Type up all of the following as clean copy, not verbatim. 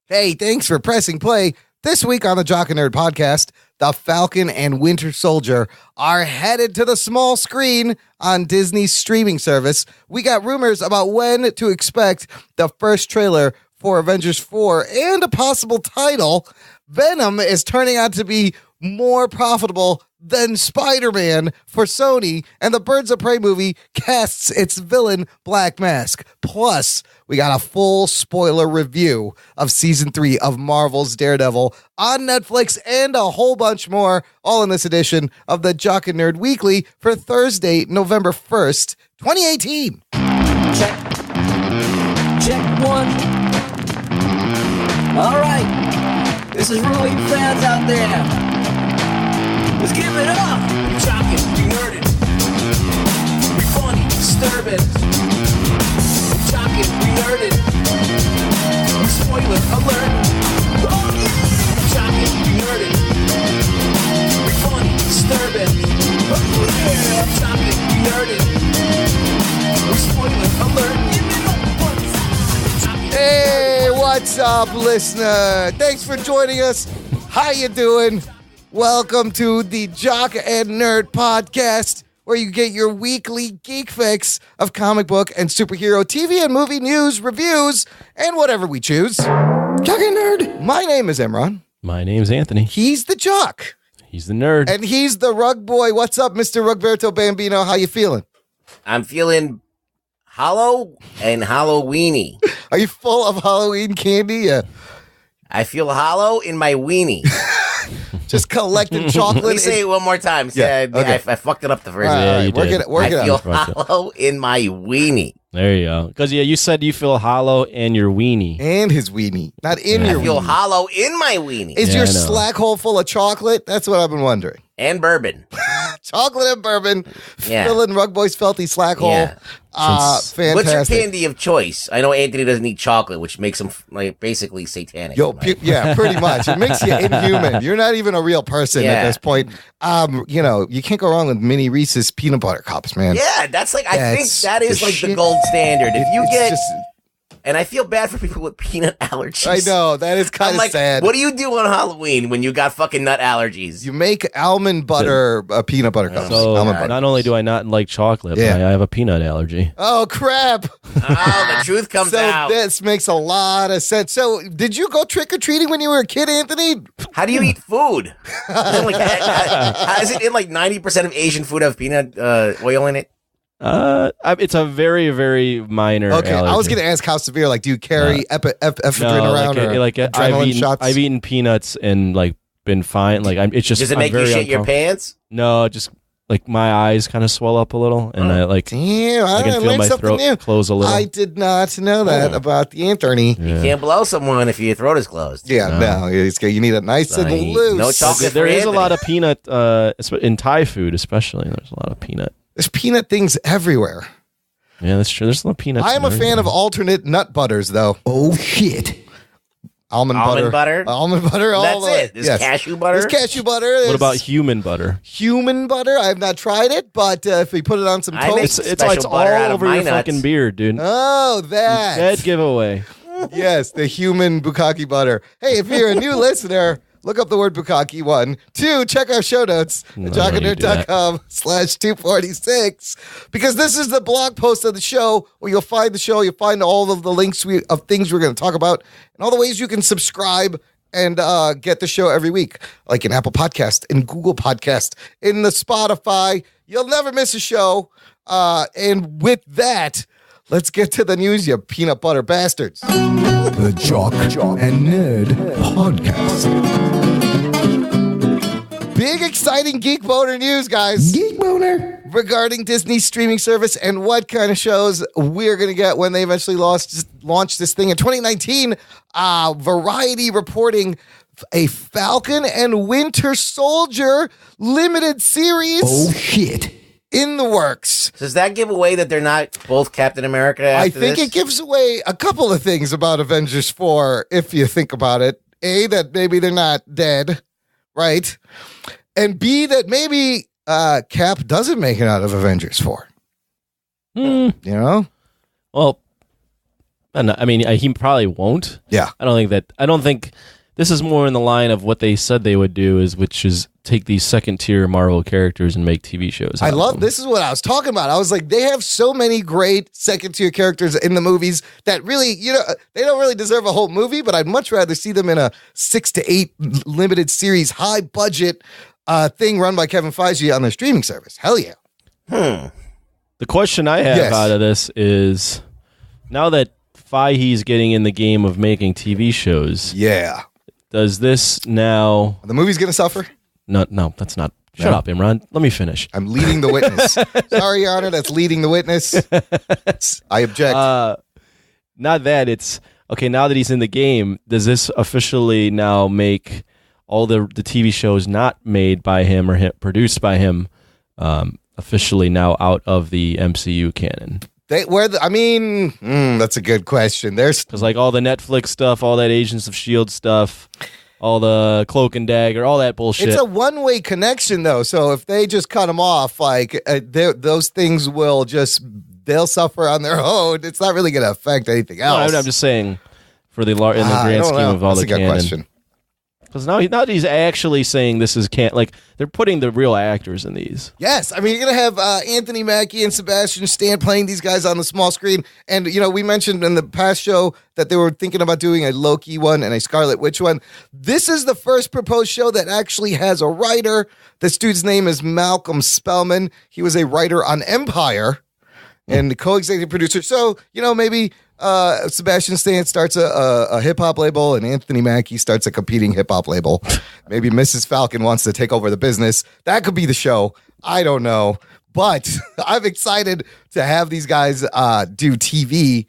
Hey, thanks for pressing play. This week on the Jock and Nerd podcast, the Falcon and Winter Soldier are headed to the small screen on Disney's streaming service. We got rumors about when to expect the first trailer for Avengers 4 and a possible title. Venom is turning out to be more profitable than Spider-Man for Sony, and the Birds of Prey movie casts its villain Black Mask. Plus, we got a full spoiler review of season 3 of Marvel's Daredevil on Netflix and a whole bunch more, all in this edition of the Jock and Nerd Weekly for Thursday, November 1st, 2018. Check. Check one. All right. This is for all you fans out there. Let's give it up! We jockin', we nerdin', we funny, disturbing. We jockin', we nerdin', we spoiler alert. Oh yeah! We jockin', we nerdin', we funny, disturbing. Oh yeah! We jockin', we nerdin', we spoiler alert. Hey, what's up, listener? Thanks for joining us. How you doing? Welcome to the Jock and Nerd podcast, where you get your weekly geek fix of comic book and superhero TV and movie news, reviews, and whatever we choose. Jock and Nerd. My name is Imran. My name's Anthony. He's the Jock. He's the nerd. And he's the Rug Boy. What's up, Mr. Rugberto Bambino? How you feeling? I'm feeling hollow and Halloweeny. Are you full of Halloween candy? Yeah. I feel hollow in my weenie. Just collecting chocolate. Let me say it one more time. Yeah, okay. I fucked it up the first Yeah, time. you did. Work it I feel out. hollow in my weenie. There you go. Because, you said you feel hollow and you're weenie. And his weenie. Not in Yeah. your I feel weenie. hollow in my weenie. Is Yeah, your I know. slack hole full of chocolate? That's what I've been wondering. And bourbon. Chocolate and bourbon. Yeah. Filling Rug Boy's filthy slack hole. Yeah. Fantastic. What's your candy of choice? I know Anthony doesn't eat chocolate, which makes him like basically satanic. Yo, yeah, pretty much. It makes you inhuman. You're not even a real person at Yeah. this point. You can't go wrong with mini Reese's peanut butter cups, man. Yeah, that's like, I think That's that is the like shit. the gold standard. If you It's get, just- and I feel bad for people with peanut allergies. I know, that is kind I'm of like, sad. what do you do on Halloween when you got fucking nut allergies? You make almond butter peanut butter cups. So, Almond butter. not only do I not like chocolate, Yeah. but I have a peanut allergy. Oh, crap. Oh, the truth comes So out. this makes a lot of sense. So did you go trick-or-treating when you were a kid, Anthony? How do you eat food? Like, how is it in like 90% of Asian food have peanut oil in it? It's a very, very minor Okay, allergy. I was going to ask how severe. Like, do you carry ephedrine No, around or adrenaline shots? I've eaten peanuts and like been fine. Like it's just. Does it I'm make you very shit your uncomfortable. pants? No, just like my eyes kind of swell up a little, and I like Damn, I I can feel learned my something throat new. close a little. I did not know that about the Anthony. You can't blow someone if your throat is closed. Yeah, no, you need it nice and loose. No chocolate. There for is a Anthony. lot of peanut in Thai food, especially. There's a lot of peanut. There's peanut things everywhere. Yeah, that's true. There's a lot of peanuts. I am a in fan everything. of alternate nut butters, though. Oh, shit. Almond butter. Almond butter. All That's the way. it. There's cashew butter. There's cashew butter. What There's about human butter? human butter? I have not tried it, but if we put it on some I make toast. Special It's all butter out of over my your nuts. fucking beard, dude. Oh, that. Dead giveaway. Yes, the human bukkake butter. Hey, if you're a new listener, look up the word bukkake. 1. 2, check our show notes at No, don't you do that. jockandnerd.com/246, because this is the blog post of the show where you'll find the show. You'll find all of the links of things we're going to talk about and all the ways you can subscribe and get the show every week, like in Apple Podcast, in Google Podcast, in the Spotify. You'll never miss a show. And with that, let's get to the news, you peanut butter bastards. The Jock and Nerd Podcast. Big, exciting Geek Boner news, guys. Geek Boner. Regarding Disney's streaming service and what kind of shows we're going to get when they eventually launch this thing in 2019. Variety reporting a Falcon and Winter Soldier limited series Oh, shit. in the works. Does that give away that they're not both Captain America I after think this? it gives away a couple of things about Avengers 4, if you think about it. A, that maybe they're not dead, right? And B, that maybe Cap doesn't make it out of Avengers 4. Hmm. You know? Well, And I mean, he probably won't. Yeah. I don't think this is more in the line of what they said they would do, which is take these second tier Marvel characters and make TV shows. I love this is what I was talking about. I was like, they have so many great second tier characters in the movies that really, they don't really deserve a whole movie, but I'd much rather see them in a 6 to 8 limited series, high budget thing run by Kevin Feige on their streaming service. Hell yeah. The question I have out of this is, now that Feige's getting in the game of making TV shows, does this now... The movie's going to suffer? No, that's not... Shut up, Imran. Let me finish. I'm leading the witness. Sorry, Your Honor, that's leading the witness. I object. Not that. It's... Okay, now that he's in the game, does this officially now make all the TV shows not made by him or produced by him officially now out of the MCU canon? That's a good question. Because like all the Netflix stuff, all that Agents of S.H.I.E.L.D. stuff, all the Cloak and Dagger, all that bullshit. It's a one-way connection, though. So if they just cut them off, like those things they'll suffer on their own. It's not really going to affect anything else. No, I'm just saying for in the grand scheme of all the canon. Question. Because now that he's actually saying this is they're putting the real actors in these. Yes, I mean, you're going to have Anthony Mackie and Sebastian Stan playing these guys on the small screen. And, we mentioned in the past show that they were thinking about doing a Loki one and a Scarlet Witch one. This is the first proposed show that actually has a writer. This dude's name is Malcolm Spellman. He was a writer on Empire and the co-executive producer. So, maybe... Sebastian Stan starts a hip-hop label and Anthony Mackie starts a competing hip-hop label. Maybe Mrs. Falcon wants to take over the business. That could be the show. I don't know. But I'm excited to have these guys do TV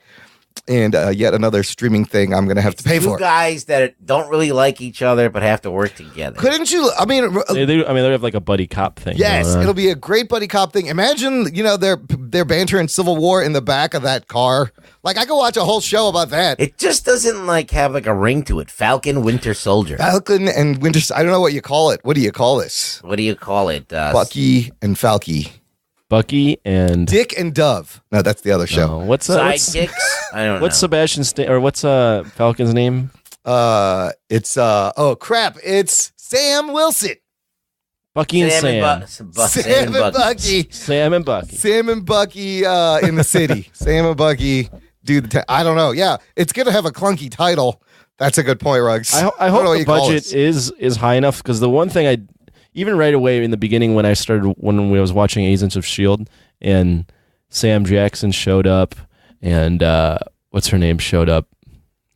and yet another streaming thing I'm going to have to pay for. Two guys that don't really like each other but have to work together. Couldn't you? I mean, they have like a buddy cop thing. Yes, it'll be a great buddy cop thing. Imagine, their banter in Civil War in the back of that car. Like, I could watch a whole show about that. It just doesn't have a ring to it. Falcon, Winter Soldier. Falcon and Winter. I don't know what you call it. What do you call this? What do you call it? Bucky and Falky. Bucky and Dick and Dove. No, that's the other show. What's Sidekicks? I don't know. What's Sebastian or what's Falcon's name? It's It's Sam Wilson. Bucky and Sam. Sam and Bucky. Sam and Bucky. Sam and Bucky in the city. Sam and Bucky do I don't know. Yeah, it's gonna have a clunky title. That's a good point, Ruggs. I hope the budget is high enough, because the one thing even right away in the beginning when we was watching Agents of S.H.I.E.L.D. and Sam Jackson showed up and what's her name showed up?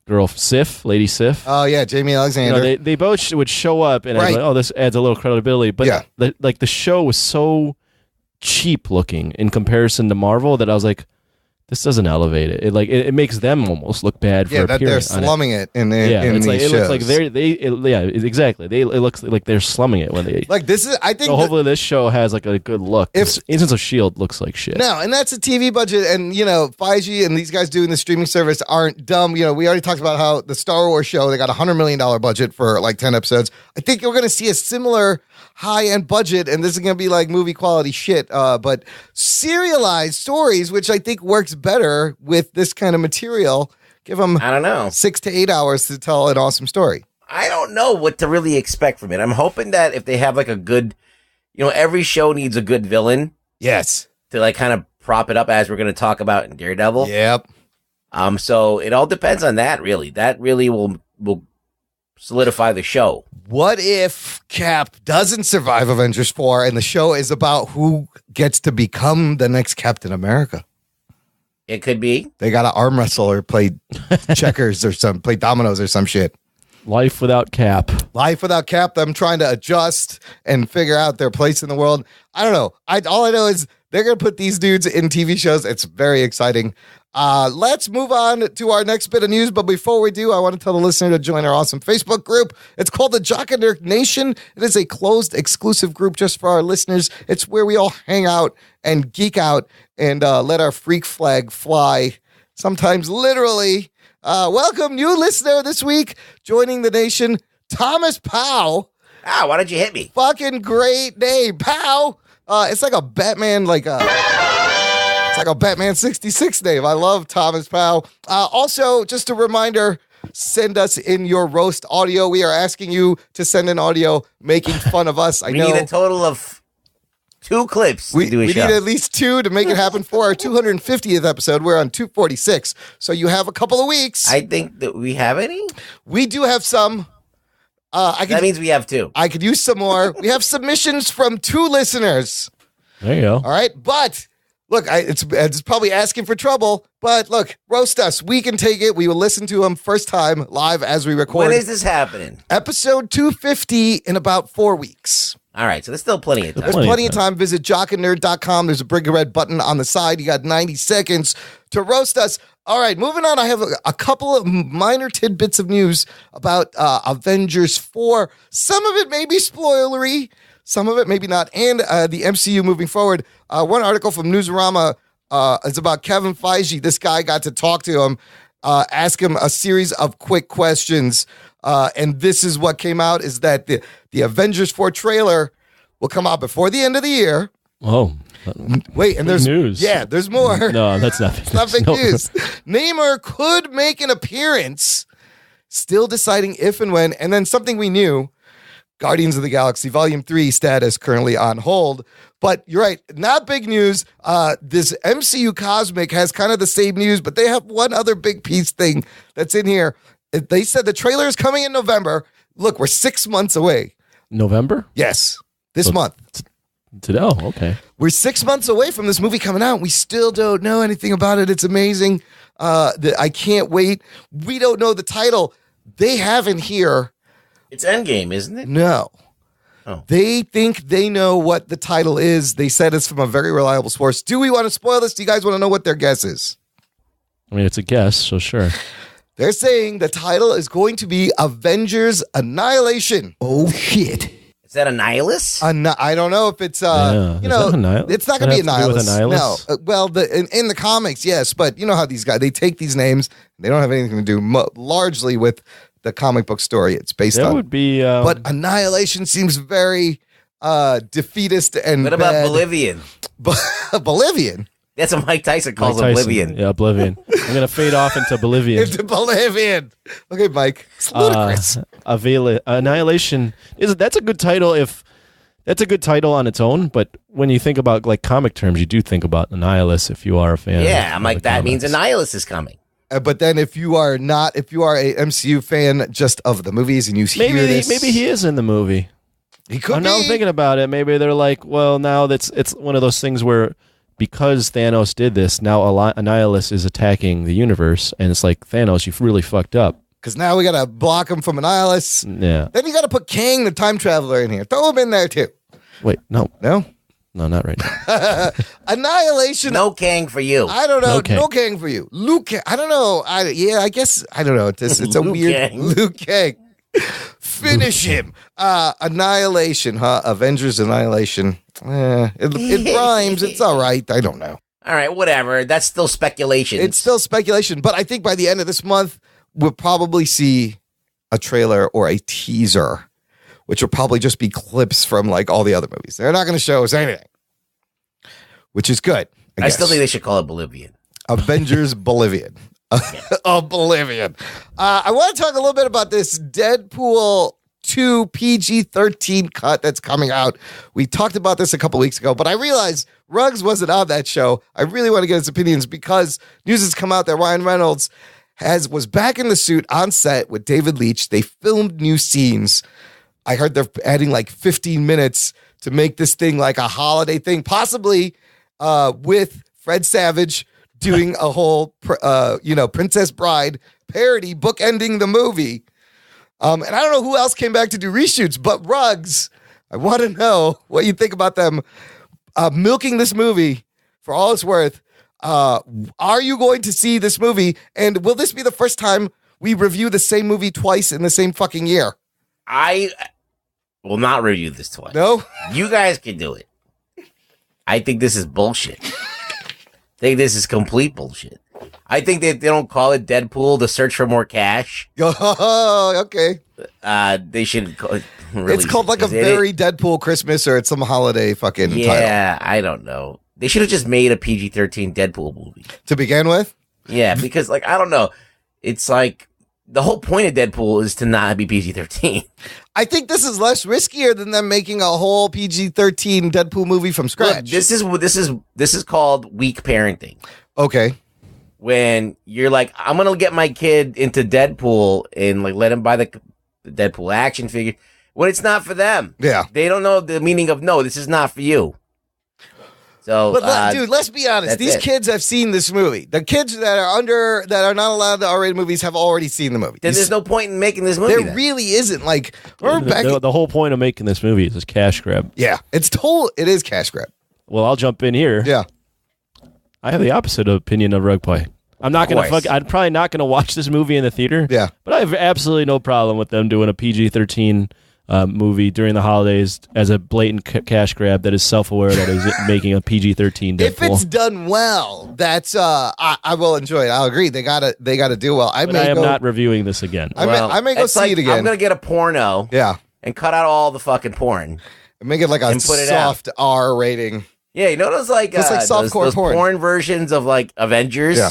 Lady Sif. Oh yeah, Jamie Alexander. They both would show up and I'd be like, oh, this adds a little credibility. But the show was so cheap looking in comparison to Marvel that I was like, this doesn't elevate it. It makes them almost look bad for appearing. They're slumming it in these shows. It looks like exactly. It looks like they're slumming it when they this is. I think so. Hopefully, this show has a good look. If Agents of S.H.I.E.L.D. looks like shit. No, and that's a TV budget, and Feige and these guys doing the streaming service aren't dumb. We already talked about how the Star Wars show, they got $100 million budget for 10 episodes. I think you're going to see a similar high-end budget, and this is going to be movie quality shit, but serialized stories, which I think works better with this kind of material. Give them, I don't know, 6 to 8 hours to tell an awesome story. I don't know what to really expect from it. I'm hoping that if they have a good, every show needs a good villain. Yes. To kind of prop it up, as we're going to talk about in Daredevil. Yep. So it all depends on that, really. That really will solidify the show. What if Cap doesn't survive Avengers 4 and the show is about who gets to become the next Captain America? It could be. They got to arm wrestle or play checkers or play dominoes or some shit. Life without Cap. Life without Cap. Them trying to adjust and figure out their place in the world. I don't know. All I know is they're going to put these dudes in TV shows. It's very exciting. Let's move on to our next bit of news. But before we do, I want to tell the listener to join our awesome Facebook group. It's called the Jock and Nerd Nation. It is a closed, exclusive group just for our listeners. It's where we all hang out and geek out and let our freak flag fly, sometimes literally. Welcome, new listener this week, joining the nation, Thomas Powell. Why did you hit me? Fucking great name, Pow. It's like a Batman, It's like a Batman 66 name. I love Thomas Powell. Also, just a reminder, send us in your roast audio. We are asking you to send in audio making fun of us. We need a total of 2 clips to do a we show. need at least 2 to make it happen for our 250th episode. We're on 246. So you have a couple of weeks. I think that we have any? We do have some. That means we have 2. I could use some more. We have submissions from 2 listeners. There you go. All right. But look, it's probably asking for trouble. But look, roast us. We can take it. We will listen to them first time live as we record. When is this happening? Episode 250 in about 4 weeks. All right, so there's still plenty of time. There's plenty of time. Visit jockandnerd.com. There's a big red button on the side. You got 90 seconds to roast us. All right, moving on. I have a couple of minor tidbits of news about Avengers 4. Some of it may be spoilery. Some of it maybe not. And the MCU moving forward. One article from Newsarama is about Kevin Feige. This guy got to talk to him, ask him a series of quick questions. And this is what came out, is that the Avengers 4 trailer will come out before the end of the year. Oh. Wait, and there's news. Yeah, there's more. No, that's not. It's not fake news. Namor could make an appearance, still deciding if and when. And then something we knew, Guardians of the Galaxy Volume 3 status currently on hold. But you're right, not big news. This MCU Cosmic has kind of the same news, but they have one other big piece thing that's in here. They said the trailer is coming in November. Look, we're 6 months away. November? Yes, this month. Today? Oh, okay. We're 6 months away from this movie coming out. We still don't know anything about it. It's amazing. I can't wait. We don't know the title. They have in here. It's Endgame, isn't it? No. Oh. They think they know what the title is. They said it's from a very reliable source. Do we want to spoil this? Do you guys want to know what their guess is? I mean, it's a guess, so sure. They're saying the title is going to be Avengers Annihilation. Oh, shit. Is that a nihilist? I don't know if it's, Yeah. you Is know, that a nihil- it's not Does going to it be a have to do with nihilist. a nihilist? No. Well, in the comics, yes. But you know how these guys, they take these names. They don't have anything to do largely with the comic book story it's based That on. would be. But Annihilation seems very defeatist and What about bad. Bolivian? Bolivian? That's what Mike Tyson calls Mike Tyson. Oblivion. Yeah, Oblivion. I'm gonna fade off into Bolivian. Into Bolivian. Okay, Mike. It's ludicrous. Annihilation that's a good title that's a good title on its own, but when you think about like comic terms, you do think about Annihilus if you are a fan. Yeah, of I'm like, the that means a comics. nihilist is coming. But then if you are a MCU fan just of the movies and you hear this. Maybe he is in the movie. He could be. Now I'm thinking about it. Maybe they're like, well, now it's one of those things where because Thanos did this, now Annihilus is attacking the universe, and it's like, Thanos, you've really fucked up. Because now we got to block him from Annihilus. Yeah. Then you got to put Kang, the time traveler, in here. Throw him in there, too. Wait, no, No? not right now. Annihilation. No Kang for you. I don't know. No Kang. No Kang for you. Luke Kang. I don't know. I guess. I don't know. It's a Luke weird. Kang. Luke Kang. Finish him. Annihilation, huh? Avengers Annihilation. It rhymes. It's all right. I don't know. All right, whatever. That's still speculation. It's still speculation, but I think by the end of this month, we'll probably see a trailer or a teaser, which will probably just be clips from like all the other movies. They're not going to show us anything, which is good. I still think they should call it Bolivian. Avengers Bolivian. Oblivion. I want to talk a little bit about this Deadpool 2 PG13 cut that's coming out. We talked about this a couple weeks ago, but I realized Ruggs wasn't on that show. I really want to get his opinions because news has come out that Ryan Reynolds was back in the suit on set with David Leitch. They filmed new scenes. I heard they're adding like 15 minutes to make this thing like a holiday thing, possibly with Fred Savage doing a whole, Princess Bride parody, bookending the movie. And I don't know who else came back to do reshoots, but Ruggs, I want to know what you think about them milking this movie for all it's worth. Are you going to see this movie? And will this be the first time we review the same movie twice in the same fucking year? I will not review this twice. No? You guys can do it. I think this is bullshit. I think this is complete bullshit. I think that they don't call it Deadpool to search for more cash. Oh, okay. They should call it. It's called like a very Deadpool Christmas or it's some holiday fucking title. Yeah, I don't know. they should have just made a PG-13 Deadpool movie to begin with. Yeah, because like I don't know, it's like the whole point of Deadpool is to not be PG-13. I think this is less riskier than them making a whole PG-13 Deadpool movie from scratch. Look, this is called weak parenting. Okay. When you're like, I'm gonna get my kid into Deadpool and like let him buy the Deadpool action figure when it's not for them. Yeah. They don't know the meaning of no, this is not for you. So, but dude, let's be honest. These kids have seen this movie. The kids that are not allowed the R-rated movies have already seen the movie. Then there's no point in making this movie. There really isn't. Like, the whole point of making this movie is this cash grab. Yeah, it is cash grab. Well, I'll jump in here. Yeah. I have the opposite opinion of Rugboy. I'm probably not gonna watch this movie in the theater. Yeah. But I have absolutely no problem with them doing a PG-13 movie during the holidays as a blatant cash grab that is self-aware that is making a PG-13 Deadpool. If it's done well, that's I will enjoy it. I'll agree. They gotta do well. I am not reviewing this again. I may go see it again. I'm gonna get a porno. Yeah. And cut out all the fucking porn. And make it like a soft R rating. Yeah, you know those like softcore porn versions of like Avengers? Yeah.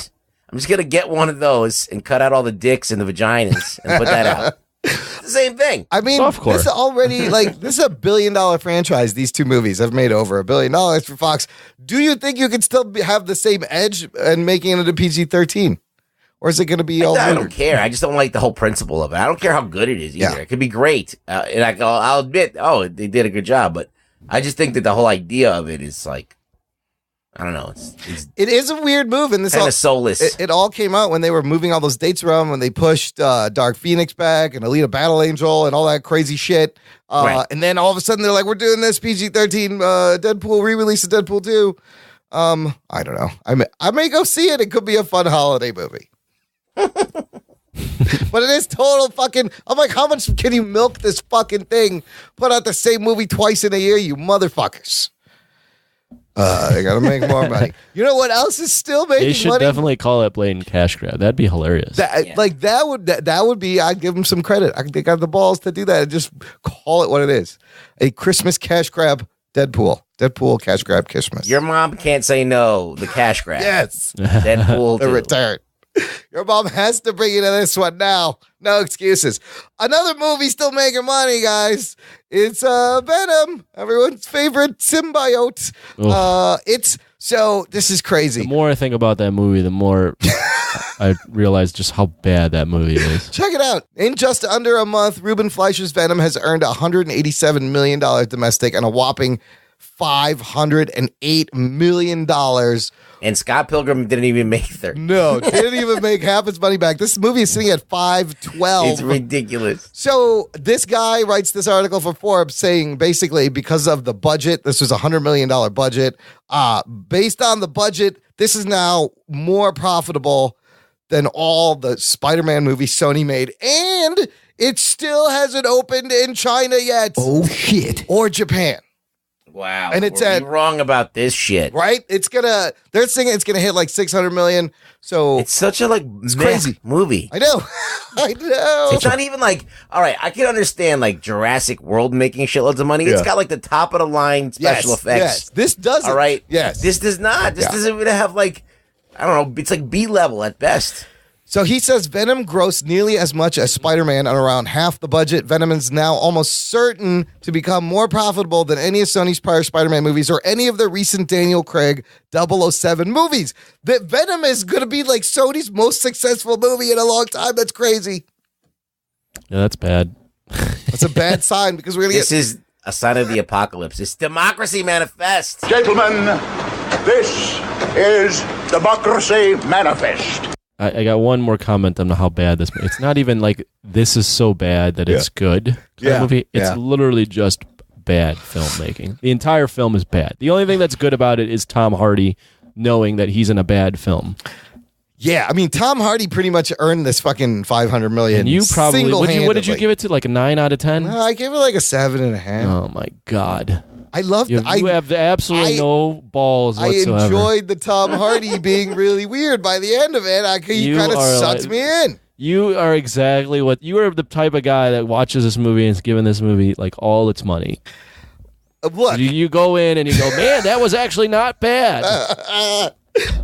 I'm just gonna get one of those and cut out all the dicks and the vaginas and put that out. It's the same thing. I mean, Softcore. this is already this is $1 billion franchise. These two movies have made over $1 billion for Fox. Do you think you could still have the same edge and making it a PG-13? Or is it going to be all I weird? don't care. I just don't like the whole principle of it. I don't care how good it is either. Yeah. It could be great. And I'll admit, they did a good job. But I just think that the whole idea of it is like, I don't know. It is a weird move. And this kind of soulless. It all came out when they were moving all those dates around, when they pushed Dark Phoenix back and Alita Battle Angel and all that crazy shit. Right. And then all of a sudden they're like, we're doing this PG-13 Deadpool re-release of Deadpool 2. I don't know. I may go see it. It could be a fun holiday movie. But it is total fucking. I'm like, how much can you milk this fucking thing? Put out the same movie twice in a year, you motherfuckers. They gotta make more money. You know what else is still making money? They should definitely call it blatant cash grab. That'd be hilarious. That would be. I'd give them some credit. They got the balls to do that and just call it what it is: a Christmas cash grab. Deadpool cash grab Christmas. Your mom can't say no. The cash grab. Yes. Deadpool. The return. Your mom has to bring you to this one now. No excuses. Another movie still making money, guys. It's Venom, everyone's favorite symbiote. This is crazy. The more I think about that movie, the more I realize just how bad that movie is. Check it out. In just under a month, Ruben Fleischer's Venom has earned $187 million domestic and a whopping $508 million. And Scott Pilgrim didn't even make 30. No, didn't even make half its money back. This movie is sitting at $512. It's ridiculous. So this guy writes this article for Forbes saying basically because of the budget, this was a $100 million budget. Based on the budget, this is now more profitable than all the Spider-Man movies Sony made. And it still hasn't opened in China yet. Oh, shit. Or Japan. Wow. And it's We're wrong about this shit. Right? They're saying it's gonna hit like 600 million. So it's such a crazy movie. I know. I know. It's not even like, all right, I can understand like Jurassic World making shitloads of money. It's got like the top of the line special effects. Yes. This doesn't. All right. Yes. This does not. This doesn't even have like, I don't know, it's like B level at best. So he says Venom grossed nearly as much as Spider-Man on around half the budget. Venom is now almost certain to become more profitable than any of Sony's prior Spider-Man movies or any of the recent Daniel Craig 007 movies. That Venom is going to be like Sony's most successful movie in a long time. That's crazy. Yeah, that's bad. That's a bad sign because we're going to get... This is a sign of the apocalypse. It's Democracy Manifest. Gentlemen, this is Democracy Manifest. I got one more comment on how bad this. It's not even like this is so bad that it's good. Movie. It's literally just bad filmmaking. The entire film is bad. The only thing that's good about it is Tom Hardy knowing that he's in a bad film. Yeah, I mean Tom Hardy pretty much earned this fucking $500 million. And you probably what did you give it to? Like a 9 out of 10? No, I gave it like a 7.5. Oh my god. I loved it. You have absolutely no balls whatsoever. I enjoyed the Tom Hardy being really weird by the end of it. He kind of sucked me in. You are exactly what you are the type of guy that watches this movie and is giving this movie like all its money. Look, You go in and you go, man, that was actually not bad.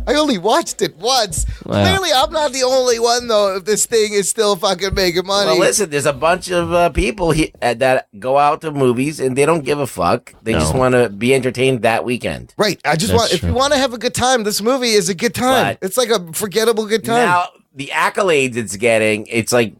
I only watched it once. Wow. Clearly, I'm not the only one, though, if this thing is still fucking making money. Well, listen, there's a bunch of people that go out to movies and they don't give a fuck. They just want to be entertained that weekend. Right. I just That's if you true. want to have a good time, this movie is a good time. But it's like a forgettable good time. Now, the accolades it's getting, it's like,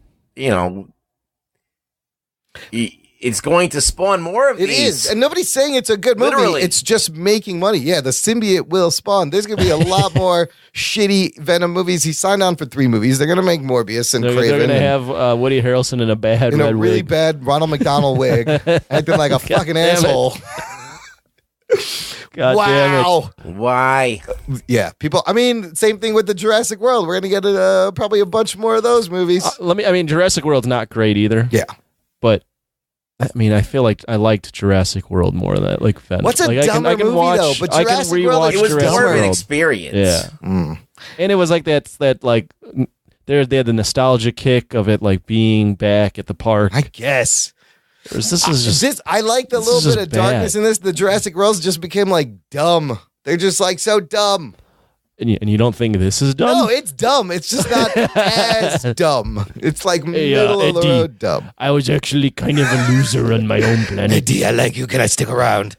it's going to spawn more of It these. is. And nobody's saying it's a good movie. Literally. It's just making money. Yeah, the symbiote will spawn. There's going to be a lot more shitty Venom movies. He signed on for 3 movies. They're going to make Morbius and They're Craven. going to and- have Woody Harrelson in a bad in red a really wig. bad Ronald McDonald wig, acting like a fucking damn it. asshole. God damn it. Wow. Why? Yeah, people. I mean, same thing with the Jurassic World. We're gonna get probably a bunch more of those movies. Jurassic World's not great either. Yeah. But I mean, I feel like I liked Jurassic World more than I like Venom. What's a like, dumber I can movie, watch, though? But I can Jurassic World rewatch is It was Jurassic more of an World. experience. Yeah. And it was like that like they had the nostalgia kick of it, like being back at the park. I guess. Whereas this is just I like the this little is bit just of darkness bad. in this. The Jurassic Worlds just became like dumb. They're just like so dumb. and you don't think this is dumb? No, it's dumb. It's just not as dumb. It's like Hey, middle of the Eddie. road dumb. I was actually kind of a loser on my own planet. Eddie, I like you. Can I stick around?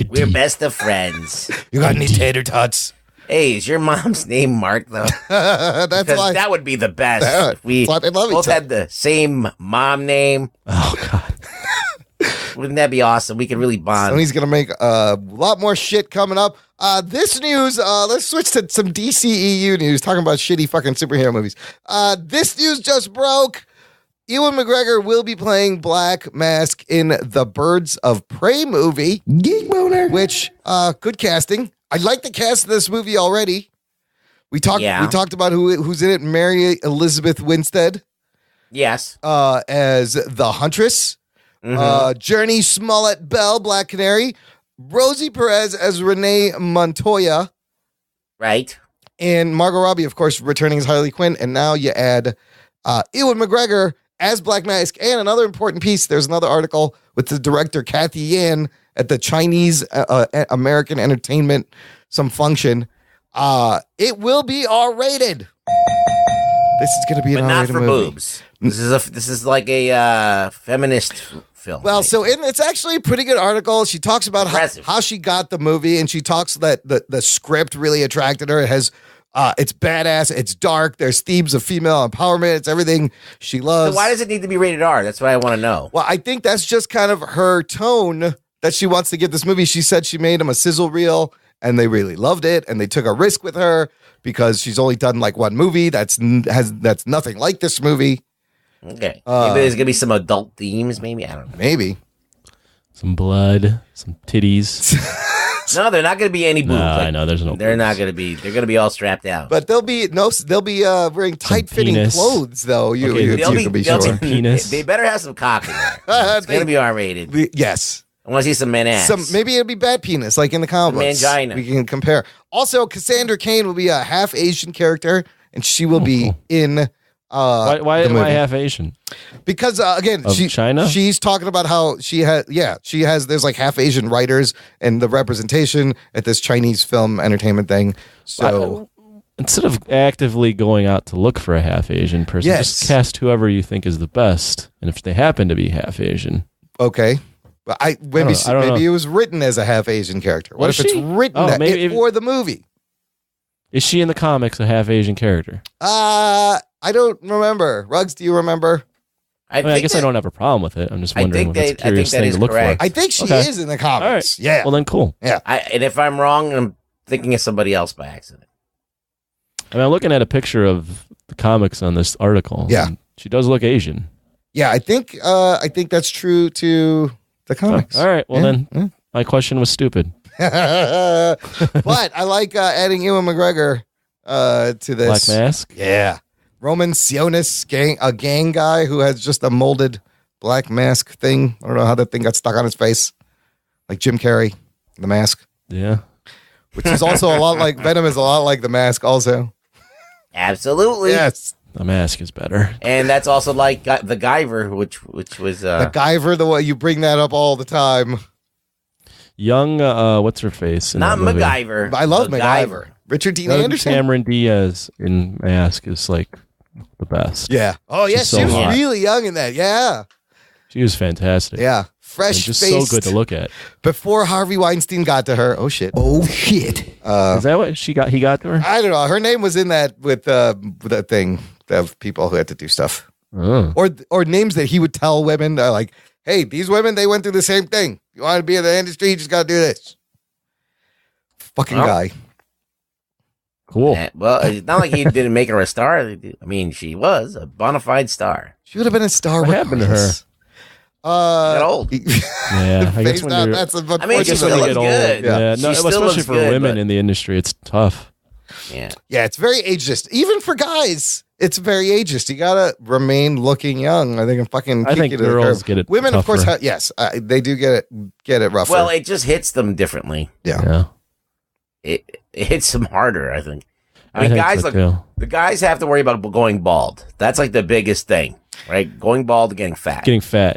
We're best of friends. You got any tater tots? Hey, is your mom's name Mark, though? That's Because why. that would be the best. Yeah, If we that's why they love each both other. had the same mom name. Oh god. Wouldn't that be awesome? We could really bond. Sony's gonna make a lot more shit coming up. This news, let's switch to some DCEU news, talking about shitty fucking superhero movies. This news just broke. Ewan McGregor will be playing Black Mask in the Birds of Prey movie, Geek boner. which, good casting. I like the cast of this movie already. We talked about who's in it. Mary Elizabeth Winstead Yes. as the Huntress. Journey Smollett Bell, Black Canary. Rosie Perez as Renee Montoya. Right. And Margot Robbie, of course, returning as Harley Quinn. And now you add Ewan McGregor as Black Mask. And another important piece, there's another article with the director Kathy Yan at the Chinese American Entertainment, some function. It will be R-rated. This is going to be an But not R-rated for movie. boobs. This is like a feminist film. Well, so it's actually a pretty good article. She talks about how she got the movie, and she talks that the script really attracted her. It has it's badass, it's dark, there's themes of female empowerment, it's everything she loves. So why does it need to be rated R? That's what I want to know. Well, I think that's just kind of her tone that she wants to give this movie. She said she made him a sizzle reel, and they really loved it, and they took a risk with her because she's only done like one movie that's nothing like this movie. Okay. Maybe there's gonna be some adult themes. Maybe I don't know. Maybe. Some blood, some titties. No, they're not gonna be any boobs. No, Like, I know there's no. They're boobs. not gonna be. They're gonna be all strapped out. But they'll be wearing tight-fitting penis. clothes, though. You can be they'll sure. Some penis. They better have some cock in there. It's gonna be R-rated. Yes. I want to see some man ass. Maybe it'll be bad penis, like in the comic books. Mangina. We can compare. Also, Cassandra Cain will be a half Asian character, and she will be in. Why the am I movie. half Asian? Because again, Of China? She's talking about how she has. There's like half Asian writers and the representation at this Chinese film entertainment thing. So Instead of actively going out to look for a half Asian person, Yes. just cast whoever you think is the best. And if they happen to be half Asian, okay. But maybe I don't know. it was written as a half Asian character. What Was if it's she? written Oh, maybe for the movie? is she in the comics a half Asian character? I don't remember. Ruggs, do you remember? I guess I don't have a problem with it. I'm just I wondering think if it's a that- I think curious that thing is to look correct. for. I think she Okay. is in the comics. All right. Yeah. Well, then cool. Yeah. And if I'm wrong, I'm thinking of somebody else by accident. I mean, I'm looking at a picture of the comics on this article. Yeah. and she does look Asian. Yeah, I think that's true to the comics. All right. Well, Yeah, then my question was stupid. But I like adding Ewan McGregor to this. Black Mask. Yeah. Roman Sionis, a gang guy who has just a molded black mask thing. I don't know how that thing got stuck on his face. Like Jim Carrey, the mask. Yeah. Which is also a lot like Venom is a lot like the mask also. Absolutely. Yes. The Mask is better. And that's also like the Guyver, which was The Guyver, the way you bring that up all the time. Young, what's her face? not MacGyver. I love MacGyver. Richard Dean Anderson. Cameron Diaz in Mask is like the best. Yeah. Oh, yeah. She's so She was hot. really young in that. Yeah. She was fantastic. Yeah. Fresh And just faced. so good to look at. Before Harvey Weinstein got to her. Oh, shit. Oh shit. Is that what he got to her? I don't know. Her name was in that with that thing of people who had to do stuff. Oh. Or names that he would tell women. Like, hey, these women, they went through the same thing. You want to be in the industry, you just got to do this. Fucking guy. Cool. Well, it's not like he didn't make her a star. I mean, she was a bona fide star. She would have been a star. What happened to her? Got old. Yeah, I guess phased when out. you're, That's a I mean, she when still you looks get old, good. yeah, She no, still especially looks for good, women but- in the industry, it's tough. Yeah. Yeah, it's very ageist. Even for guys, it's very ageist. You gotta remain looking young. I think I'm fucking. I think kick you to the girls curb. get it Women, of course, tougher. yes, they do get it rougher. Well, it just hits them differently. Yeah, It hits them harder, I think. I mean, think guys, so, like too. the guys have to worry about going bald. That's like the biggest thing, right? Going bald and getting fat. Getting fat.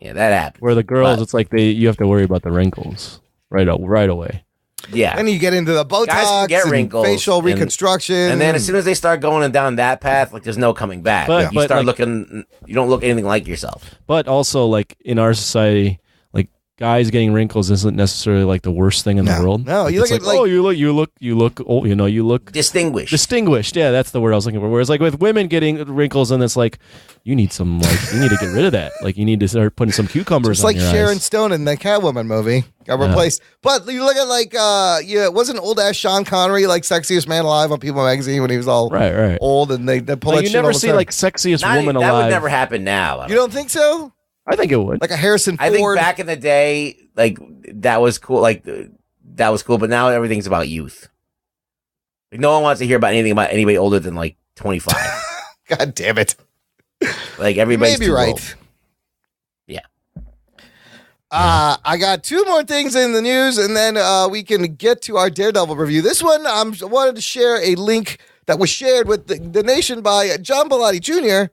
Yeah, that happens. Where the girls, But- it's like you have to worry about the wrinkles right away. Yeah. Then you get into the Guys can Botox get and wrinkles facial and- reconstruction, And then as soon as they start going down that path, like there's no coming back. But- You but, start like- looking, you don't look anything like yourself. But also, like in our society, like guys getting wrinkles isn't necessarily like the worst thing in the world. No, Like, you it's look at, like, like- oh, you look old. You know, you look Distinguished. distinguished. Yeah, that's the word I was looking for. Whereas like with women getting wrinkles, and it's like you need to get rid of that. Like you need to start putting some cucumbers. Just on like your Sharon eyes. Stone in the Catwoman movie got Yeah. replaced. But you look at like wasn't old ass Sean Connery like sexiest man alive on People magazine when he was all Right. old, and they pull Like, that you shit all never the see time. like sexiest Not- woman that alive. would never happen now. You don't think so? I think it would. Like a Harrison I think Ford. back in the day, like that was cool. Like that was cool, but now everything's about youth. Like no one wants to hear about anything about anybody older than like 25. God damn it! Like everybody's Maybe too right. old. Yeah. I got two more things in the news, and then we can get to our Daredevil review. This one, I wanted to share a link that was shared with the nation by John Bellotti Jr.,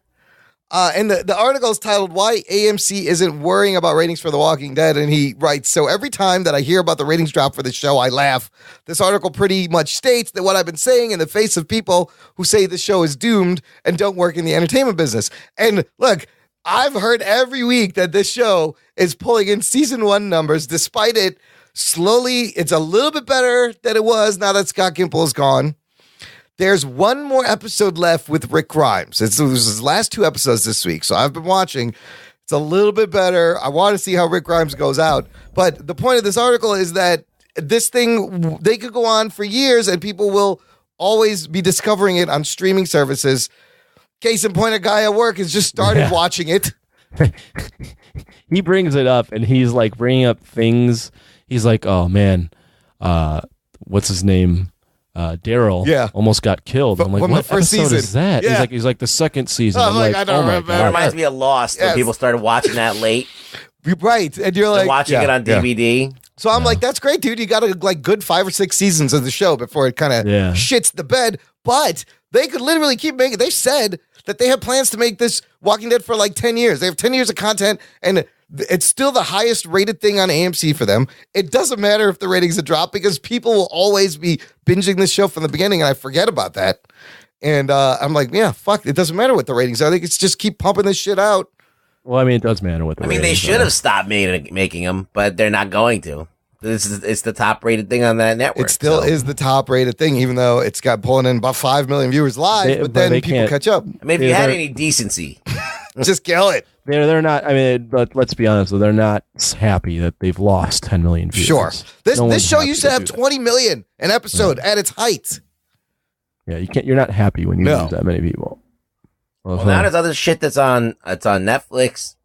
and the article is titled "Why AMC Isn't Worrying About Ratings for The Walking Dead." And he writes, "So every time that I hear about the ratings drop for the show, I laugh. This article pretty much states that what I've been saying in the face of people who say the show is doomed and don't work in the entertainment business." And look, I've heard every week that this show is pulling in season 1 numbers, despite it slowly. It's a little bit better than it was now that Scott Gimple is gone. There's one more episode left with Rick Grimes. It was his last 2 episodes this week, so I've been watching. It's a little bit better. I want to see how Rick Grimes goes out. But the point of this article is that this thing, they could go on for years and people will always be discovering it on streaming services. Case in point, a guy at work has just started watching it. He brings it up, and he's like bringing up things. He's like, "Oh man, what's his name? Daryl, almost got killed." But I'm like, when "What the first episode season. is that?" Yeah. He's like the second season. Oh, I'm like, like, I don't "Oh my remember. It god!" reminds me of Lost when Yes. people started watching that late. Right. And you're They're like, watching yeah, it on yeah. DVD. So I'm like, that's great, dude. You got to like good 5 or 6 seasons of the show before it kind of Yeah. shits the bed. But they could literally keep making. They said that they have plans to make this Walking Dead for like 10 years. They have 10 years of content, and it's still the highest rated thing on AMC for them. It doesn't matter if the ratings have dropped because people will always be binging this show from the beginning, and I forget about that. And I'm like, yeah, fuck. It doesn't matter what the ratings are. I think it's just keep pumping this shit out. Well, I mean, it does matter what. I mean, they should have stopped making them, but they're not going to. It's the top rated thing on that network. It still so. is the top rated thing, even though it's got pulling in about 5 million viewers live, but then they people can't- catch up. I mean, if you Yeah, had they're- any decency, Just kill it. They're not. I mean, but let's be honest. They're not happy that they've lost 10 million viewers. Sure. This No one's show happy used to have do that. 20 million an episode at its height. Yeah, you can't. You're not happy when you No. lose that many people. well, now there's other shit that's on. It's on Netflix.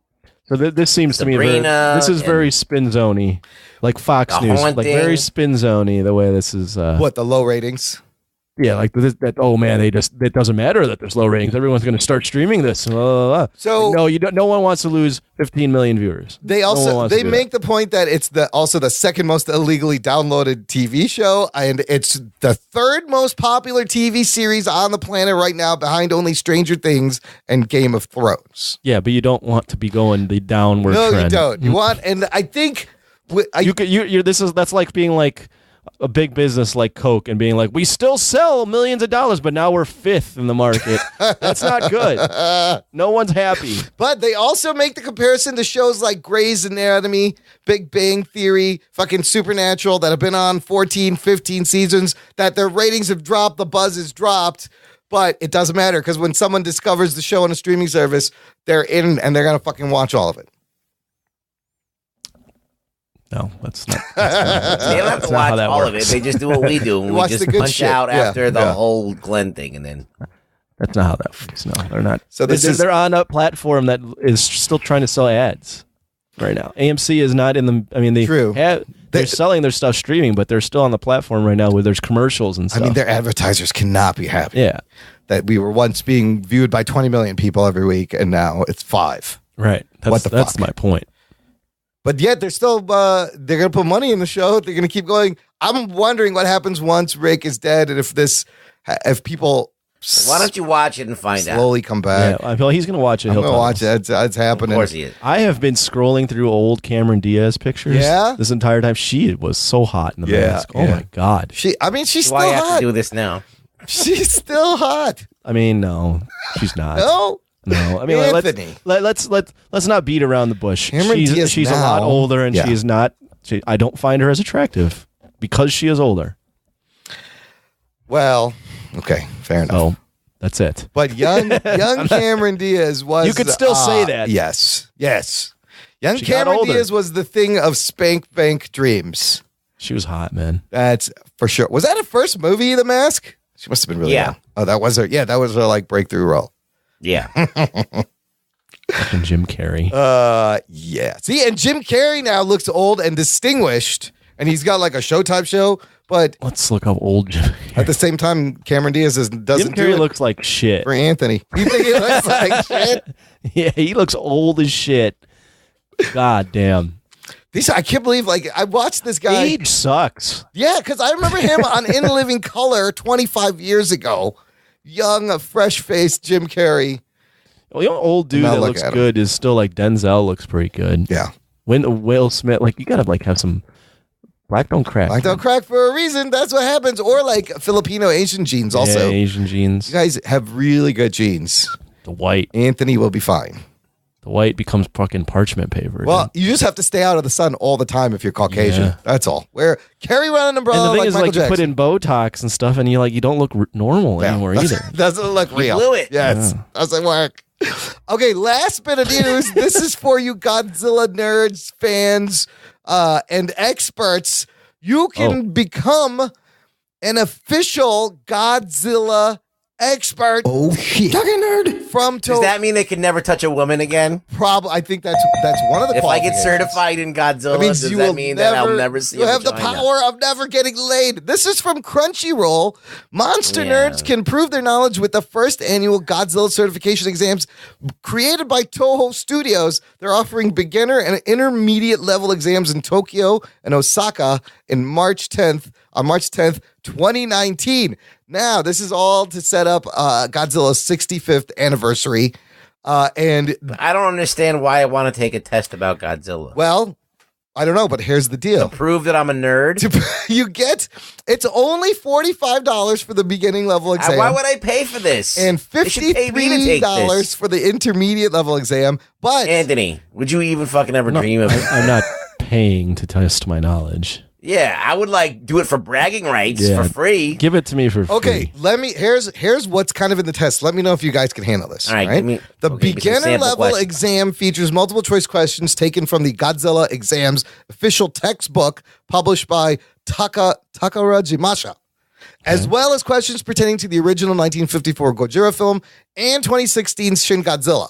So this seems to me Sabrina this is and- very spin zony, like Fox The News, Haunting. like very spin zony. The way this is. What, the low ratings? Yeah, like that. Oh man, it doesn't matter that there's low ratings. Everyone's going to start streaming this. So So no, no one wants to lose 15 million viewers. They make the point that it's also the second most illegally downloaded TV show, and it's the third most popular TV series on the planet right now, behind only Stranger Things and Game of Thrones. Yeah, but you don't want to be going the downward trend. No, you don't. You want, and I think that's like being like a big business like Coke and being like, we still sell millions of dollars, but now we're fifth in the market. That's not good. No one's happy. But they also make the comparison to shows like Grey's Anatomy, Big Bang Theory, fucking Supernatural that have been on 14, 15 seasons, that their ratings have dropped, the buzz has dropped, but it doesn't matter because when someone discovers the show on a streaming service, they're in and they're going to fucking watch all of it. No, that's not. They don't have to watch all of it. They just do what we do. And we just punch shit. out after the whole Glenn thing, and then that's not how that works. No, they're not. So they're on a platform that is still trying to sell ads right now. AMC is not in the. I mean, they're selling their stuff streaming, but they're still on the platform right now where there's commercials and stuff. I mean, their advertisers cannot be happy. Yeah, that we were once being viewed by 20 million people every week, and now it's 5. Right. That's my point. But yet they're still they're going to put money in the show. They're going to keep going. I'm wondering what happens once Rick is dead, and if people why don't you watch it and find out? Slowly come back. Yeah, I feel he's going to watch it. I'm going to watch it. It's happening. Of course he is. I have been scrolling through old Cameron Diaz pictures. Yeah? This entire time. She was so hot in the mask. Oh my God. She's still Why I hot. have to do this now? She's still hot. I mean, no, she's not. No, I mean, Anthony. let's not beat around the bush. Cameron Diaz she's a now, lot older, and she is not. I don't find her as attractive because she is older. Well, okay, fair enough. So that's it. But young Cameron Diaz was. You could still say that. Yes. Young She got Cameron older. Diaz was the thing of Spank Bank Dreams. She was hot, man. That's for sure. Was that her first movie, The Mask? She must have been really young. Oh, that was her. Yeah, that was her like breakthrough role. Yeah. Fucking Jim Carrey. Yeah. See, and Jim Carrey now looks old and distinguished, and he's got like a Showtime show. But let's look up old Jim Carrey. At the same time, Cameron Diaz doesn't Jim Carrey do it looks like shit for Anthony. You think he looks like shit? Yeah, he looks old as shit. God damn. I can't believe, like, I watched this guy. Age sucks. Yeah, because I remember him on In Living Color 25 years ago. Young, fresh-faced Jim Carrey. Well, the only old dude that looks good is still like Denzel looks pretty good. Yeah. When Will Smith, like, you gotta like have some black don't crack. Black don't crack for a reason. That's what happens. Or like Filipino Asian genes also. Yeah, Asian genes. You guys have really good genes. The white. Anthony will be fine. The white becomes fucking parchment paper. Well, you just have to stay out of the sun all the time if you're Caucasian. Yeah. That's all. Carry around an umbrella. And the thing like is, Michael like, Jackson. you put in Botox and stuff, and you don't look normal anymore either. Doesn't look real. You blew it. Yes, doesn't work. Okay, last bit of news. This is for you Godzilla nerds, fans, and experts. You can become an official Godzilla expert. Oh shit! Talking nerd. Does that mean they can never touch a woman again? Probably. I think that's one of the. If I get certified in Godzilla, does that mean that I'll never see? You have the power of never getting laid. This is from Crunchyroll. Monster nerds can prove their knowledge with the first annual Godzilla certification exams created by Toho Studios. They're offering beginner and intermediate level exams in Tokyo and Osaka on March 10th, 2019. Now, this is all to set up Godzilla's 65th anniversary. And I don't understand why I want to take a test about Godzilla. Well, I don't know, but here's the deal. To prove that I'm a nerd? It's only $45 for the beginning level exam. Why would I pay for this? And $53 for the intermediate level exam. But Anthony, would you even fucking ever dream of it? I'm not paying to test my knowledge. Yeah, I would do it for bragging rights for free. Give it to me for free. Okay, here's what's kind of in the test. Let me know if you guys can handle this. All right? The beginner level exam features multiple choice questions taken from the Godzilla Exams official textbook published by Takarajimasa, as well as questions pertaining to the original 1954 Gojira film and 2016's Shin Godzilla.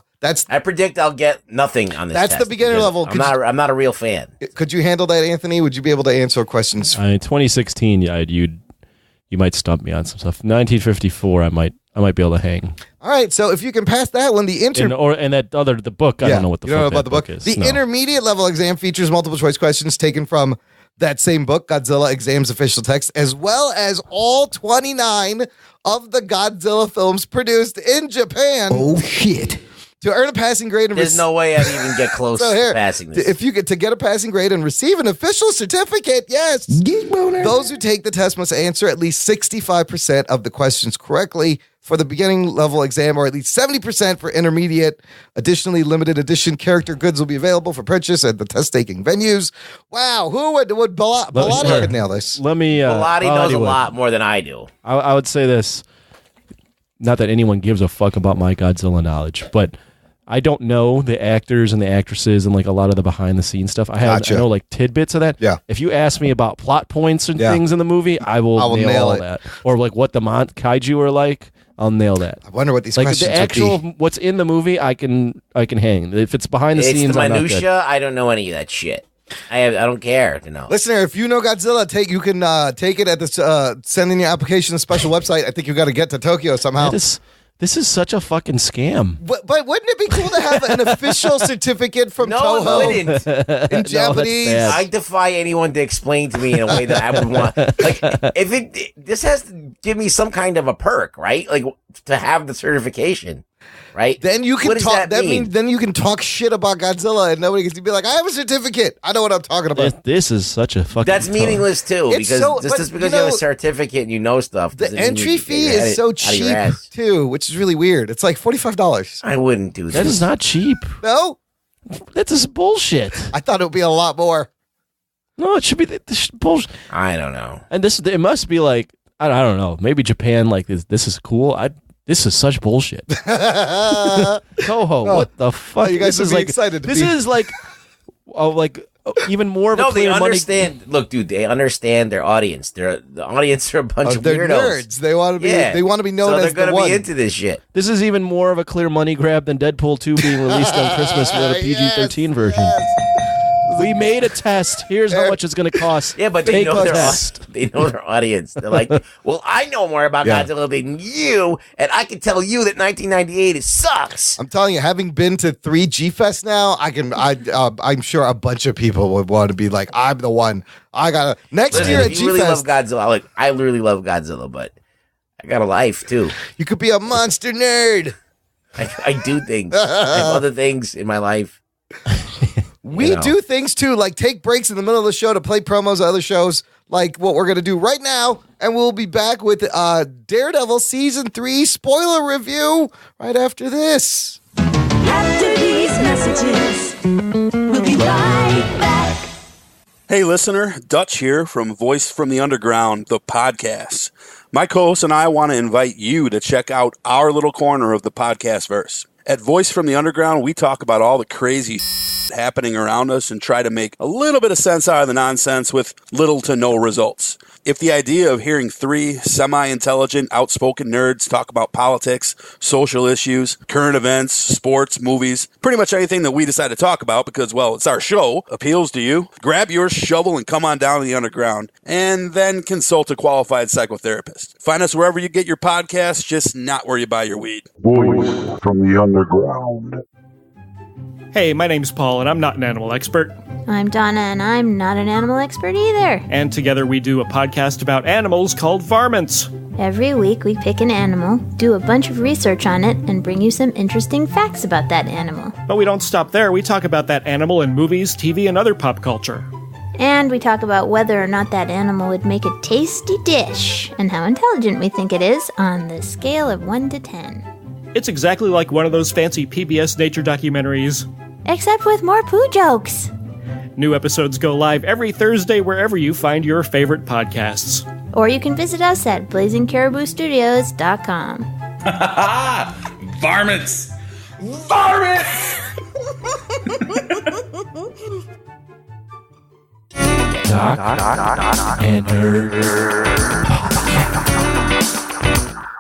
I predict I'll get nothing on this test. That's the beginner level. I'm not a real fan. Could you handle that, Anthony? Would you be able to answer questions? In 2016, you'd you might stump me on some stuff. 1954, I might be able to hang. All right, so if you can pass that one, the the book, I don't know what the fuck that book is. The No. intermediate level exam features multiple choice questions taken from that same book, Godzilla Exam's official text, as well as all 29 of the Godzilla films produced in Japan. Oh, shit. To earn a passing grade and There's no way I'd even get close to passing this. If you get to get a passing grade and receive an official certificate, yes. Geek boner. Those who take the test must answer at least 65% of the questions correctly for the beginning level exam, or at least 70% for intermediate. Additionally, limited edition character goods will be available for purchase at the test-taking venues. Wow, who would Bilotti could nail this? Let me. Bilotti knows a lot more than I do. I would say this. Not that anyone gives a fuck about my Godzilla knowledge, but I don't know the actors and the actresses and like a lot of the behind the scenes stuff. I know like tidbits of that. Yeah. If you ask me about plot points and things in the movie, I will nail all that. Or like what the kaiju are like, I'll nail that. I wonder what these like questions the actual would be. what's in the movie, I can hang. If it's behind the scenes, It's the I'm not good. minutia. I don't know any of that shit. I don't care to know. Listener, if you know Godzilla, you can take it at the send in your application to a special website. I think you got to get to Tokyo somehow. This is such a fucking scam. But wouldn't it be cool to have an official certificate from Toho it wouldn't. in Japanese? bad. I defy anyone to explain to me in a way that I would want. Like, this has to give me some kind of a perk, right? Like to have the certification, right? Then you can What does talk. that mean? Means then you can talk shit about Godzilla, and nobody can be like, "I have a certificate. I know what I'm talking about." This is such a fucking. That's meaningless too, It's because so- just but, because you you have know, a certificate and you know stuff. The doesn't mean entry you fee get is it so out of your cheap ass. too, which is really weird. It's like $45. I wouldn't do that. That is not cheap. No, That's just bullshit. I thought it would be a lot more. No, it should be this bullshit. I don't know. And it must be like I don't know. Maybe Japan like this is cool. This is such bullshit. Toho, what the fuck? You guys this would is be excited to This be- is like even more of a No, they clear money. understand. Look, dude, they understand their audience. The audience are a bunch of They're weirdos. nerds. They want to be. Yeah. They want to be known So they're as the gonna one. be into this shit. This is even more of a clear money grab than Deadpool 2 being released on Christmas with a PG-13 version. Yes. We made a test. Here's how much it's going to cost. Yeah, but they Take know the their test. they know their audience. They're like, well, I know more about Yeah. Godzilla than you, and I can tell you that 1998 sucks. I'm telling you, having been to 3 G-Fest now, I'm sure a bunch of people would want to be like, I'm the one. I got to next Listen, year at if you really love G-Fest. Godzilla, I literally love Godzilla, but I got a life too. You could be a monster nerd. I do things. I have other things in my life. We do things too, like take breaks in the middle of the show to play promos of other shows, like what we're going to do right now. And we'll be back with Daredevil Season 3 spoiler review right after this. After these messages, we'll be right back. Hey, listener, Dutch here from Voice from the Underground, the podcast. My co-host and I want to invite you to check out our little corner of the podcast verse. At Voice from the Underground, we talk about all the crazy happening around us and try to make a little bit of sense out of the nonsense with little to no results. If the idea of hearing 3 semi-intelligent, outspoken nerds talk about politics, social issues, current events, sports, movies, pretty much anything that we decide to talk about because, well, it's our show, appeals to you, grab your shovel and come on down to the underground, and then consult a qualified psychotherapist. Find us wherever you get your podcasts, just not where you buy your weed. Voice from the Underground. Hey, my name's Paul, and I'm not an animal expert. I'm Donna, and I'm not an animal expert either. And together we do a podcast about animals called Varmints. Every week we pick an animal, do a bunch of research on it, and bring you some interesting facts about that animal. But we don't stop there. We talk about that animal in movies, TV, and other pop culture. And we talk about whether or not that animal would make a tasty dish, and how intelligent we think it is on the scale of 1 to 10. It's exactly like one of those fancy PBS nature documentaries. Except with more poo jokes. New episodes go live every Thursday wherever you find your favorite podcasts. Or you can visit us at blazingcariboustudios.com. Varmints! Varmints! And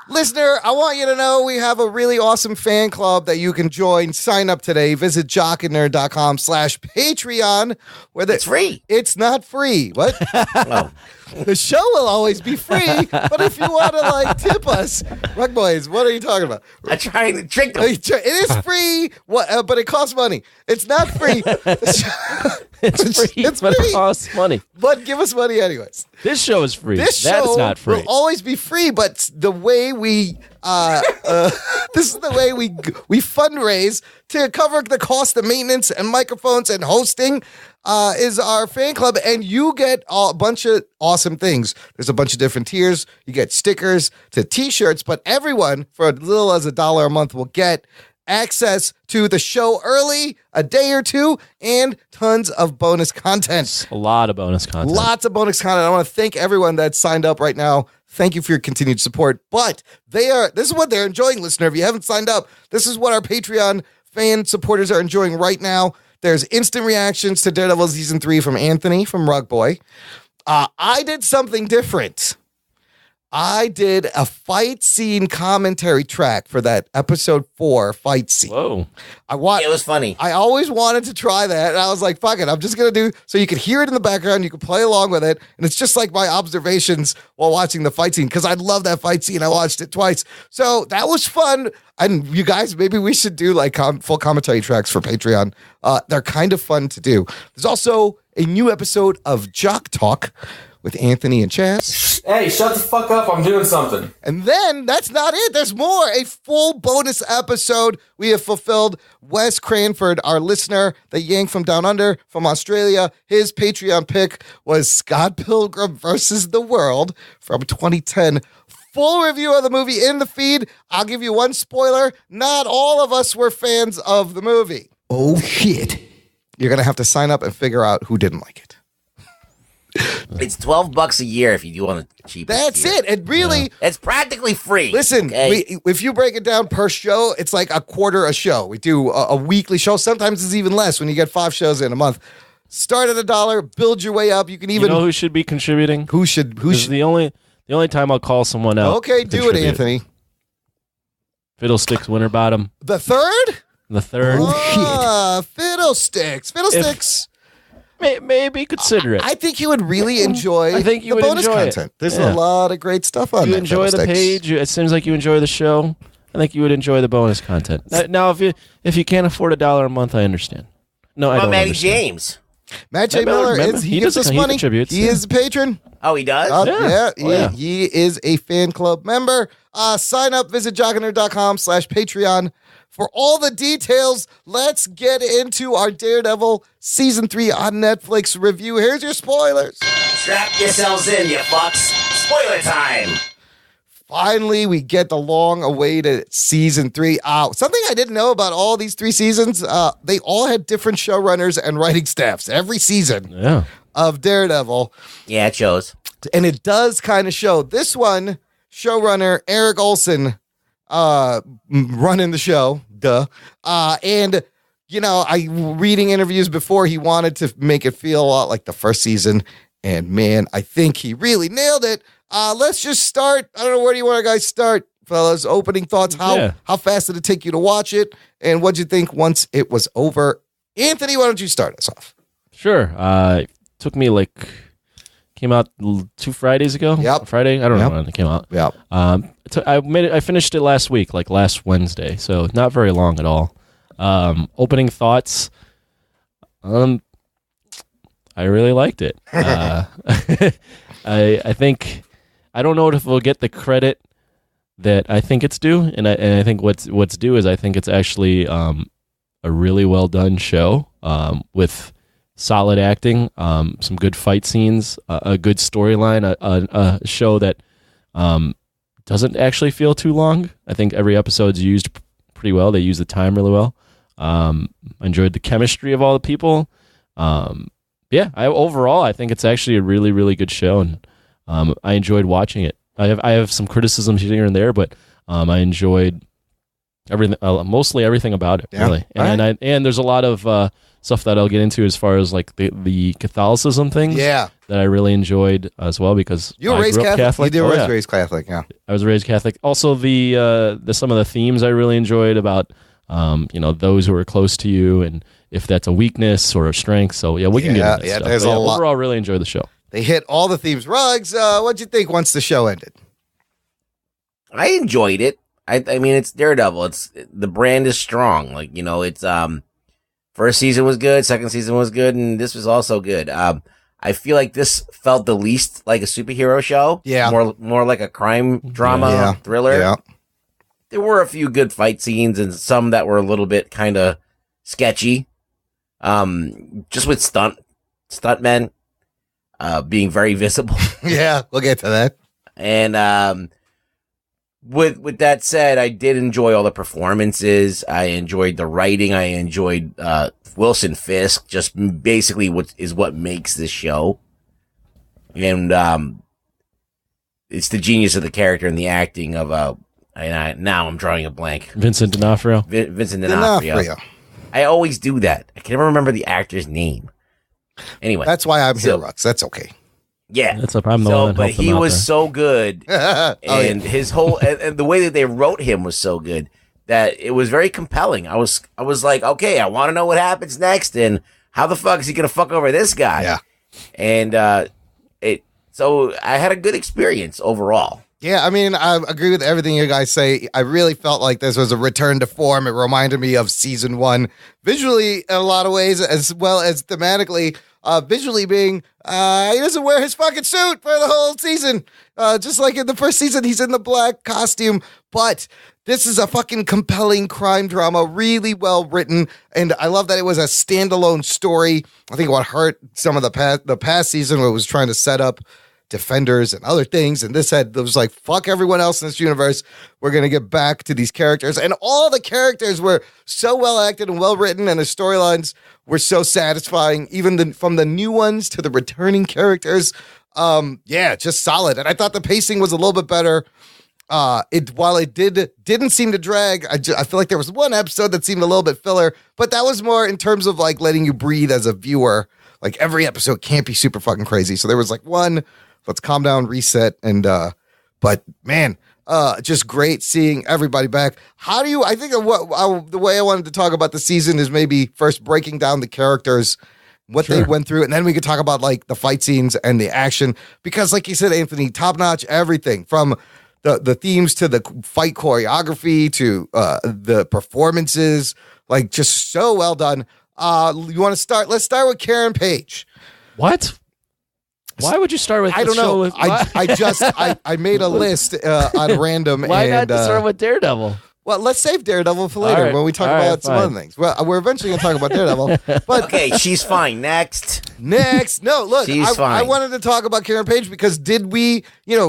Listener, I want you to know we have a really awesome fan club that you can join. Sign up today. Visit jockandnerd.com/Patreon. It's free. It's not free. What? Oh. The show will always be free, but if you want to like tip us, Rug Boys, what are you talking about? I'm trying to trick them. It is free, but it costs money. It's not free. It's free, but it costs money. But give us money anyways. This show is free. This That's show not free. will always be free, but the way we this is the way we fundraise to cover the cost of maintenance and microphones and hosting is our fan club, and you get a bunch of awesome things. There's a bunch of different tiers. You get stickers to t-shirts, but everyone for as little as $1 a month will get access to the show early, a day or two, and tons of bonus content. A lot of bonus content. Lots of bonus content. I want to thank everyone that's signed up right now. Thank you for your continued support. But this is what they're enjoying, listener. If you haven't signed up, this is what our Patreon fan supporters are enjoying right now. There's instant reactions to Daredevil Season 3 from Anthony from Rugboy. I did something different. I did a fight scene commentary track for that episode 4 fight scene. Whoa. It was funny. I always wanted to try that, and I was like, fuck it, I'm just going to do, so you can hear it in the background, you can play along with it, and it's just like my observations while watching the fight scene, because I love that fight scene. I watched it twice. So that was fun, and you guys, maybe we should do like full commentary tracks for Patreon. They're kind of fun to do. There's also a new episode of Jock Talk with Anthony and Chaz. Hey, shut the fuck up. I'm doing something. And then that's not it. There's more. A full bonus episode. We have fulfilled Wes Cranford, our listener, the Yank from Down Under from Australia. His Patreon pick was Scott Pilgrim versus the World from 2010. Full review of the movie in the feed. I'll give you one spoiler. Not all of us were fans of the movie. Oh, shit. You're going to have to sign up and figure out who didn't like it. It's $12 a year if you do on the cheap. That's it. And really, it's practically free. Listen, okay? if you break it down per show, it's like a quarter a show. We do a weekly show. Sometimes it's even less when you get 5 shows in a month. Start at $1, build your way up. You can even. You know who should be contributing? Who should? The only time I'll call someone out. Okay, do it, Anthony. Fiddlesticks Winterbottom. The third. Fiddlesticks. Fiddlesticks. Maybe consider it. I think you would really enjoy. I think you the would bonus enjoy content. it. There's a lot of great stuff on. You enjoy the page. It seems like you enjoy the show. I think you would enjoy the bonus content. Now, if you can't afford $1 a month, I understand. No, I don't. Matty understand. James. Matt J. Miller is. He gives us money. He is a patron. Oh, he does? He is a fan club member. Sign up. Visit jockandnerd.com/Patreon for all the details. Let's get into our Daredevil Season 3 on Netflix review. Here's your spoilers. Strap yourselves in, you fucks. Spoiler time. Finally, we get the long-awaited Season 3 out. Something I didn't know about all these 3 seasons, they all had different showrunners and writing staffs every season of Daredevil. Yeah, it shows. And it does kind of show. This one, showrunner Eric Olson running the show, and, you know, reading interviews before, he wanted to make it feel a lot like the first season. And, man, I think he really nailed it. Let's just start. I don't know, where do you want to guys start, fellas? Opening thoughts. How fast did it take you to watch it? And what'd you think once it was over? Anthony, why don't you start us off? Sure. It took me came out 2 Fridays ago. Yep. Friday. I don't know when it came out. Yep. I finished it last week, last Wednesday. So not very long at all. Opening thoughts. I really liked it. I think, I don't know if it'll get the credit that I think it's due, and I think what's due is I think it's actually a really well done show with solid acting, some good fight scenes, a good storyline, a show that doesn't actually feel too long. I think every episode's used pretty well. They use the time really well. I enjoyed the chemistry of all the people. Overall, I think it's actually a really, really good show, and I enjoyed watching it. I have some criticisms here and there, but I enjoyed everything, mostly everything about it, really. And and there's a lot of stuff that I'll get into as far as the Catholicism things. Yeah, that I really enjoyed as well, because you were raised Catholic. You were raised Catholic. Yeah, I was raised Catholic. Also, the some of the themes I really enjoyed about those who are close to you, and if that's a weakness or a strength. So we can get into that stuff. There's overall, really enjoy the show. They hit all the themes. Ruggs, what'd you think once the show ended? I enjoyed it. I mean, it's Daredevil. The brand is strong. Like, it's first season was good, second season was good, and this was also good. I feel like this felt the least like a superhero show. Yeah. More like a crime drama thriller. Yeah. There were a few good fight scenes and some that were a little bit kind of sketchy. Just with stuntmen being very visible. Yeah, we'll get to that. And with that said, I did enjoy all the performances. I enjoyed the writing. I enjoyed Wilson Fisk, just basically what makes this show. And it's the genius of the character and the acting of now I'm drawing a blank. Vincent D'Onofrio. Vincent D'Onofrio. I always do that. I can never remember the actor's name. Anyway, that's why I'm here, Rux. That's okay. Yeah, that's I'm the one that but helped him he out was there. so good, and his whole and the way that they wrote him was so good that it was very compelling. I was like, okay, I want to know what happens next, and how the fuck is he gonna fuck over this guy? Yeah, and so I had a good experience overall. Yeah, I mean, I agree with everything you guys say. I really felt like this was a return to form. It reminded me of season 1, visually in a lot of ways, as well as thematically. Visually being, he doesn't wear his fucking suit for the whole season. Just like in the first season, he's in the black costume. But this is a fucking compelling crime drama, really well written. And I love that it was a standalone story. I think what hurt some of the past season was trying to set up Defenders and other things, and this was like, fuck everyone else in this universe, we're gonna get back to these characters. And all the characters were so well acted and well written, and the storylines were so satisfying, even from the new ones to the returning characters. Just solid. And I thought the pacing was a little bit better. While it didn't seem to drag, I feel like there was one episode that seemed a little bit filler, but that was more in terms of like letting you breathe as a viewer. Like every episode can't be super fucking crazy, so there was like one, let's calm down, reset, and but man, just great seeing everybody back. I think the way I wanted to talk about the season is maybe first breaking down the characters, what they went through, and then we could talk about like the fight scenes and the action, because like you said, Anthony, top notch, everything from the themes to the fight choreography to the performances, like just so well done. You want to start? Let's start with Karen Page. What? Why would you start with? I don't know. I made a list on random. Why not start with Daredevil? Well, let's save Daredevil for later when we talk about some other things. Well, we're eventually going to talk about Daredevil. But okay, she's fine. Next. No, look, she's fine. I wanted to talk about Karen Page because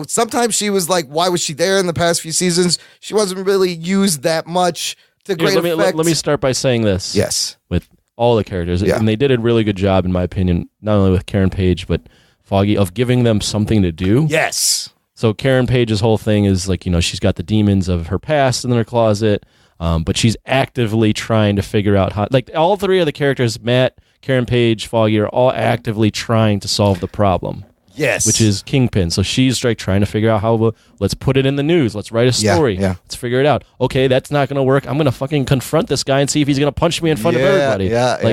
sometimes she was like, why was she there in the past few seasons? She wasn't really used that much to great effect. Let me start by saying this. Yes. With all the characters. Yeah. And they did a really good job, in my opinion, not only with Karen Page, but Foggy, of giving them something to do. Yes. So Karen Page's whole thing is like, she's got the demons of her past in her closet, but she's actively trying to figure out how, like all three of the characters, Matt, Karen Page, Foggy, are all actively trying to solve the problem. Yes. Which is Kingpin. So she's like trying to figure out how, let's put it in the news. Let's write a story. Yeah. Let's figure it out. Okay, that's not going to work. I'm going to fucking confront this guy and see if he's going to punch me in front of everybody.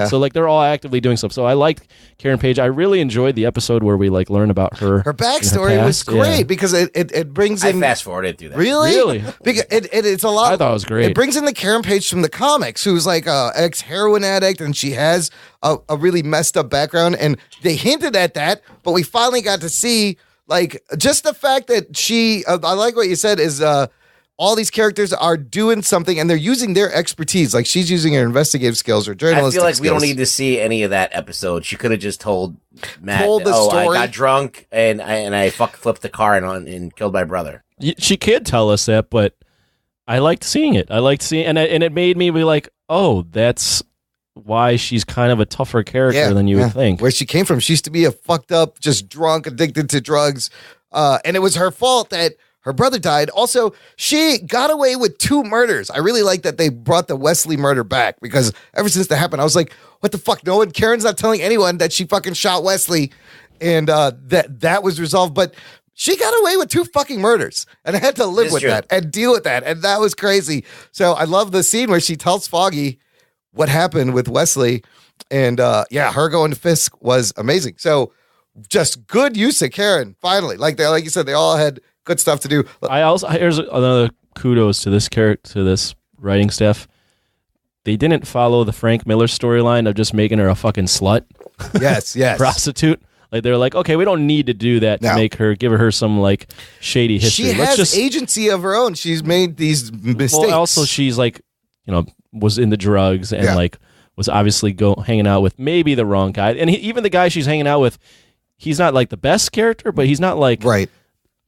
So like they're all actively doing stuff. So I liked Karen Page. I really enjoyed the episode where we like learn about her. Her backstory was great because it brings in. I fast forwarded through that. Really? Because it's a lot. I thought it was great. It brings in the Karen Page from the comics, who's like a ex-heroin addict, and she has a really messed up background, and they hinted at that, but we finally got to see like just the fact that she. I like what you said is. All these characters are doing something and they're using their expertise. Like she's using her investigative skills or journalistic I feel like skills. we don't need to see any of that episode. She could have just told Matt, the story. I got drunk and I flipped the car and killed my brother. She could tell us that, but I liked seeing it. And it made me be like, oh, that's why she's kind of a tougher character than you would think. Where she came from. She used to be a fucked up, just drunk, addicted to drugs. And it was her fault that her brother died. Also, she got away with 2 murders. I really like that they brought the Wesley murder back because ever since that happened, I was like, what the fuck? Karen's not telling anyone that she fucking shot Wesley, and that was resolved. But she got away with 2 fucking murders, and I had to live with that and deal with that, and that was crazy. So I love the scene where she tells Foggy what happened with Wesley, and her going to Fisk was amazing. So just good use of Karen. Finally, like you said, they all had good stuff to do. Here's another kudos to this character, to this writing staff. They didn't follow the Frank Miller storyline of just making her a fucking slut. Yes, prostitute. Like they're like, okay, we don't need to do that to give her some like shady history. She has agency of her own. She's made these mistakes. Well, also she's like, was into drugs and like was obviously hanging out with maybe the wrong guy. And even the guy she's hanging out with, he's not like the best character, but he's not like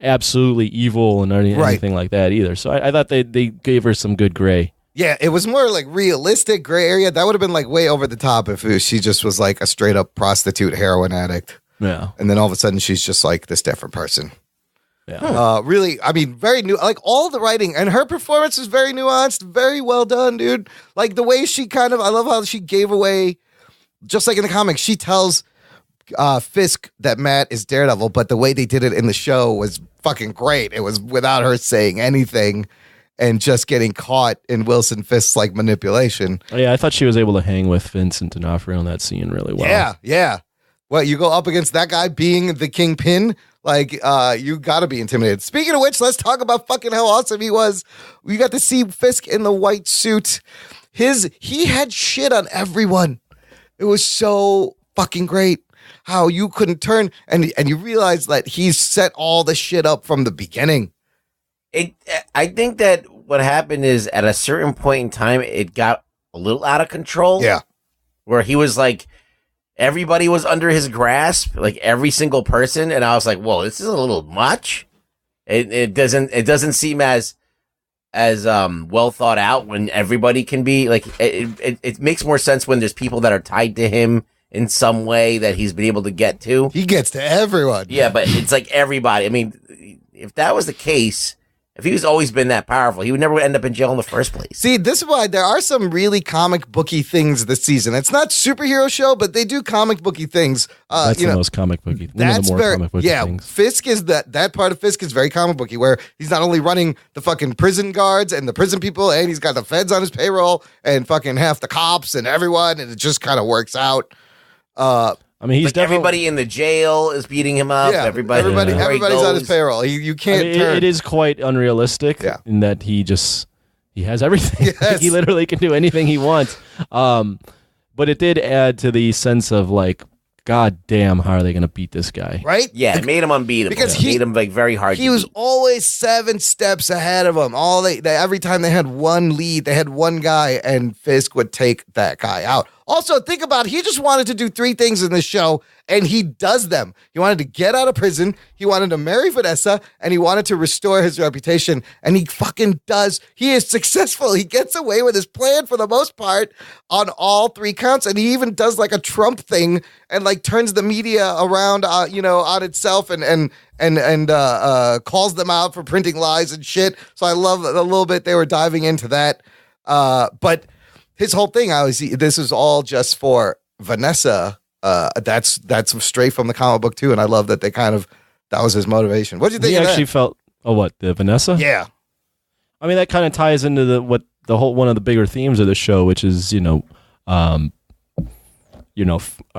absolutely evil and anything like that either. So I thought they gave her some good gray. Yeah, it was more like realistic gray area. That would have been like way over the top if she just was like a straight up prostitute heroin addict. Yeah. And then all of a sudden she's just like this different person. Yeah. Really, I mean, very new. Like all the writing and her performance is very nuanced, very well done, dude. Like the way she I love how she gave away, just like in the comics, she tells Fisk that Matt is Daredevil, but the way they did it in the show was fucking great. It was without her saying anything. And just getting caught in Wilson Fisk's like manipulation. Oh, yeah, I thought she was able to hang with Vincent D'Onofrio in that scene really well. Yeah. Well, you go up against that guy being the kingpin, like you got to be intimidated. Speaking of which, let's talk about fucking how awesome he was. We got to see Fisk in the white suit. He had shit on everyone. It was so fucking great how you couldn't turn and you realize that he's set all the shit up from the beginning. I think that what happened is at a certain point in time, it got a little out of control. Yeah. Where he was like, everybody was under his grasp, like every single person. And I was like, whoa, this is a little much. It doesn't seem as well thought out when everybody can be like, it makes more sense when there's people that are tied to him in some way that he's been able to get to. He gets to everyone. Yeah, but it's like everybody. I mean, if that was the case, if he was always been that powerful, he would never end up in jail in the first place. See, this is why there are some really comic booky things this season. It's not superhero show, but they do comic booky things. That's the most comic booky. One of the more comic booky things. Fisk is that part of Fisk is very comic booky, where he's not only running the fucking prison guards and the prison people, and he's got the feds on his payroll and fucking half the cops and everyone, and it just kind of works out. I mean, he's like everybody in the jail is beating him up. Yeah, everybody's on his payroll. You can't turn. It is quite unrealistic in that he has everything. Yes. He literally can do anything he wants. But it did add to the sense of like, God damn, how are they going to beat this guy? Right? Yeah, it made him unbeatable. Because it made him like very hard. He was always 7 steps ahead of him. Every time they had one lead, they had one guy, and Fisk would take that guy out. Also, think about it. He just wanted to do 3 things in this show, and he does them. He wanted to get out of prison, he wanted to marry Vanessa, and he wanted to restore his reputation, and he fucking does. He is successful. He gets away with his plan for the most part on all 3 counts, and he even does like a Trump thing and like turns the media around, on itself and calls them out for printing lies and shit. So I love a little bit they were diving into that. But his whole thing, this is all just for Vanessa. That's straight from the comic book too, and I love that that was his motivation. What do you think? He of actually that? felt the Vanessa? Yeah. I mean, that kind of ties into one of the bigger themes of the show, which is a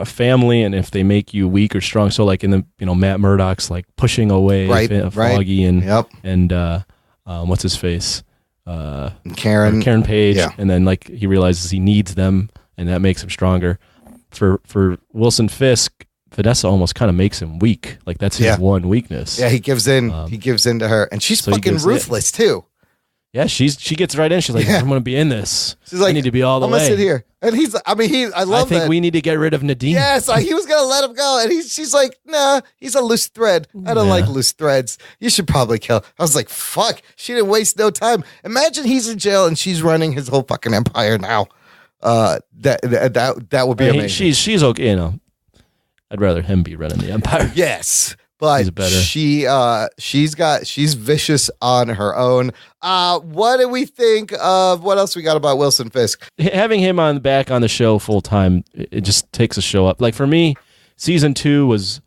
family, and if they make you weak or strong. So like in the Matt Murdock's like pushing away Foggy and what's his face. Karen Page, yeah. And then like he realizes he needs them, and that makes him stronger. For Wilson Fisk, Vanessa almost kind of makes him weak. Like that's his one weakness. Yeah, he gives in. He gives in to her, and she's fucking ruthless too. Yeah, she gets right in. She's like, I'm going to be in this. She's like, I need to be all the way. I'm going to sit here. And I think we need to get rid of Nadine. Yes, he was going to let him go. And she's like, nah, he's a loose thread. I don't like loose threads. You should probably kill. I was like, fuck. She didn't waste no time. Imagine he's in jail and she's running his whole fucking empire now. That would be amazing. She's okay, I'd rather him be running the empire. Yes. But she's vicious on her own. What do we think of what else we got about Wilson Fisk? Having him back on the show full time, it just takes a show up. Like for me, season 2 was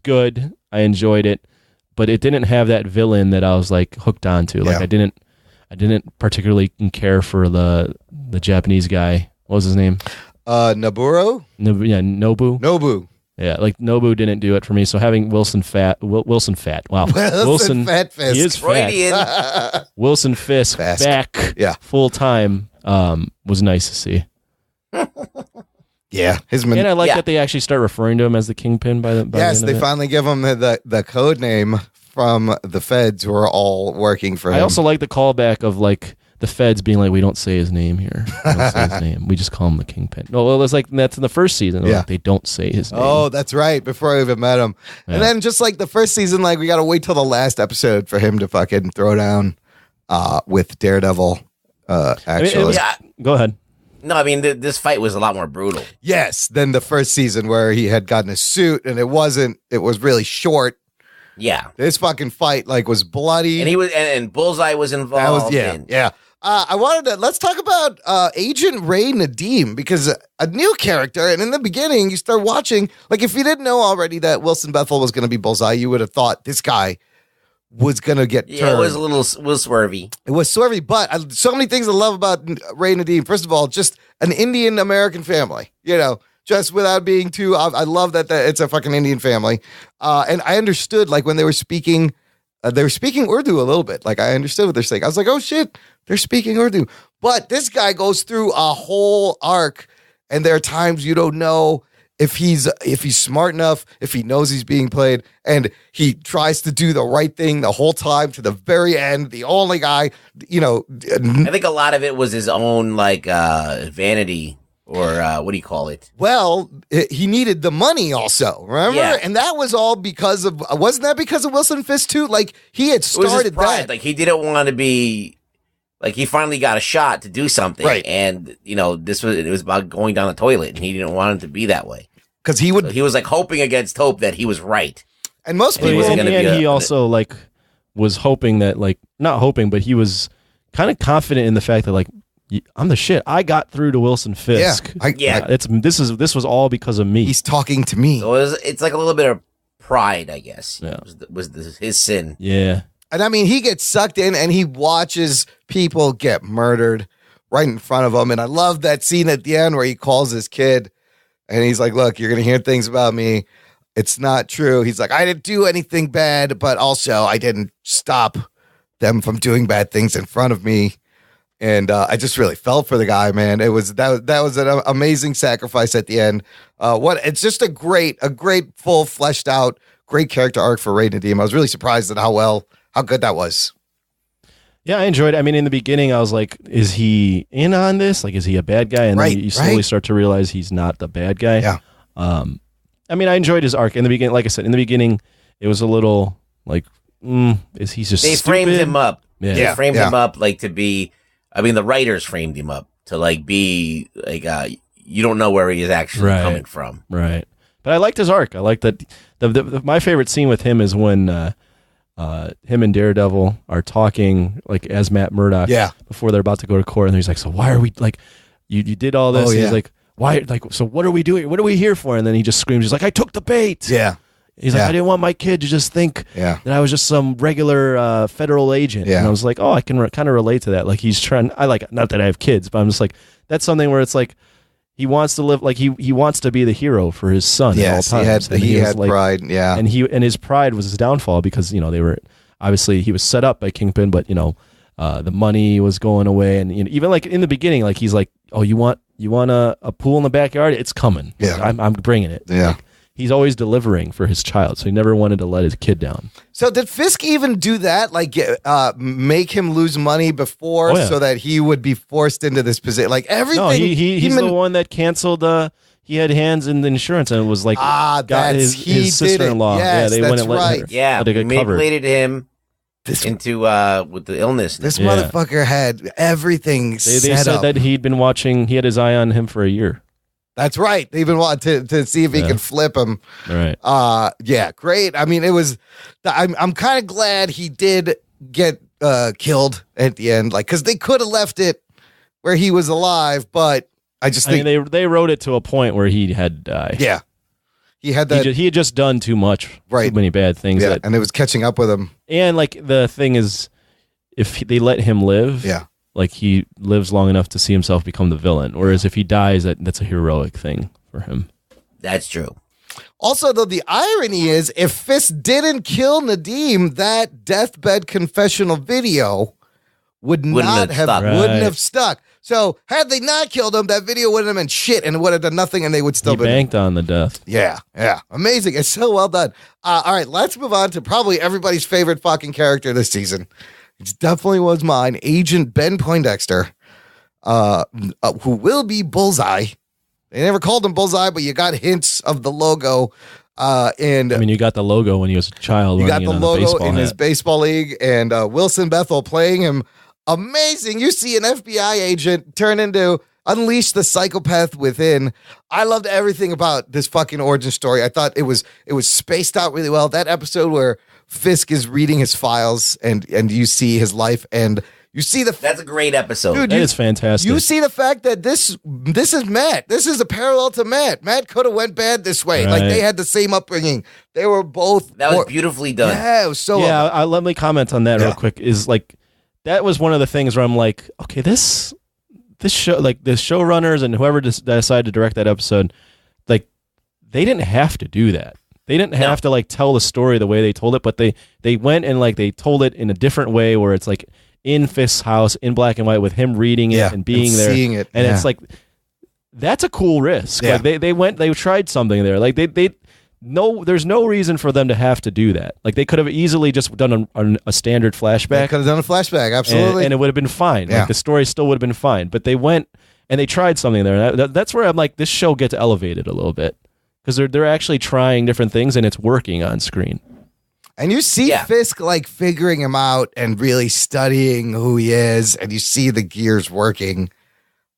good. I enjoyed it, but it didn't have that villain that I was like hooked onto. Like I didn't particularly care for the Japanese guy. What was his name? Nobu. Nobu. Yeah, like Nobu didn't do it for me. So having Wilson Fat, wow, Wilson Fat Fisk. He is fat. Wilson Fisk back, full time, was nice to see. Yeah, and I like that they actually start referring to him as the Kingpin by the yes, end they of it. finally give him the code name from the feds who are all working for him. I also like the callback of like the feds being like, we don't say his name here. We don't say his name. We just call him the Kingpin. No, well, it's like that's in the first season. Yeah. Like, they don't say his name. Oh, that's right. Before I even met him. Yeah. And then just like the first season, like we got to wait till the last episode for him to fucking throw down with Daredevil. Actually. Go ahead. No, I mean, this fight was a lot more brutal. Yes, than the first season where he had gotten a suit and it was really short. Yeah. This fucking fight like was bloody. And he was, and Bullseye was involved. Yeah. Let's talk about Agent Ray Nadeem, because a new character, and in the beginning you start watching, like if you didn't know already that Wilson Bethel was going to be Bullseye, you would have thought this guy was going to get turned. It was swervy. It was swervy, but so many things I love about Ray Nadeem. First of all, just an Indian American family, just without being too, I love that it's a fucking Indian family. And I understood, like, when they were speaking Urdu a little bit. Like, I understood what they're saying. I was like, oh shit, they're speaking Urdu. But this guy goes through a whole arc, and there are times you don't know if he's smart enough, if he knows he's being played, and he tries to do the right thing the whole time to the very end. The only guy, I think a lot of it was his own, like, vanity. Or what do you call it? Well, he needed the money also, remember? Yeah. And that was all because of, wasn't that because of Wilson Fisk too? Like, he had started it was his pride. that. Like, he didn't want to be, like, he finally got a shot to do something. Right. And, it was about going down the toilet, and he didn't want it to be that way. Because he would. So he was, like, hoping against hope that he was right. And most people. And he also, like, was hoping that, like, not hoping, but he was kind of confident in the fact that, like, I'm the shit. I got through to Wilson Fisk. This was all because of me. He's talking to me. So it's like a little bit of pride, I guess. Yeah. Was his sin. Yeah. And I mean, he gets sucked in and he watches people get murdered right in front of him. And I love that scene at the end where he calls his kid and he's like, look, you're going to hear things about me. It's not true. He's like, I didn't do anything bad, but also I didn't stop them from doing bad things in front of me. And I just really felt for the guy, man. It was that was an amazing sacrifice at the end. It's just a great, full, fleshed out, great character arc for Ray Nadeem. I was really surprised at how good that was. Yeah, I enjoyed it. I mean, in the beginning, I was like, is he in on this? Like, is he a bad guy? And then you slowly start to realize he's not the bad guy. Yeah. I mean, I enjoyed his arc in the beginning. Like I said, in the beginning, it was a little like, is he just They framed him up. Yeah. They framed him up like to be. I mean, the writers framed him up to like be like you don't know where he is actually coming from. Right. But I liked his arc. I liked that. My favorite scene with him is when him and Daredevil are talking like as Matt Murdock. Yeah. Before they're about to go to court, and he's like, "So why are we like? You did all this?" And he's like, "Why? Like, so what are we doing? What are we here for?" And then he just screams, "He's like, I took the bait." Yeah. He's like, I didn't want my kid to just think that I was just some regular federal agent. Yeah. And I was like, oh, I can kind of relate to that. Like he's trying, not that I have kids, but I'm just like, that's something where it's like, he wants to live, like he wants to be the hero for his son at all times. He had pride. Yeah. And his pride was his downfall because, they were, obviously he was set up by Kingpin, but the money was going away. And even like in the beginning, like he's like, oh, you want a pool in the backyard? It's coming. Yeah. Like, I'm bringing it. Yeah. Like, he's always delivering for his child, so he never wanted to let his kid down. So did Fisk even do that? Like make him lose money before so that he would be forced into this position? Like everything. No, he's the one that canceled. He had hands in the insurance and it was like his sister-in-law. Yes, they wouldn't let her. Yeah, let it get manipulated him into with the illness. This motherfucker had everything. They said that he'd been watching. He had his eye on him for a year. That's right. They even wanted to see if he could flip him. Right. Yeah, great. I mean, it was. I'm kind of glad he did get killed at the end, like because they could have left it where he was alive, but I think they wrote it to a point where he had died. Yeah, he had that. He had just done too much, too many bad things. Yeah, and it was catching up with him. And like the thing is, if they let him live, like he lives long enough to see himself become the villain. Whereas if he dies, that's a heroic thing for him. That's true. Also, though, the irony is, if Fisk didn't kill Nadim, that deathbed confessional video wouldn't have stuck. So, had they not killed him, that video wouldn't have been shit, and it would have done nothing, and they would still be banked on the death. Yeah, amazing. It's so well done. All right, let's move on to probably everybody's favorite fucking character this season. It definitely was mine, Agent Ben Poindexter, who will be Bullseye. They never called him Bullseye, but you got hints of the logo. And I mean, you got the logo when he was a child. You got the logo in his hat. baseball league, and Wilson Bethel playing him. Amazing. You see an FBI agent turn into unleash the psychopath within. I loved everything about this fucking origin story. I thought it was spaced out really well. That episode where Fisk is reading his files and you see his life and you see that's a great episode. Dude, that is fantastic. You see the fact that this is Matt. This is a parallel to Matt. Matt could have went bad this way. Right. Like they had the same upbringing. They were both. That was beautifully done. Yeah, it was so. Yeah, let me comment on that real quick. Is like that was one of the things where I'm like, okay, this show, like the showrunners and whoever decided to direct that episode, like they didn't have to do that. They didn't have to like tell the story the way they told it, but they went and like they told it in a different way where it's like in Fisk's house in black and white with him reading it and being there, seeing it, and it's like that's a cool risk. Yeah. Like they tried something there. Like there's no reason for them to have to do that. Like they could have easily just done a standard flashback. They could have done a flashback, absolutely, and it would have been fine. Yeah. Like the story still would have been fine. But they went and they tried something there. That's where I'm like, this show gets elevated a little bit because they're actually trying different things and it's working on screen. And you see Fisk like figuring him out and really studying who he is, and you see the gears working.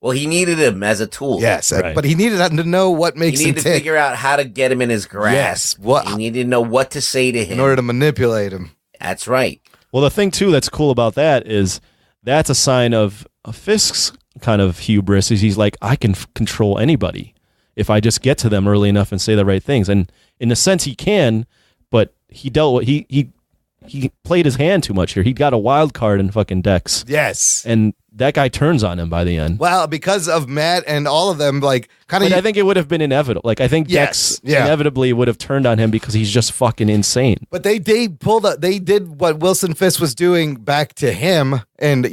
Well, he needed him as a tool. Yes, but he needed to know what makes him He needed to figure out how to get him in his grasp. Yes, he needed to know what to say to him in order to manipulate him. That's right. Well, the thing too that's cool about that is that's a sign of Fisk's kind of hubris. Is he's like, I can control anybody if I just get to them early enough and say the right things. And in a sense, he can, but he played his hand too much here. He got a wild card in fucking Dex. Yes. And that guy turns on him by the end. Well, because of Matt and all of them, like kind of. I think it would have been inevitable. Like I think Dex inevitably would have turned on him because he's just fucking insane. But they did what Wilson Fisk was doing back to him, and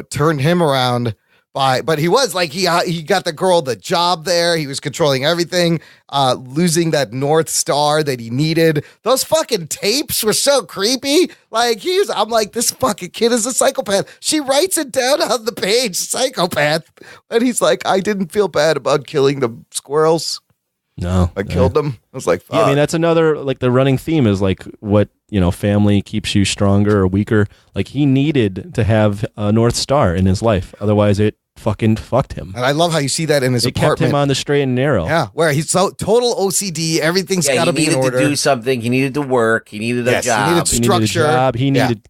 turned him around. But he was like he got the girl the job there. He was controlling everything, losing that North Star that he needed. Those fucking tapes were so creepy. Like I'm like, this fucking kid is a psychopath. She writes it down on the page, psychopath, and he's like, I didn't feel bad about killing the squirrels. No, I killed them. I was like, fuck. Yeah, I mean that's another like the running theme is like what family keeps you stronger or weaker. Like he needed to have a North Star in his life, otherwise it fucking fucked him. And I love how you see that in his apartment. Kept him on the straight and narrow. Yeah, where he's so total OCD. Everything's got to be in order. He needed to do something. He needed to work. He needed a job. He needed structure.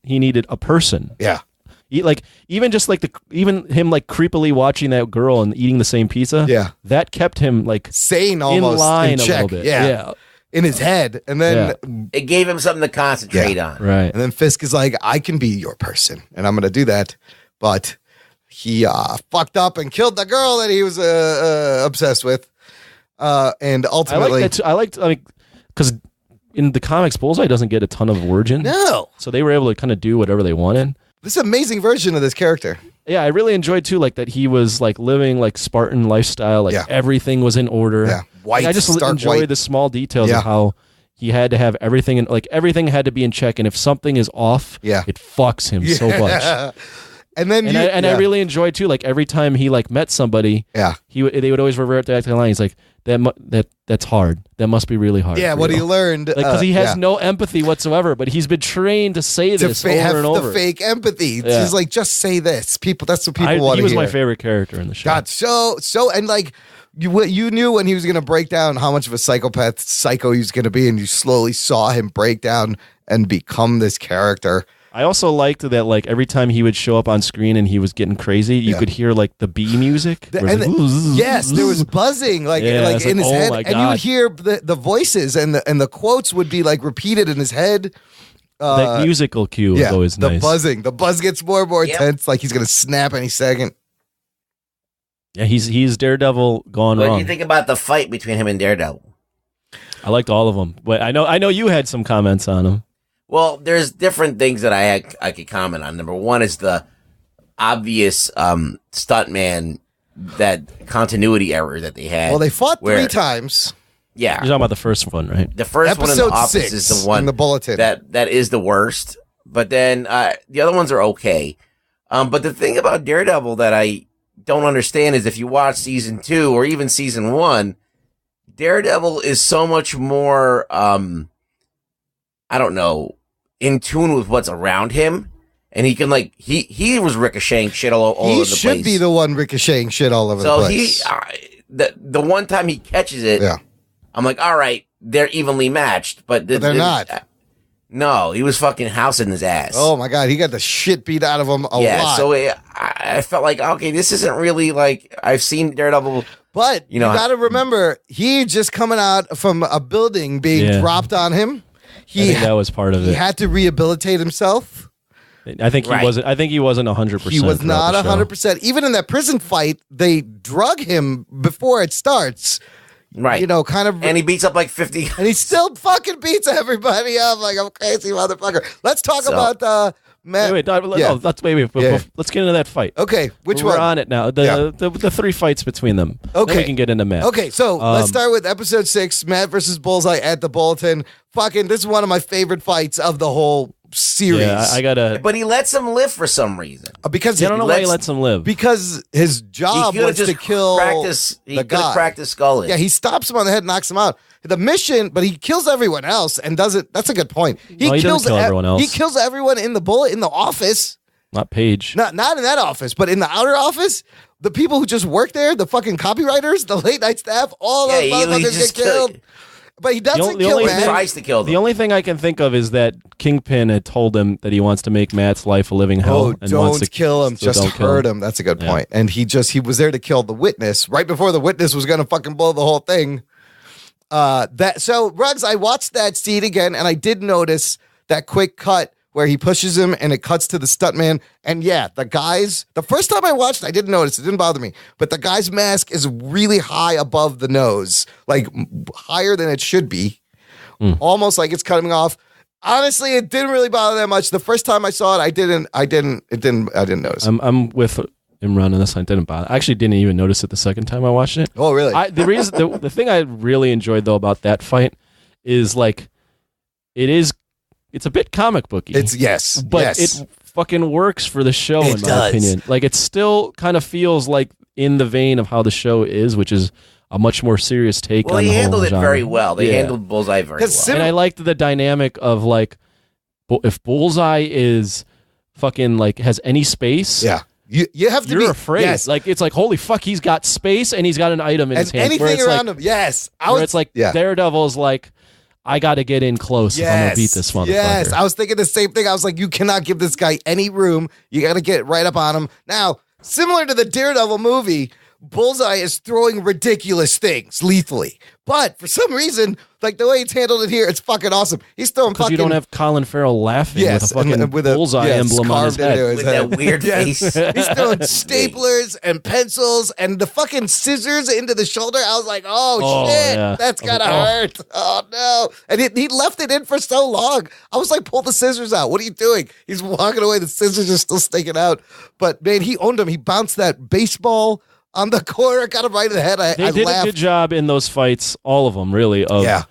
He needed a person. Yeah. Even him like creepily watching that girl and eating the same pizza. Yeah. That kept him like sane, almost in line in check. a little bit. Yeah. In his head. And then it gave him something to concentrate on. Right. And then Fisk is like, I can be your person and I'm going to do that. But he fucked up and killed the girl that he was obsessed with. And ultimately, I liked because in the comics, Bullseye doesn't get a ton of origin. No. So they were able to kind of do whatever they wanted. This amazing version of this character. Yeah, I really enjoyed too, like that he was like living like Spartan lifestyle, like everything was in order. Yeah, white. I just enjoy the small details of how he had to have everything, and like everything had to be in check, and if something is off, it fucks him so much. And then I really enjoyed too, like every time he like met somebody, they would always revert back to the line. He's like, that's hard. That must be really hard. Yeah, what he learned, because he has no empathy whatsoever, but he's been trained to say this over and over. The fake empathy. Yeah. He's like, just say this. People, that's what people want to hear. He was my favorite character in the show. God, so, and like you knew when he was going to break down how much of a psycho he was going to be, and you slowly saw him break down and become this character. I also liked that, like, every time he would show up on screen and he was getting crazy, you could hear, like, the bee music. Yes, there was buzzing, like in his head. My God. And you would hear the voices and the quotes would be, like, repeated in his head. That musical cue was always nice. The buzz gets more and more intense, like he's going to snap any second. Yeah, he's Daredevil gone wrong. What do you think about the fight between him and Daredevil? I liked all of them, but I know you had some comments on them. Well, there's different things that I could comment on. Number one is the obvious stuntman, that continuity error that they had. Well, they fought 3 times. Yeah. You're talking about the first one, right? The first one in the Episode office 6 is the one in the bulletin. that is the worst. But then the other ones are okay. But the thing about Daredevil that I don't understand is if you watch season 2 or even season 1, Daredevil is so much more, I don't know, in tune with what's around him. And he can he was ricocheting shit all over the place. He should be the one ricocheting shit all over the place. So the one time he catches it, I'm like, all right, they're evenly matched, but they're not. No, he was fucking housing his ass. Oh my God, he got the shit beat out of him a lot. So I felt like, okay, this isn't really like I've seen Daredevil. But you got to remember, he just coming out from a building being dropped on him. I think that was part of it. He had to rehabilitate himself. I think he wasn't. I think he wasn't 100%. He was not 100%. Even in that prison fight, they drug him before it starts. Right. You know, kind of. And he beats up like 50. And he still fucking beats everybody up like I'm crazy motherfucker. Let's talk about Matt. Wait, let's let's get into that fight. Okay, which We're one? on it now. The 3 fights between them. Okay. Then we can get into Matt. Okay, so let's start with episode 6, Matt versus Bullseye at the Bulletin. Fucking, this is one of my favorite fights of the whole series. Yeah, I gotta. But he lets him live for some reason. Because I don't know why he lets him live. Because his job was to kill the guy. Cracked his skull in. Yeah, he stops him on the head, knocks him out. The mission, but he kills everyone else and doesn't. That's a good point. He kills everyone else. He kills everyone in the office. Not Paige. Not in that office, but in the outer office. The people who just work there, the fucking copywriters, the late night staff, all those motherfuckers get killed. But he doesn't kill Matt. He tries to kill them. The only thing I can think of is that Kingpin had told him that he wants to make Matt's life a living hell. Oh, and don't wants to kill him. Just hurt him. That's a good point. And he was there to kill the witness right before the witness was going to fucking blow the whole thing. So Ruggs, I watched that scene again, and I did notice that quick cut where he pushes him and it cuts to the stuntman. And yeah, the first time I watched, I didn't notice. It didn't bother me. But the guy's mask is really high above the nose, like higher than it should be. Almost like it's cutting off. Honestly, it didn't really bother that much. The first time I saw it, I didn't notice. I'm with Imran on this. I didn't bother. I actually didn't even notice it the second time I watched it. Oh, really? The thing I really enjoyed though about that fight is it's a bit comic booky. But it fucking works for the show in my opinion. Like it still kind of feels like in the vein of how the show is, which is a much more serious take on the whole he handled it genre. very well. They handled Bullseye very well. And I liked the dynamic of like, if Bullseye is fucking like has any space, you have to be afraid. Yes. Like it's like holy fuck, he's got space and he's got an item in his hand. Anything around him, yes. It's like Daredevil's like, I got to get in close if I'm gonna beat this motherfucker. Yes, I was thinking the same thing. I was like, you cannot give this guy any room. You got to get right up on him. Now, similar to the Daredevil movie, Bullseye is throwing ridiculous things lethally. But for some reason, like the way it's handled it here, it's fucking awesome. He's throwing fucking... you don't have Colin Farrell laughing with a fucking Bullseye emblem on his head. With that weird face. He's throwing staplers and pencils and the fucking scissors into the shoulder. I was like, oh shit, that's gotta hurt. Oh no. And he left it in for so long. I was like, pull the scissors out. What are you doing? He's walking away. The scissors are still sticking out. But man, he owned him. He bounced that baseball on the corner, got him right in the head. They did laughed. a good job in those fights, all of them, really, of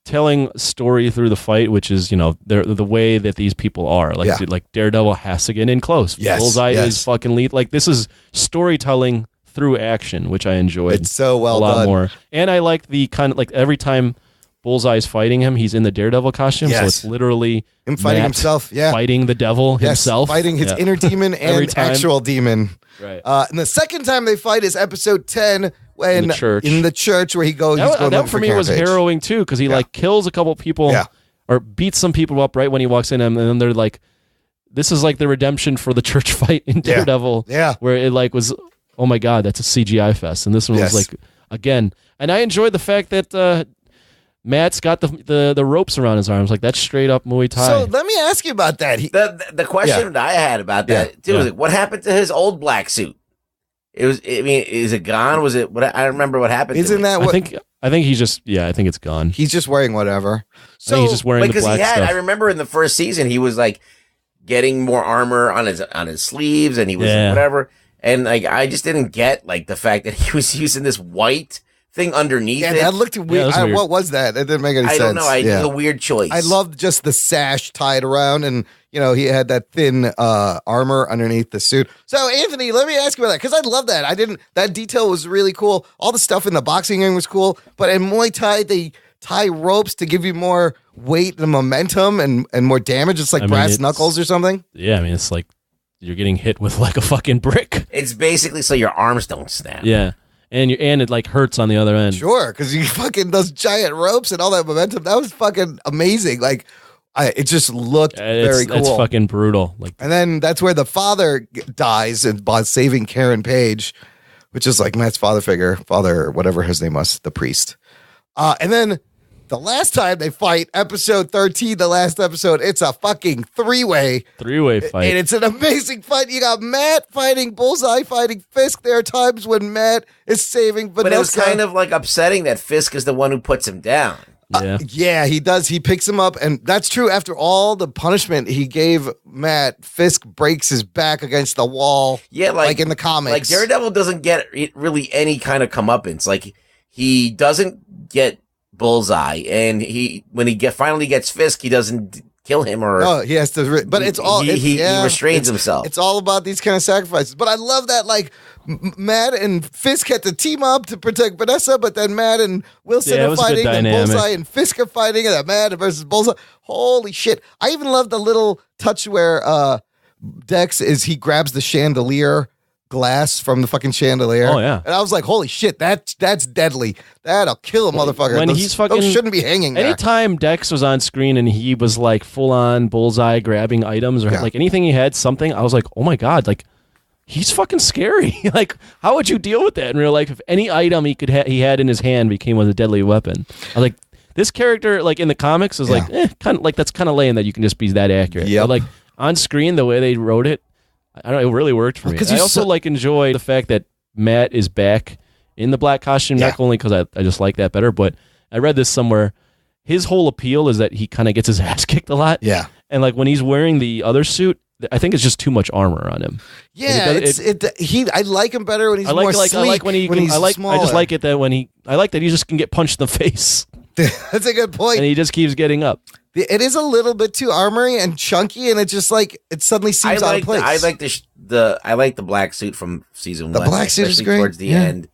telling story through the fight, which is, the way that these people are. Like Daredevil has to get in close. Bullseye is fucking lead. Like, this is storytelling through action, which I enjoyed. It's so well a lot done. more. And I like the kind of, like, every time Bullseye's fighting him, he's in the Daredevil costume, so it's literally him fighting Matt himself, fighting the devil himself. Fighting his inner demon and actual demon. Right. And the second time they fight is episode 10 when in the church where he goes. That for me was harrowing too, because he like kills a couple people or beats some people up right when he walks in, and then they're like, this is like the redemption for the church fight in Daredevil, where it like was, oh my god, that's a CGI fest, and this one was like again. And I enjoyed the fact that Matt's got the ropes around his arms, like that's straight up Muay Thai. So let me ask you about that. The question that I had about that too was like, what happened to his old black suit? Is it gone? Was it? What I remember what happened. Isn't to that it. what? I think he's just, I think it's gone. He's just wearing whatever. So, I think he's just wearing the black stuff. I remember in the first season, he was like getting more armor on his sleeves, and he was whatever. And like, I just didn't get like the fact that he was using this white thing underneath it. That looked weird. Weird. What was that? It didn't make any sense. I don't know. It was a weird choice. I loved just the sash tied around, and he had that thin armor underneath the suit. So Anthony, let me ask you about that, because I love that. That detail was really cool. All the stuff in the boxing ring was cool, but in Muay Thai they tie ropes to give you more weight and momentum and more damage. It's like brass knuckles or something. Yeah, I mean, it's like you're getting hit with like a fucking brick. It's basically so your arms don't snap. Yeah. And it like hurts on the other end. Sure, because you fucking those giant ropes and all that momentum. That was fucking amazing. Like, it just looked very cool. It's fucking brutal. Like, and then that's where the father dies by saving Karen Page, which is like Matt's father figure, or whatever his name was, the priest. And then the last time they fight, episode 13, the last episode, it's a fucking three-way fight. And it's an amazing fight. You got Matt fighting Bullseye, fighting Fisk. There are times when Matt is saving Vanessa. But it was kind of like upsetting that Fisk is the one who puts him down. Yeah, he does. He picks him up, and that's true. After all the punishment he gave Matt, Fisk breaks his back against the wall. Yeah, like in the comics. Like Daredevil doesn't get really any kind of comeuppance. Like he doesn't get Bullseye, and when he finally gets Fisk, he doesn't kill him or he has to. But it's all he restrains himself. It's all about these kind of sacrifices. But I love that like Matt and Fisk had to team up to protect Vanessa, but then Matt and Wilson are fighting, and Bullseye and Fisk are fighting, and then Matt versus Bullseye. Holy shit! I even love the little touch where Dex he grabs the chandelier glass from the fucking chandelier. Oh yeah. And I was like, holy shit, that's deadly. That'll kill a motherfucker. When those shouldn't be hanging there. Anytime Dex was on screen and he was like full on Bullseye grabbing items or like anything he had something, I was like, oh my God, like he's fucking scary. Like, how would you deal with that in real life if any item he had in his hand became a deadly weapon? I was like, this character, like in the comics, is like kind of like that's kind of lame that you can just be that accurate. Yep. But like on screen, the way they wrote it, I don't know, it really worked for me. I also enjoy the fact that Matt is back in the black costume, not only because I just like that better, but I read this somewhere. His whole appeal is that he kind of gets his ass kicked a lot. Yeah. And like when he's wearing the other suit, I think it's just too much armar on him. Yeah, I like him better when he's more sleek. I like when he's smaller. I just like it that I like that he just can get punched in the face. That's a good point. And he just keeps getting up. It is a little bit too armory and chunky, and it just like it suddenly seems out of place. I like the black suit from season 1. The black suit is great towards the end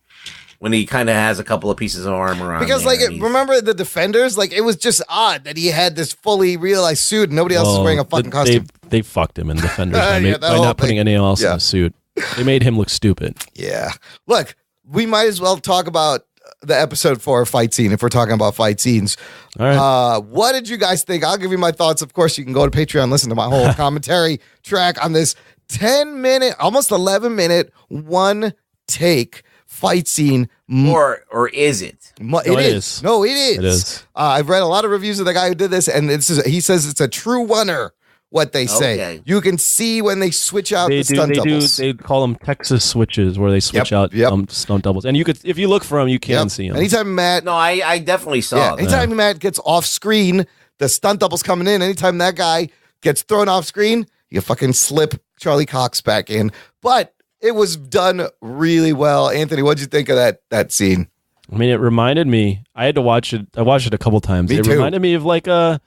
when he kind of has a couple of pieces of armor on. Because remember the Defenders? Like it was just odd that he had this fully realized suit, and nobody else was wearing a fucking costume. They fucked him in Defenders by not putting anyone else in the suit. They made him look stupid. Yeah. Look, we might as well talk about the episode 4 fight scene if we're talking about fight scenes. All right. What did you guys think? I'll give you my thoughts. Of course, you can go to Patreon and listen to my whole commentary track on this 10-minute, almost 11-minute, one take fight scene. Or is it? It is. No, it is. It is. I've read a lot of reviews of the guy who did this, and he says it's a true oneer. What they say. Okay. You can see when they switch out the stunt doubles. They call them Texas switches, where they switch out stunt doubles. And you could, if you look for them, you can see them. Anytime Matt, no, I definitely saw. Anytime Matt gets off screen, the stunt double's coming in. Anytime that guy gets thrown off screen, you fucking slip Charlie Cox back in. But it was done really well. Anthony, what'd you think of that scene? I mean, it reminded me. I had to watch it. I watched it a couple times. Me it too. Reminded me of like a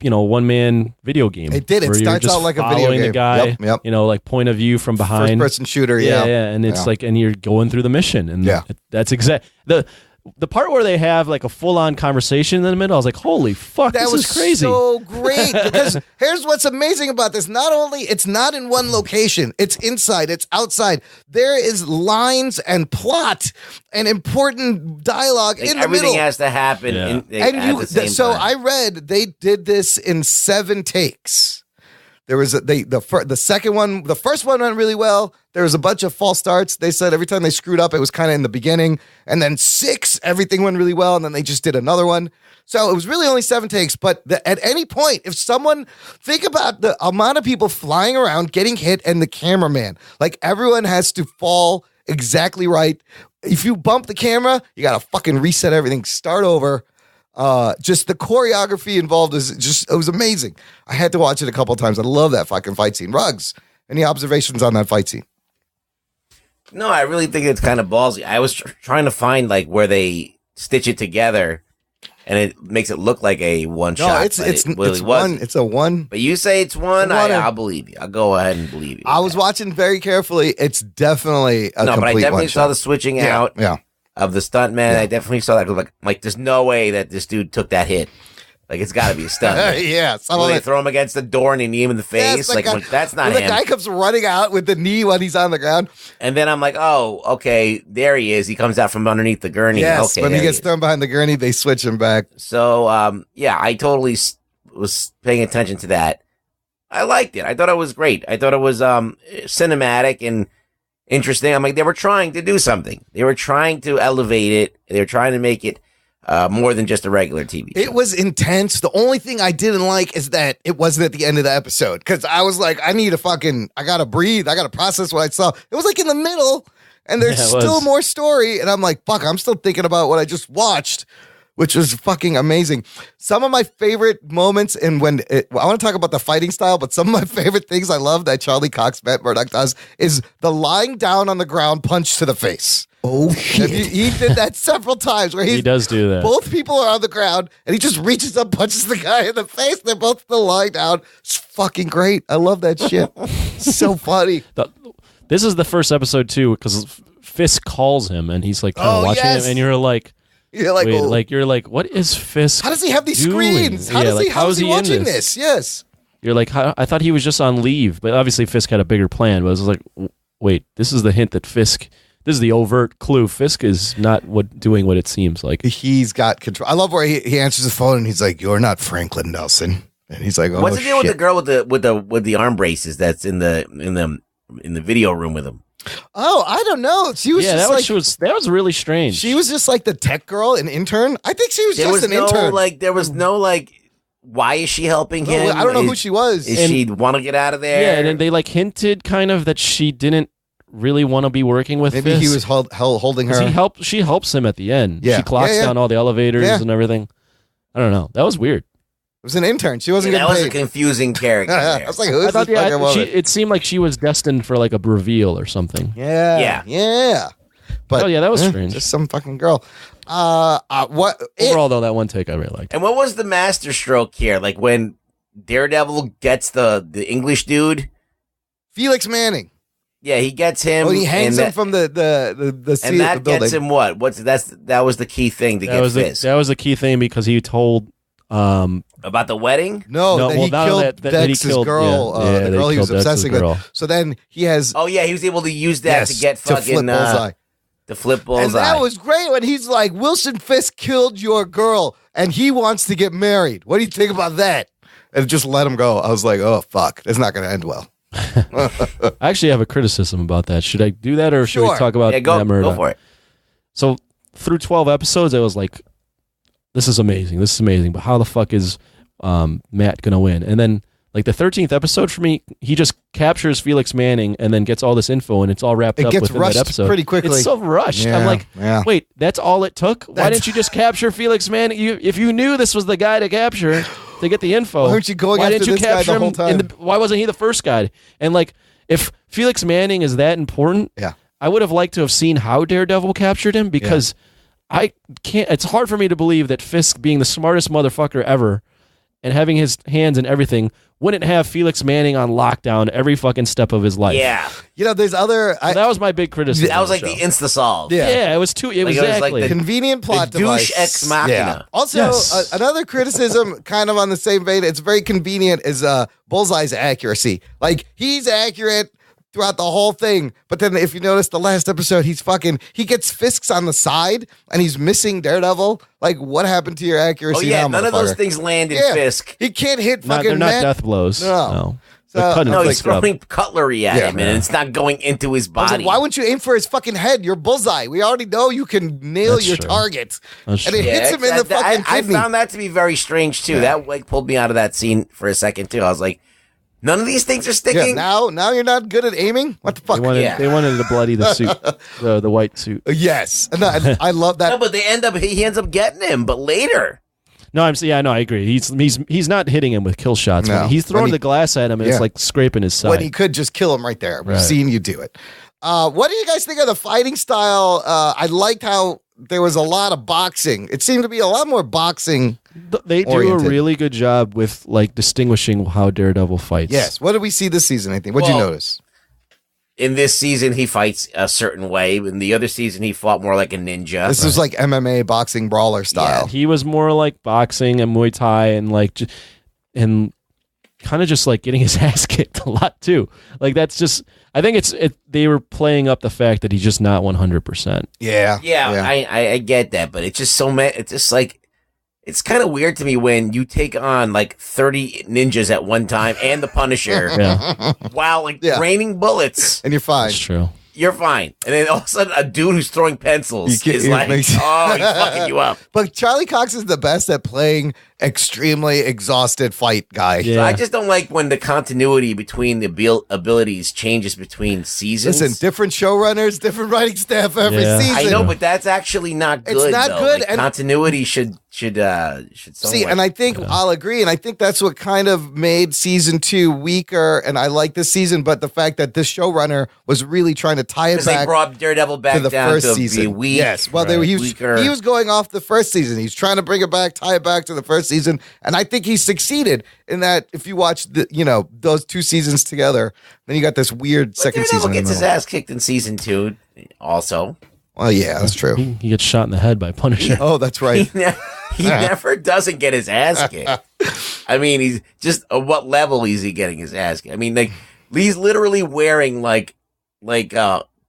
one-man video game. It did. It where starts you're just out like a video following game. the guy, Yep. like point of view from behind. First-person shooter, yeah. And it's like, and you're going through the mission. And that's exact. The part where they have like a full-on conversation in the middle, I was like, holy fuck, that this is crazy. So great. Because here's what's amazing about this. Not only it's not in one location, it's inside, it's outside. There is lines and plot and important dialogue in the middle. Everything has to happen at the same time. I read they did this in 7 takes. There was the second one, the first one went really well. There was a bunch of false starts. They said every time they screwed up, it was kind of in the beginning. And then 6, everything went really well. And then they just did another one. So it was really only 7 takes. But at any point, if someone, think about the amount of people flying around, getting hit, and the cameraman, like everyone has to fall exactly right if you bump the camera, you got to fucking reset everything, start over. Just the choreography involved it was amazing. I had to watch it a couple of times. I love that fucking fight scene. Ruggs, any observations on that fight scene? No, I really think it's kind of ballsy. I was trying to find like where they stitch it together, and it makes it look like a one shot. It's one. It's a one. But you say it's one. I'll believe you. I'll go ahead and believe you. I was watching very carefully. It's definitely a complete but I definitely one-shot. saw the switching out of the stuntman. Yeah. I definitely saw that. Like, there's no way that this dude took that hit. Like, it's got to be a stuntman. Yeah. They throw him against the door and they knee him in the face. Yes, that's not him. The guy comes running out with the knee when he's on the ground. And then I'm like, oh, okay, there he is. He comes out from underneath the gurney. Yes, okay, when he gets thrown behind the gurney, they switch him back. So, I totally was paying attention to that. I liked it. I thought it was great. I thought it was cinematic and interesting. I'm like, they were trying to do something. They were trying to elevate it. They were trying to make it more than just a regular TV show. It was intense. The only thing I didn't like is that it wasn't at the end of the episode. Because I was like, I gotta breathe. I gotta process what I saw. It was like in the middle, and there's still more story. And I'm like, fuck, I'm still thinking about what I just watched, which was fucking amazing. Some of my favorite moments, and I want to talk about the fighting style, but some of my favorite things I love that Charlie Cox Matt Murdock does is the lying down on the ground punch to the face. Oh, shit. He did that several times where he does do that. Both people are on the ground and he just reaches up, punches the guy in the face. They're both still lying down. It's fucking great. I love that shit. So funny. This is the first episode too, because Fisk calls him and he's like kind of watching him, and you're like, what is Fisk? How does he have these doing? screens? How is he watching this? Yes. You're like, I thought he was just on leave, but obviously Fisk had a bigger plan. But it was like, wait, this is the hint that Fisk. This is the overt clue. Fisk is not doing what it seems like. He's got control. I love where he answers the phone and he's like, "You're not Franklin Nelson," and he's like, "Oh, what's the deal with the girl with the arm braces that's in the video room with him?" Oh, I don't know. She was that was really strange. She was just like the tech girl, an intern. I think she was just an intern. There was no why is she helping him? I don't know who she was. Is she want to get out of there? Yeah, and then they hinted kind of that she didn't really want to be working with Maybe Fisk. He was holding her. She helps him at the end. Yeah. She clocks down all the elevators and everything. I don't know. That was weird. It was an intern. She wasn't getting paid. That was a confusing character. I was like, who's this fucking woman? It seemed like she was destined for like a reveal or something. Yeah. But that was strange. Just some fucking girl. Overall, though, that one take I really liked. And what was the master stroke here? Like when Daredevil gets the English dude? Felix Manning. Yeah, he gets him. Oh, he hangs him from the seat and that of the building. gets him what? That was the key thing to get Fisk. That was the key thing because he told about the wedding. No, that he killed Dex's girl, the girl he was obsessing with. So then he has. Oh yeah, he was able to use that to get fucking flip Bullseye. To flip Bullseye. And that was great when he's like, Wilson Fisk killed your girl and he wants to get married. What do you think about that? And just let him go. I was like, oh fuck, it's not going to end well. I actually have a criticism about that. Should I do that or should we talk about go for it. So through 12 episodes, I was like, this is amazing. But how the fuck is Matt going to win? And then like the 13th episode for me, he just captures Felix Manning and then gets all this info and it's all wrapped up within that episode. Pretty quickly. It's so rushed. Yeah, I'm like, wait, that's all it took? Why didn't you just capture Felix Manning? If you knew this was the guy to capture to get the info, why aren't you going after this guy the whole time? Why wasn't he the first guy? And like, if Felix Manning is that important, I would have liked to have seen how Daredevil captured him because I can't. It's hard for me to believe that Fisk, being the smartest motherfucker ever and having his hands in everything, wouldn't have Felix Manning on lockdown every fucking step of his life. Yeah. There's other... that was my big criticism. That was like the insta-solve. Yeah, it was too... It was like the convenient plot device. Douche ex machina. Yeah. Also, another criticism kind of on the same vein, it's very convenient, is Bullseye's accuracy. Like, he's accurate throughout the whole thing, but then if you notice the last episode, he gets Fisks on the side and he's missing Daredevil. Like, what happened to your accuracy? Oh yeah, now, none of those things land in Fisk. He can't hit fucking they're not Matt. death blows. No. He's throwing cutlery at him, and it's not going into his body. Like, why wouldn't you aim for his fucking head? You're Bullseye. We already know you can nail your target. And it hits him in the fucking kidney. I found that to be very strange, too. That pulled me out of that scene for a second, too. I was like, None of these things are sticking. Yeah, now you're not good at aiming. What the fuck? They wanted to bloody the suit, the white suit. Yes, and I love that. No, but he ends up getting him, but later. No, I agree. He's not hitting him with kill shots. No. He's throwing the glass at him, and it's like scraping his side. When he could just kill him right there. We've seen you do it. What do you guys think of the fighting style? I liked how there was a lot of boxing. It seemed to be a lot more boxing. They do oriented. a really good job with like distinguishing how Daredevil fights. Yes. What did we see this season? I think. What'd you notice? In this season, he fights a certain way. In the other season, he fought more like a ninja. This was like MMA boxing brawler style. Yeah, he was more like boxing and Muay Thai and like and kind of just like getting his ass kicked a lot too. Like that's just. I think they were playing up the fact that he's just not 100%. Yeah. I get that, but it's just it's just like. It's kind of weird to me when you take on like 30 ninjas at one time and the Punisher while raining bullets. And you're fine. That's true. You're fine. And then all of a sudden, a dude who's throwing pencils is like, he's fucking you up. But Charlie Cox is the best at playing extremely exhausted fight guy. Yeah. So I just don't like when the continuity between the abilities changes between seasons. Listen, different showrunners, different writing staff every season. I know, but that's actually not good. It's not good. Like, and continuity should see, and I think I'll agree, and I think that's what kind of made season 2 weaker. And I like this season, but the fact that this showrunner was really trying to tie it back. They brought Daredevil back to the down first to season. be weak. Yes, well, he was going off the first season. He's trying to bring it back, tie it back to the first season, and I think he succeeded in that. If you watch those 2 seasons together, then you got this weird second Daredevil season. Gets his ass kicked in season 2, also. Well, yeah, that's true. He gets shot in the head by Punisher. Oh, that's right. He never doesn't get his ass kicked. I mean, he's just at what level is he getting his ass kicked? I mean, like he's literally wearing like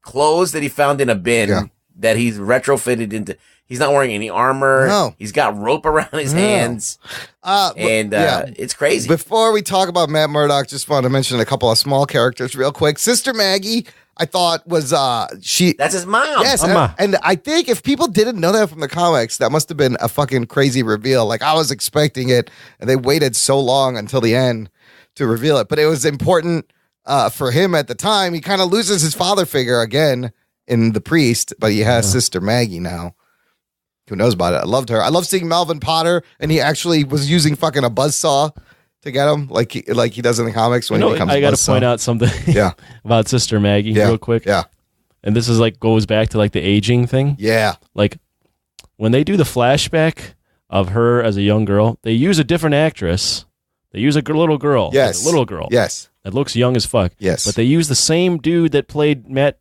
clothes that he found in a bin that he's retrofitted into. He's not wearing any armor. No. He's got rope around his hands. It's crazy. Before we talk about Matt Murdock, just want to mention a couple of small characters real quick. Sister Maggie, I thought was that's his mom. Yes, and I think if people didn't know that from the comics, that must have been a fucking crazy reveal. Like I was expecting it, and they waited so long until the end to reveal it. But it was important for him at the time. He kind of loses his father figure again in the priest, but he has Sister Maggie now. Who knows about it? I loved her. I love seeing Melvin Potter, and he actually was using fucking a buzzsaw to get him, like he does in the comics when he becomes. I got to point out something. About Sister Maggie real quick. Yeah, and this is like goes back to like the aging thing. Yeah, like when they do the flashback of her as a young girl, they use a different actress. They use a little girl. Yes, a little girl. Yes, that looks young as fuck. Yes, but they use the same dude that played Matt's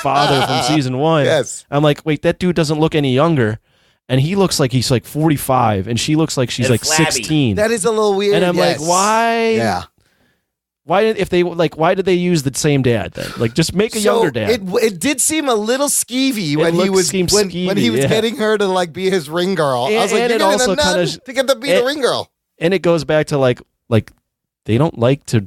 father from season 1. Yes. I'm like, wait, that dude doesn't look any younger. And he looks like he's like 45, and she looks like she's like flabby. 16. That is a little weird. And I'm like, why? Yeah. Why did they use the same dad then? Like, just make a younger dad. It did seem a little skeevy when he was getting her to like be his ring girl. I was like, you're getting a nun to get to be the ring girl. And it goes back to like they don't like to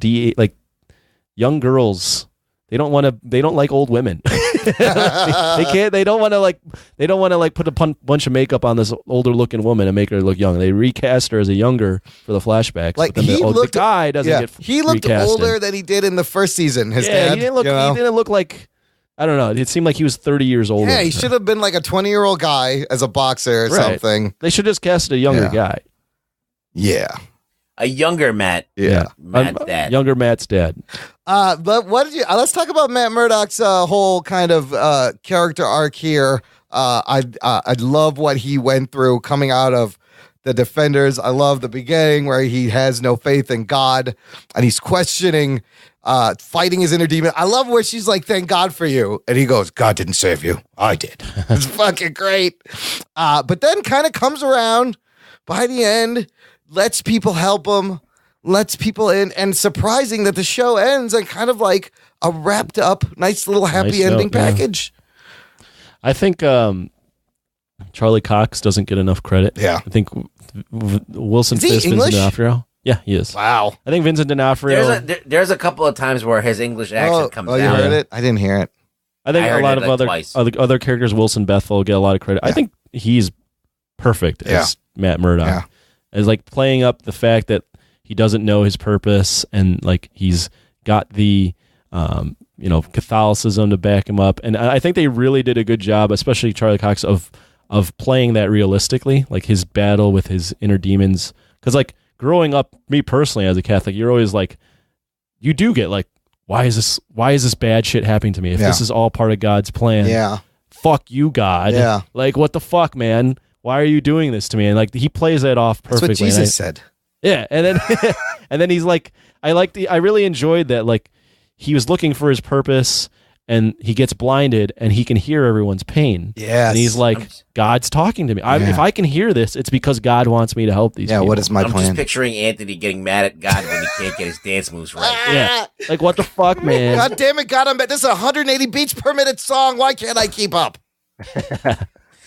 young girls. They don't like old women. they can't. They don't want to put a bunch of makeup on this older looking woman and make her look young. They recast her as a younger for the flashbacks. Like the guy doesn't get. He looked recasted. older than he did in the first season. His dad. He didn't look. He didn't look like. I don't know. It seemed like he was 30 years older. Yeah, he should have been like a 20-year-old guy as a boxer or something. They should just cast a younger guy. Yeah. A younger Matt. Yeah. Matt's dad. Younger Matt's dad. But what did you? Let's talk about Matt Murdock's whole kind of character arc here. I love what he went through coming out of the Defenders. I love the beginning where he has no faith in God and he's questioning, fighting his inner demon. I love where she's like, "Thank God for you," and he goes, "God didn't save you. I did." It's fucking great. But then kind of comes around by the end. Lets people help him, lets people in, and surprising that the show ends on kind of like a wrapped up, nice little happy ending package. I think Charlie Cox doesn't get enough credit. Yeah. I think Wilson Fisk, English? Vincent D'Onofrio. Yeah, he is. Wow. I think Vincent D'Onofrio. There's a couple of times where his English accent comes out. Oh, you heard it? I didn't hear it. I think a lot of other characters, Wilson Bethel, get a lot of credit. Yeah. I think he's perfect as Matt Murdock. Yeah. As like playing up the fact that he doesn't know his purpose, and like he's got the Catholicism to back him up. And I think they really did a good job, especially Charlie Cox, of playing that realistically, like his battle with his inner demons. Because like growing up, me personally as a Catholic, you're always like, you do get like, why is this bad shit happening to me? If this is all part of God's plan, fuck you, God. Yeah. Like, what the fuck, man? Why are you doing this to me? And like he plays that off perfectly. That's what Jesus said. Yeah, and then and then he's like, I really enjoyed that. Like he was looking for his purpose, and he gets blinded, and he can hear everyone's pain. Yes. And he's like, God's talking to me. If I can hear this, it's because God wants me to help these people. What is my I'm plan? just picturing Anthony getting mad at God when he can't get his dance moves right. Yeah. Like, what the fuck, man? God damn it, God, this is a 180 beats per minute song. Why can't I keep up?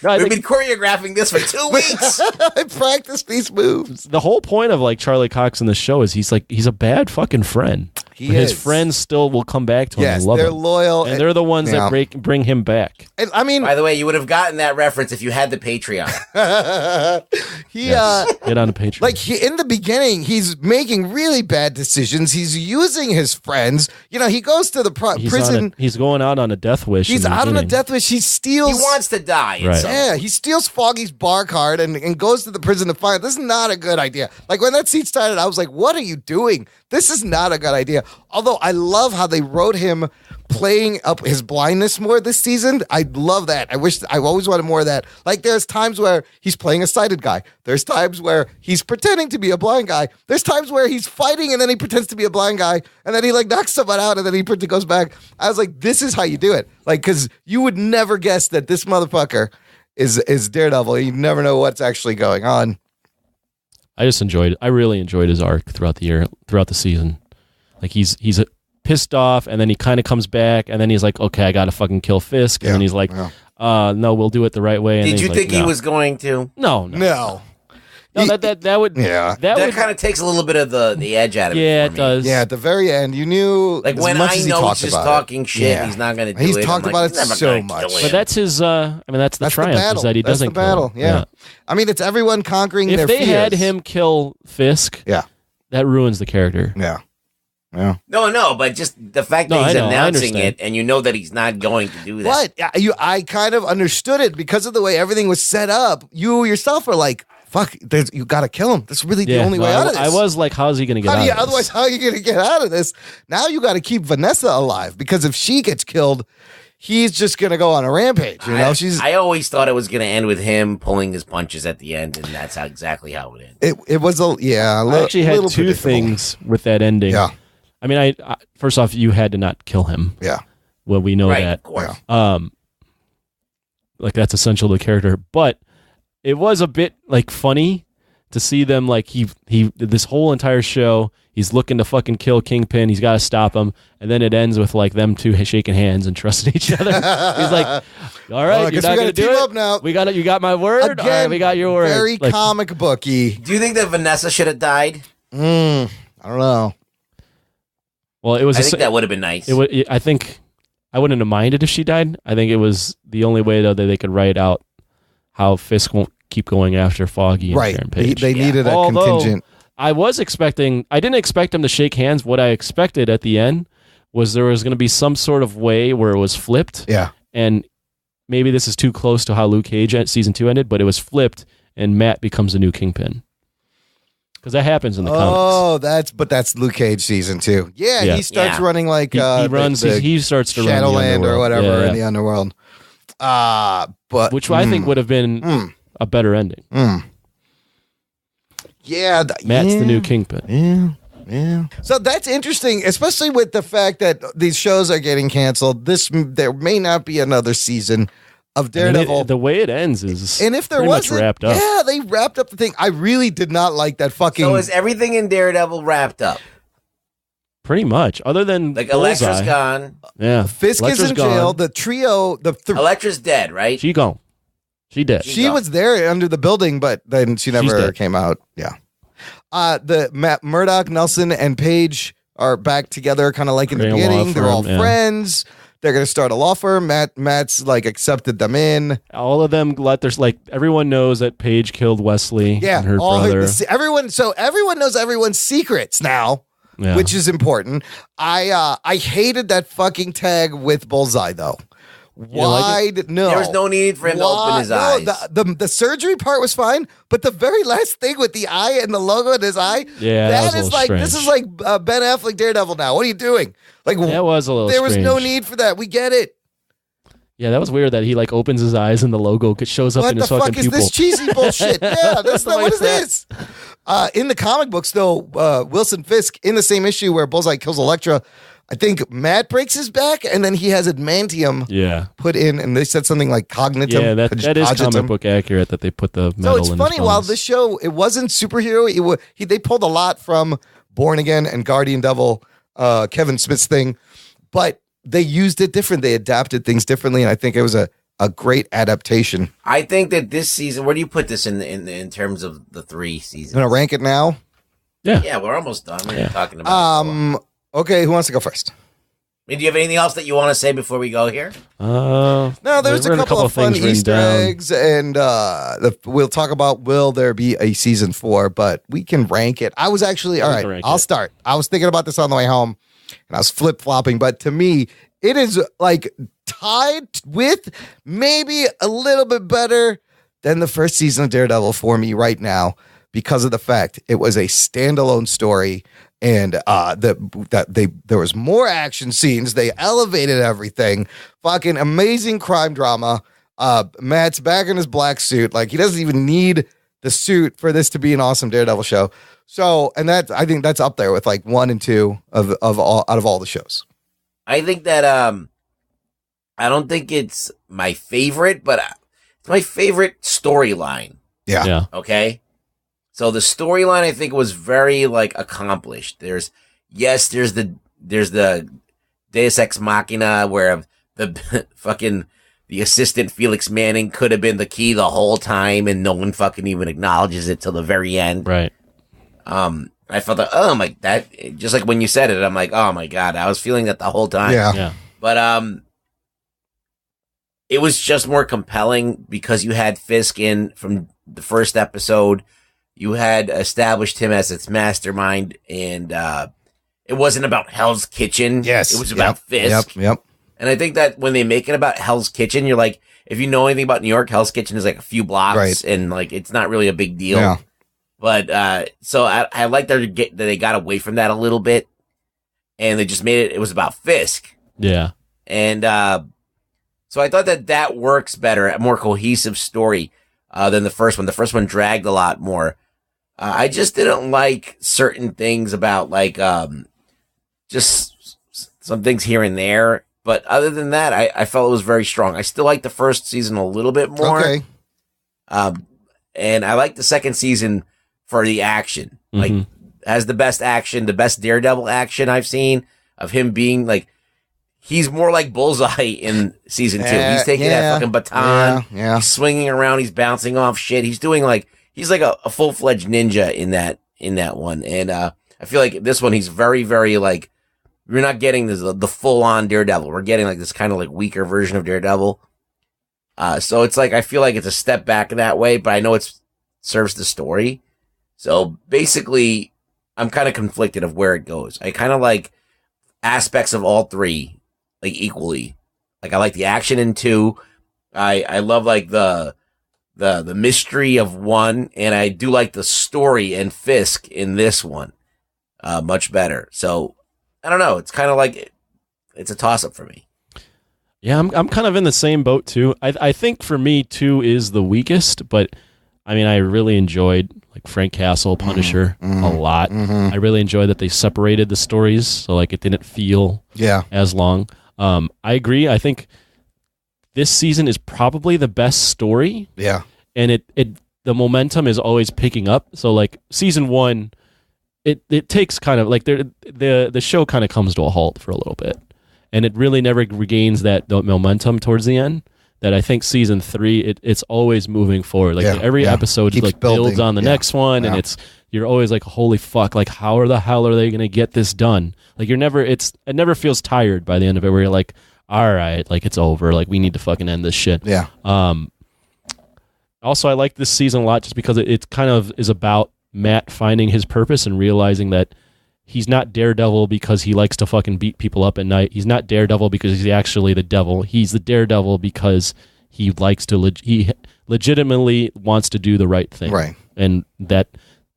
No, We've been choreographing this for 2 weeks. I practiced these moves. The whole point of like Charlie Cox in the show is he's a bad fucking friend. His friends still will come back to him and love they're him. loyal. And they're the ones that bring him back. And, I mean, by the way, you would have gotten that reference if you had the Patreon. Get on the Patreon. Like in the beginning, he's making really bad decisions. He's using his friends. He goes to the prison. He's going out on a death wish. He's out on a death wish. He steals. He wants to die. Right. Yeah, he steals Foggy's bar card and goes to the prison to find. This is not a good idea. Like when that scene started, I was like, "What are you doing? This is not a good idea." Although I love how they wrote him playing up his blindness more this season. I love that. I always wanted more of that. Like there's times where he's playing a sighted guy. There's times where he's pretending to be a blind guy. There's times where he's fighting and then he pretends to be a blind guy and then he like knocks someone out and then he goes back. I was like, this is how you do it. Like, because you would never guess that this motherfucker is Daredevil. You never know what's actually going on. I really enjoyed his arc throughout the season. Like he's pissed off, and then he kind of comes back, and then he's like, okay, I gotta fucking kill Fisk, and then he's like, no, we'll do it the right way. And did you think he was going to? No. That would that kind of takes a little bit of the edge out of it. Yeah, it does. Yeah, at the very end, you knew like when I know he's just talking shit, he's not going to do it. He's talked about it so much, but that's his. That's the triumph is that he doesn't. That's the battle. Yeah. I mean, it's everyone conquering their fears. If they had him kill Fisk, that ruins the character. Yeah. No, but just the fact that he's announcing it, and you know that he's not going to do that. But I kind of understood it because of the way everything was set up. You yourself are like, fuck, you got to kill him. That's really the only way out of this. I was like, how's he going to get out of this? Otherwise, how are you going to get out of this? Now you got to keep Vanessa alive because if she gets killed, he's just going to go on a rampage. I always thought it was going to end with him pulling his punches at the end, and that's exactly how it ended. It was I actually had two things with that ending. Yeah. I mean, I first off, you had to not kill him. Yeah. Well, we know that. Of course. Like that's essential to the character, but it was a bit like funny to see them like he this whole entire show he's looking to fucking kill Kingpin. He's got to stop him, and then it ends with like them two shaking hands and trusting each other. He's like, "All right, you're not going to do it. Now. You got my word. Again, all right, we got your word." Very comic booky. Do you think that Vanessa should have died? I don't know. Well, I think that would have been nice. I think I wouldn't have minded if she died. I think it was the only way though that they could write out how Fisk won't keep going after Foggy and Sharon Page. They needed a contingent. I didn't expect them to shake hands. What I expected at the end was there was going to be some sort of way where it was flipped. Yeah. And maybe this is too close to how Luke Cage season 2 ended, but it was flipped and Matt becomes the new Kingpin. Because that happens in the comics. Oh, that's Luke Cage season 2. Yeah, he starts running like he starts to run Shadowland or whatever in the underworld. But which I think would have been a better ending. Yeah, Matt's the new Kingpin. Yeah. So that's interesting, especially with the fact that these shows are getting canceled. There may not be another season of Daredevil. The way it ends is and if there was wrapped up. Yeah, they wrapped up the thing. I really did not like that fucking. So is everything in Daredevil wrapped up? Pretty much, other than like Elektra's gone. Yeah, Fisk is in jail. The trio, Elektra's dead, right? She gone. She dead. She was there under the building, but then she never came out. Yeah. Murdoch, Nelson, and Page are back together, kind of like in the beginning. They're all friends. They're going to start a law firm. Matt's like accepted them in. All of them there's like everyone knows that Paige killed Wesley and her brother. Everyone knows everyone's secrets now, which is important. I hated that fucking tag with Bullseye though. Why? No. There was no need for him to open his eyes. The surgery part was fine, but the very last thing with the eye and the logo in his eye, that is like strange. This is like Ben Affleck Daredevil now. What are you doing? Like that was a little. There was strange. no need for that. We get it. Yeah, that was weird that he like opens his eyes and the logo shows up in his fucking pupil. What the fuck is this cheesy bullshit? Yeah, that's not what is this. In the comic books, though, Wilson Fisk in the same issue where Bullseye kills Elektra, I think Matt breaks his back and then he has adamantium put in, and they said something like cognitum. Yeah, that is comic book accurate that they put the metal in. So it's funny, while this show, it wasn't superhero, they pulled a lot from Born Again and Guardian Devil, Kevin Smith's thing, but they used it different. They adapted things differently, and I think it was a great adaptation. I think that this season, where do you put this in terms of the 3 seasons? You want to rank it now? Yeah, we're almost done. We're talking about okay, who wants to go first? Do you have anything else that you want to say before we go here? No, there's a couple of fun Easter eggs, and we'll talk about will there be a season 4, but we can rank it. I was actually, all right, I'll start. I was thinking about this on the way home, and I was flip-flopping, but to me, it is like tied with maybe a little bit better than the first season of Daredevil for me right now because of the fact it was a standalone story. And there was more action scenes. They elevated everything. Fucking amazing crime drama. Matt's back in his black suit. Like, he doesn't even need the suit for this to be an awesome Daredevil show. So, and I think that's up there with like 1 and 2 of all the shows. I think that I don't think it's my favorite, but it's my favorite storyline. Yeah. Okay. So the storyline, I think, was very like accomplished. There's the Deus Ex Machina where the fucking the assistant Felix Manning could have been the key the whole time, and no one fucking even acknowledges it till the very end. Right. I felt like, oh my, that just like when you said it, I'm like, oh my God, I was feeling that the whole time. Yeah. But it was just more compelling because you had Fisk in from the first episode. You had established him as its mastermind, and it wasn't about Hell's Kitchen. Yes. It was about Fisk. Yep. And I think that when they make it about Hell's Kitchen, you're like, if you know anything about New York, Hell's Kitchen is like a few blocks, right, and like it's not really a big deal. Yeah. But so I like that they got away from that a little bit, and they just made it was about Fisk. Yeah. And so I thought that works better, a more cohesive story than the first one. The first one dragged a lot more. I just didn't like certain things about like just some things here and there. But other than that, I felt it was very strong. I still like the first season a little bit more. Okay. And I like the second season for the action. Like, has the best action, the best Daredevil action I've seen of him being like, he's more like Bullseye in season 2. He's taking that fucking baton. Yeah. He's swinging around. He's bouncing off shit. He's doing like, he's like a full-fledged ninja in that one. And I feel like this one, he's very, very like, we're not getting the full-on Daredevil. We're getting like this kind of like weaker version of Daredevil. So it's like, I feel like it's a step back in that way, but I know it serves the story. So basically, I'm kind of conflicted of where it goes. I kind of like aspects of all 3, like equally. Like I like the action in 2. I love like the mystery of 1, and I do like the story and Fisk in this one much better. So I don't know. It's kind of like it's a toss up for me. Yeah, I'm kind of in the same boat too. I think for me 2 is the weakest, but I mean I really enjoyed like Frank Castle, Punisher a lot. I really enjoyed that they separated the stories, so like it didn't feel as long. I agree. I think this season is probably the best story. Yeah. And it the momentum is always picking up. So like season 1, it takes kind of like the show kind of comes to a halt for a little bit. And it really never regains the momentum towards the end. That I think season 3, it's always moving forward. Like every episode keeps like building. builds on the next one, and you're always like, holy fuck, like how the hell are they gonna get this done? Like it never feels tired by the end of it, where you're like, all right, like it's over. Like we need to fucking end this shit. Yeah. Also, I like this season a lot just because it kind of is about Matt finding his purpose and realizing that he's not Daredevil because he likes to fucking beat people up at night. He's not Daredevil because he's actually the devil. He's the Daredevil because he likes to he legitimately wants to do the right thing. Right. And that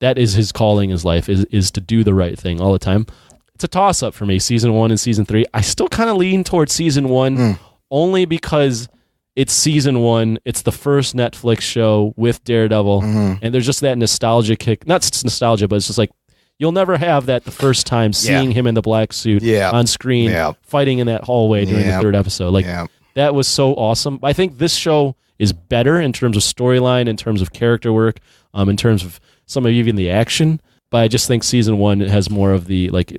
is his calling in his life is to do the right thing all the time. It's a toss up for me, season 1 and season 3. I still kind of lean towards season 1 only because it's season 1. It's the first Netflix show with Daredevil, and there's just that nostalgia kick. Not nostalgia, but it's just like you'll never have that the first time seeing him in the black suit on screen, fighting in that hallway during the 3rd episode. Like that was so awesome. I think this show is better in terms of storyline, in terms of character work, in terms of some of even the action. But I just think season 1 has more of the like.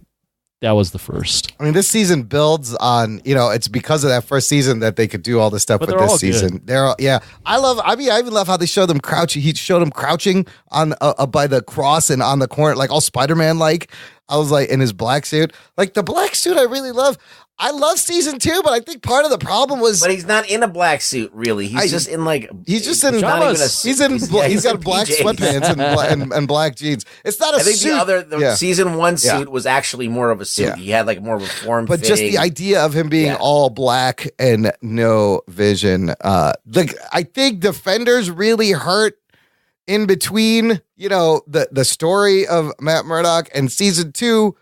That was the first. I mean, this season builds on, it's because of that first season that they could do all this stuff with this season. Good. They're all, I even love how they showed them crouching. He showed them crouching on by the cross and on the corner, like all Spider-Man like. I was like, in his black suit. Like the black suit I really love. I love season 2, but I think part of the problem was... But he's not in a black suit, really. He's just in like... He's just in... Not even a suit. He's got black sweatpants and black jeans. It's not a suit. I think the season 1 suit was actually more of a suit. Yeah. He had like more of a form But just the idea of him being all black and no vision. I think Defenders really hurt in between, the story of Matt Murdock and season 2.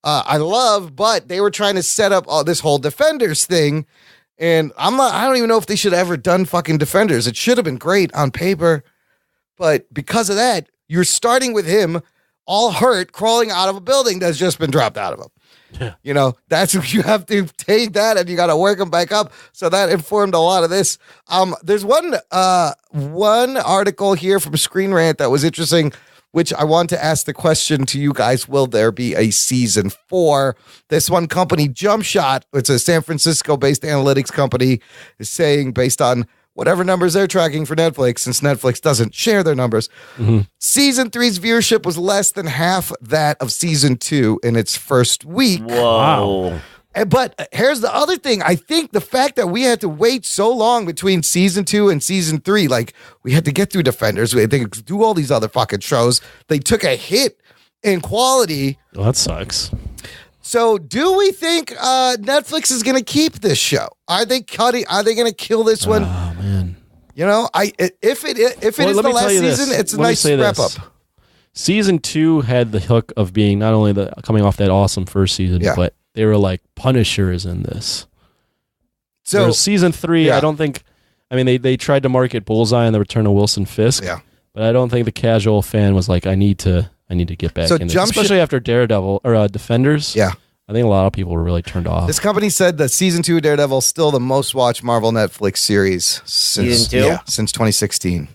I love, but they were trying to set up all this whole Defenders thing, and I don't even know if they should have ever done fucking Defenders. It should have been great on paper, but because of that, you're starting with him all hurt, crawling out of a building that's just been dropped out of him. Yeah. That's what you have to take that, and you got to work him back up. So that informed a lot of this. There's one article here from Screen Rant that was interesting, which I want to ask the question to you guys, will there be a season 4? This one company, Jump Shot, it's a San Francisco-based analytics company, is saying, based on whatever numbers they're tracking for Netflix, since Netflix doesn't share their numbers, season 3's viewership was less than half that of season 2 in its first week. Whoa. Wow. But here's the other thing. I think the fact that we had to wait so long between season 2 and season 3, like we had to get through Defenders, we had to do all these other fucking shows. They took a hit in quality. Well, that sucks. So do we think Netflix is going to keep this show? Are they cutting? Are they going to kill this one? Oh, man. If it is the last season, it's a nice wrap up. Season 2 had the hook of being not only coming off that awesome first season, but they were like, Punisher is in this. So whereas season 3, I don't think. I mean, they tried to market Bullseye and the return of Wilson Fisk. Yeah, but I don't think the casual fan was like, I need to get back in this. Especially after Daredevil or Defenders. Yeah, I think a lot of people were really turned off. This company said that season 2 of Daredevil is still the most watched Marvel Netflix series since 2016.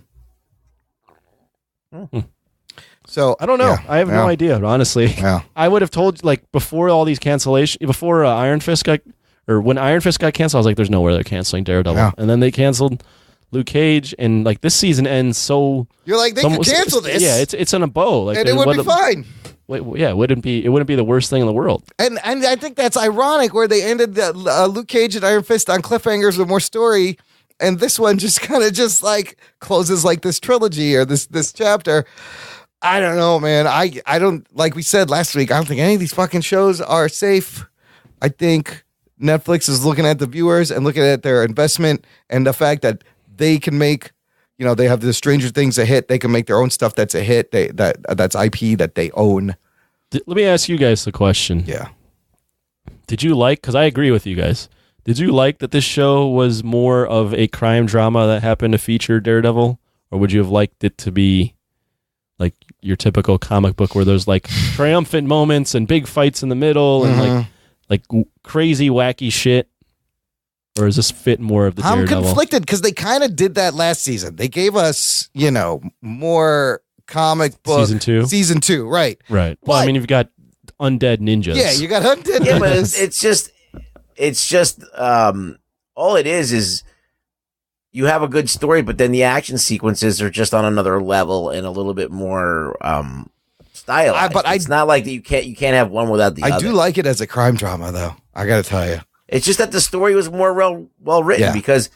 So I don't know. I have no idea, honestly. Yeah. I would have told before all these cancellations, before Iron Fist when Iron Fist got canceled, I was like, "There's no way they're canceling Daredevil," and then they canceled Luke Cage, and like this season ends so. You're like, they could cancel this. Yeah, it's in a bow, and it would be fine. Yeah, it wouldn't be the worst thing in the world. And I think that's ironic where they ended Luke Cage and Iron Fist on cliffhangers with more story, and this one just kind of like closes like this trilogy or this chapter. I don't know, man. I don't, like we said last week, I don't think any of these fucking shows are safe. I think Netflix is looking at the viewers and looking at their investment and the fact that they can make, they have the Stranger Things a hit. They can make their own stuff that's a hit. That's IP that they own. Let me ask you guys the question. Yeah. Did you because I agree with you guys. Did you like that this show was more of a crime drama that happened to feature Daredevil? Or would you have liked it to be like your typical comic book where there's like triumphant moments and big fights in the middle and like crazy wacky shit? Or does this fit more of the Daredevil? I'm conflicted because they kind of did that last season. They gave us, more comic book. Season 2, right. Right. Well, I mean, you've got undead ninjas. Yeah, you got undead ninjas. Yeah, but it's just all it is you have a good story, but then the action sequences are just on another level and a little bit more stylized. It's not like that you can't have one without the other. I do like it as a crime drama, though. I got to tell you. It's just that the story was more well written because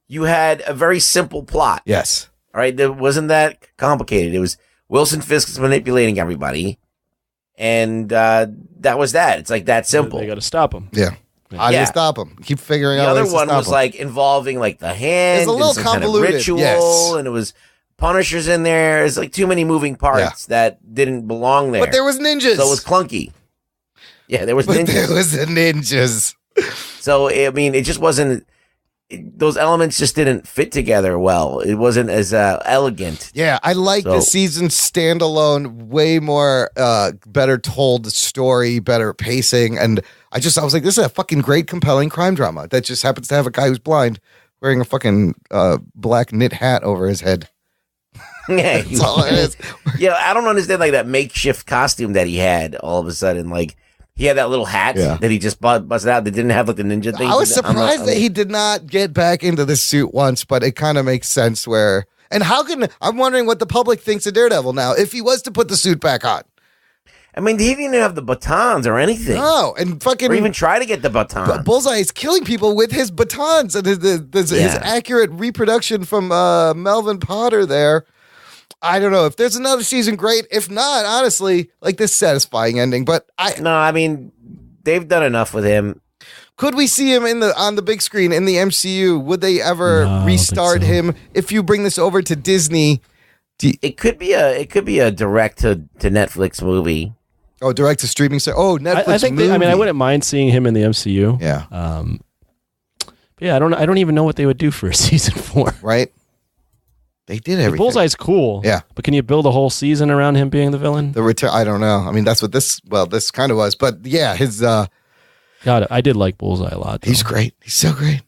you had a very simple plot. Yes. All right. It wasn't that complicated. It was Wilson Fisk is manipulating everybody. And that was that. It's like that simple. They got to stop him. Yeah. How do you stop him? Keep figuring out. The ways other one to stop was him. like involving like the hand. It's a little and some convoluted. kind of ritual, and it was Punishers in there. It's like too many moving parts that didn't belong there. But there was ninjas. So it was clunky. Yeah, there was ninjas. There was the ninjas. So, I mean, it just wasn't, those elements just didn't fit together well. It wasn't as elegant. Yeah, I like the season standalone, way more better told story, better pacing. And I was like, this is a fucking great, compelling crime drama that just happens to have a guy who's blind wearing a fucking black knit hat over his head. Yeah, that's all it is. Yeah, I don't understand like that makeshift costume that he had all of a sudden. Like, he had that little hat that he just busted out that didn't have like the ninja thing. I was surprised that he did not get back into the suit once, but it kind of makes sense where. And I'm wondering what the public thinks of Daredevil now if he was to put the suit back on. I mean, he didn't even have the batons or anything. No, and fucking. Or even try to get the baton. Bullseye is killing people with his batons and his accurate reproduction from Melvin Potter there. I don't know if there's another season, great. If not, honestly, like this satisfying ending. But I mean, they've done enough with him. Could we see him on the big screen in the MCU? Would they ever restart him? If you bring this over to Disney, it could be a direct to Netflix movie. Oh, direct to streaming. Netflix. I think. movie. I wouldn't mind seeing him in the MCU. Yeah. Yeah. I don't even know what they would do for a season 4. Right. They did everything. Bullseye's cool. Yeah. But can you build a whole season around him being the villain? The return. I don't know. I mean, that's what this kind of was. But yeah, his. God, I did like Bullseye a lot. Though. He's great. He's so great.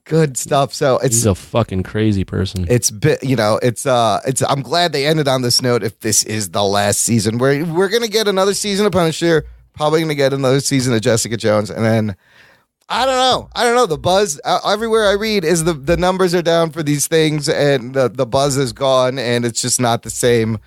Good stuff. So he's a fucking crazy person. It's I'm glad they ended on this note. If this is the last season, we're gonna get another season of Punisher, probably gonna get another season of Jessica Jones, and then I don't know. The buzz everywhere I read is the numbers are down for these things, and the buzz is gone, and it's just not the same.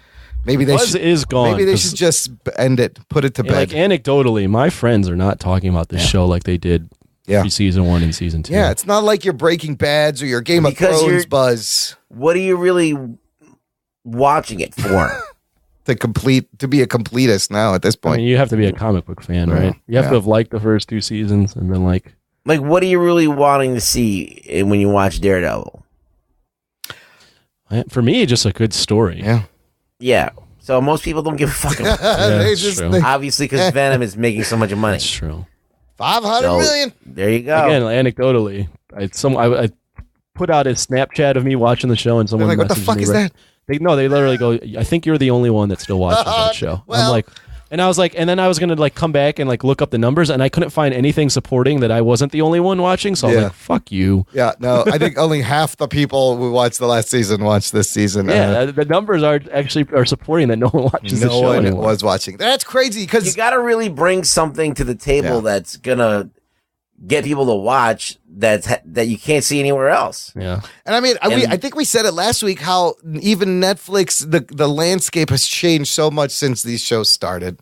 Maybe buzz is gone. Maybe they should just end it, put it to bed. Like anecdotally, my friends are not talking about this show like they did. Yeah, season 1 and season 2. Yeah, it's not like your Breaking Bads or your Game of Thrones buzz. What are you really watching it for? to be a completist now at this point. I mean, you have to be a comic book fan, right? You have to have liked the first 2 seasons and then like what are you really wanting to see when you watch Daredevil? For me, just a good story. Yeah. Yeah. So most people don't give a fuck about it. Obviously, because Venom is making so much money. That's true. 500 million. There you go. Again, anecdotally, I put out a Snapchat of me watching the show, and someone like, "What the fuck is that?" They literally go, "I think you're the only one that still watches that show." Well, I'm like, and I was like, and then I was gonna like come back and like look up the numbers, and I couldn't find anything supporting that I wasn't the only one watching. So I was like, "Fuck you." Yeah, no, I think only half the people who watched the last season watched this season. Yeah, the numbers are supporting that no one watches the show. No one anymore. was watching. That's crazy because you got to really bring something to the table that's gonna get people to watch that you can't see anywhere else. Yeah. And I mean, I think we said it last week how even Netflix, the landscape has changed so much since these shows started.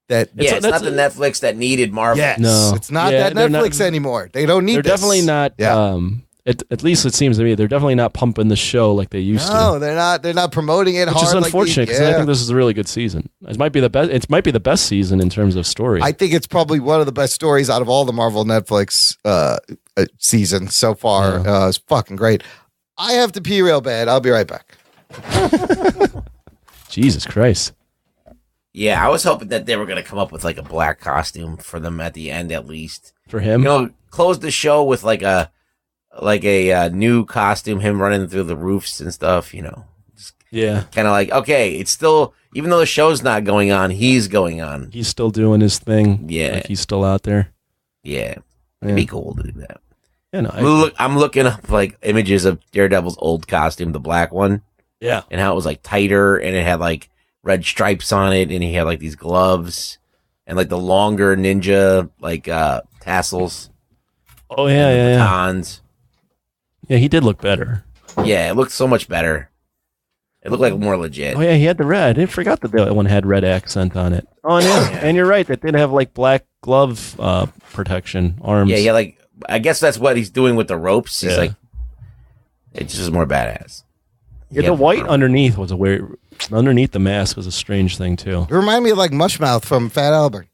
That it's not the Netflix that needed Marvel. Yes, no, it's not that Netflix anymore. They don't need. They're definitely not. Yeah. At least it seems to me they're definitely not pumping the show like they used to. No, they're not. They're not promoting it hard. Which is unfortunate because I think this is a really good season. It might be the best. It might be the best season in terms of story. I think it's probably one of the best stories out of all the Marvel Netflix seasons so far. Yeah. It's fucking great. I have to pee real bad. I'll be right back. Jesus Christ. Yeah, I was hoping that they were going to come up with like a black costume for them at the end, at least. For him, close the show with like a new costume, him running through the roofs and stuff. Yeah, kind of like it's still, even though the show's not going on, he's going on. He's still doing his thing. Yeah, like he's still out there. Yeah, it'd be cool to do that. Yeah, no, I'm looking up like images of Daredevil's old costume, the black one. Yeah, and how it was like tighter and it had like red stripes on it, and he had like these gloves and like the longer ninja like tassels. Oh yeah, batons. Yeah, he did look better. Yeah, it looked so much better. It looked like more legit. Oh yeah, he had the red. I forgot that the one had red accent on it. Oh, yeah. And you're right. That did have like black glove protection arms. Yeah, like I guess that's what he's doing with the ropes. He's like, it's just more badass. Yeah, the white underneath was a weird. Underneath the mask was a strange thing too. It reminded me of like Mushmouth from Fat Albert.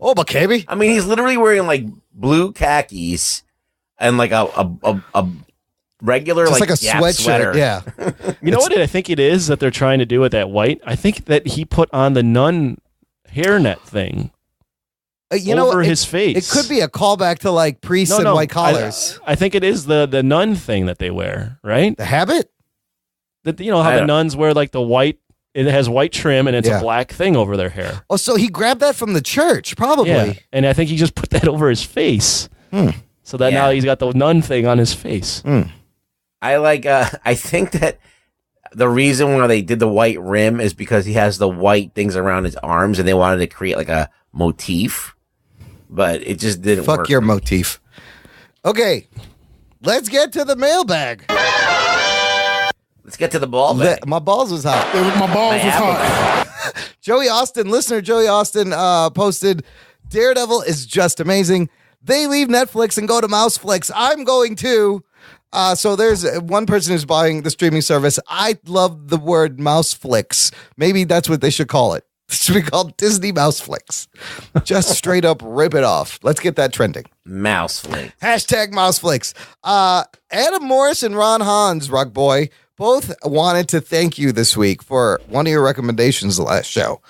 Oh, but KB. I mean, he's literally wearing like blue khakis and like a regular just like a Gap sweatshirt. sweater. Yeah. You know what I think it is that they're trying to do with that white? I think that he put on the nun hairnet thing. Over his face. It could be a callback to like priests and white collars. I think it is the nun thing that they wear, right? The habit? That how the nuns wear like the white. It has white trim and it's a black thing over their hair. Oh, so he grabbed that from the church, probably. Yeah. And I think he just put that over his face. So that now he's got the nun thing on his face. I think that the reason why they did the white rim is because he has the white things around his arms and they wanted to create like a motif, but it just didn't work. Fuck your motif. Okay, let's get to the mailbag. Let's get to the ball bag. My balls was hot. My balls was hot. Joey Austin, listener Joey Austin posted, Daredevil is just amazing. They leave Netflix and go to Mouseflix. I'm going to. So there's one person who's buying the streaming service. I love the word Mouseflix. Maybe that's what they should call it. It should be called Disney Mouseflix. Just straight up rip it off. Let's get that trending. Mouseflix. Hashtag Mouseflix. Adam Morris and Ron Hans, Rugboy, both wanted to thank you this week for one of your recommendations the last show.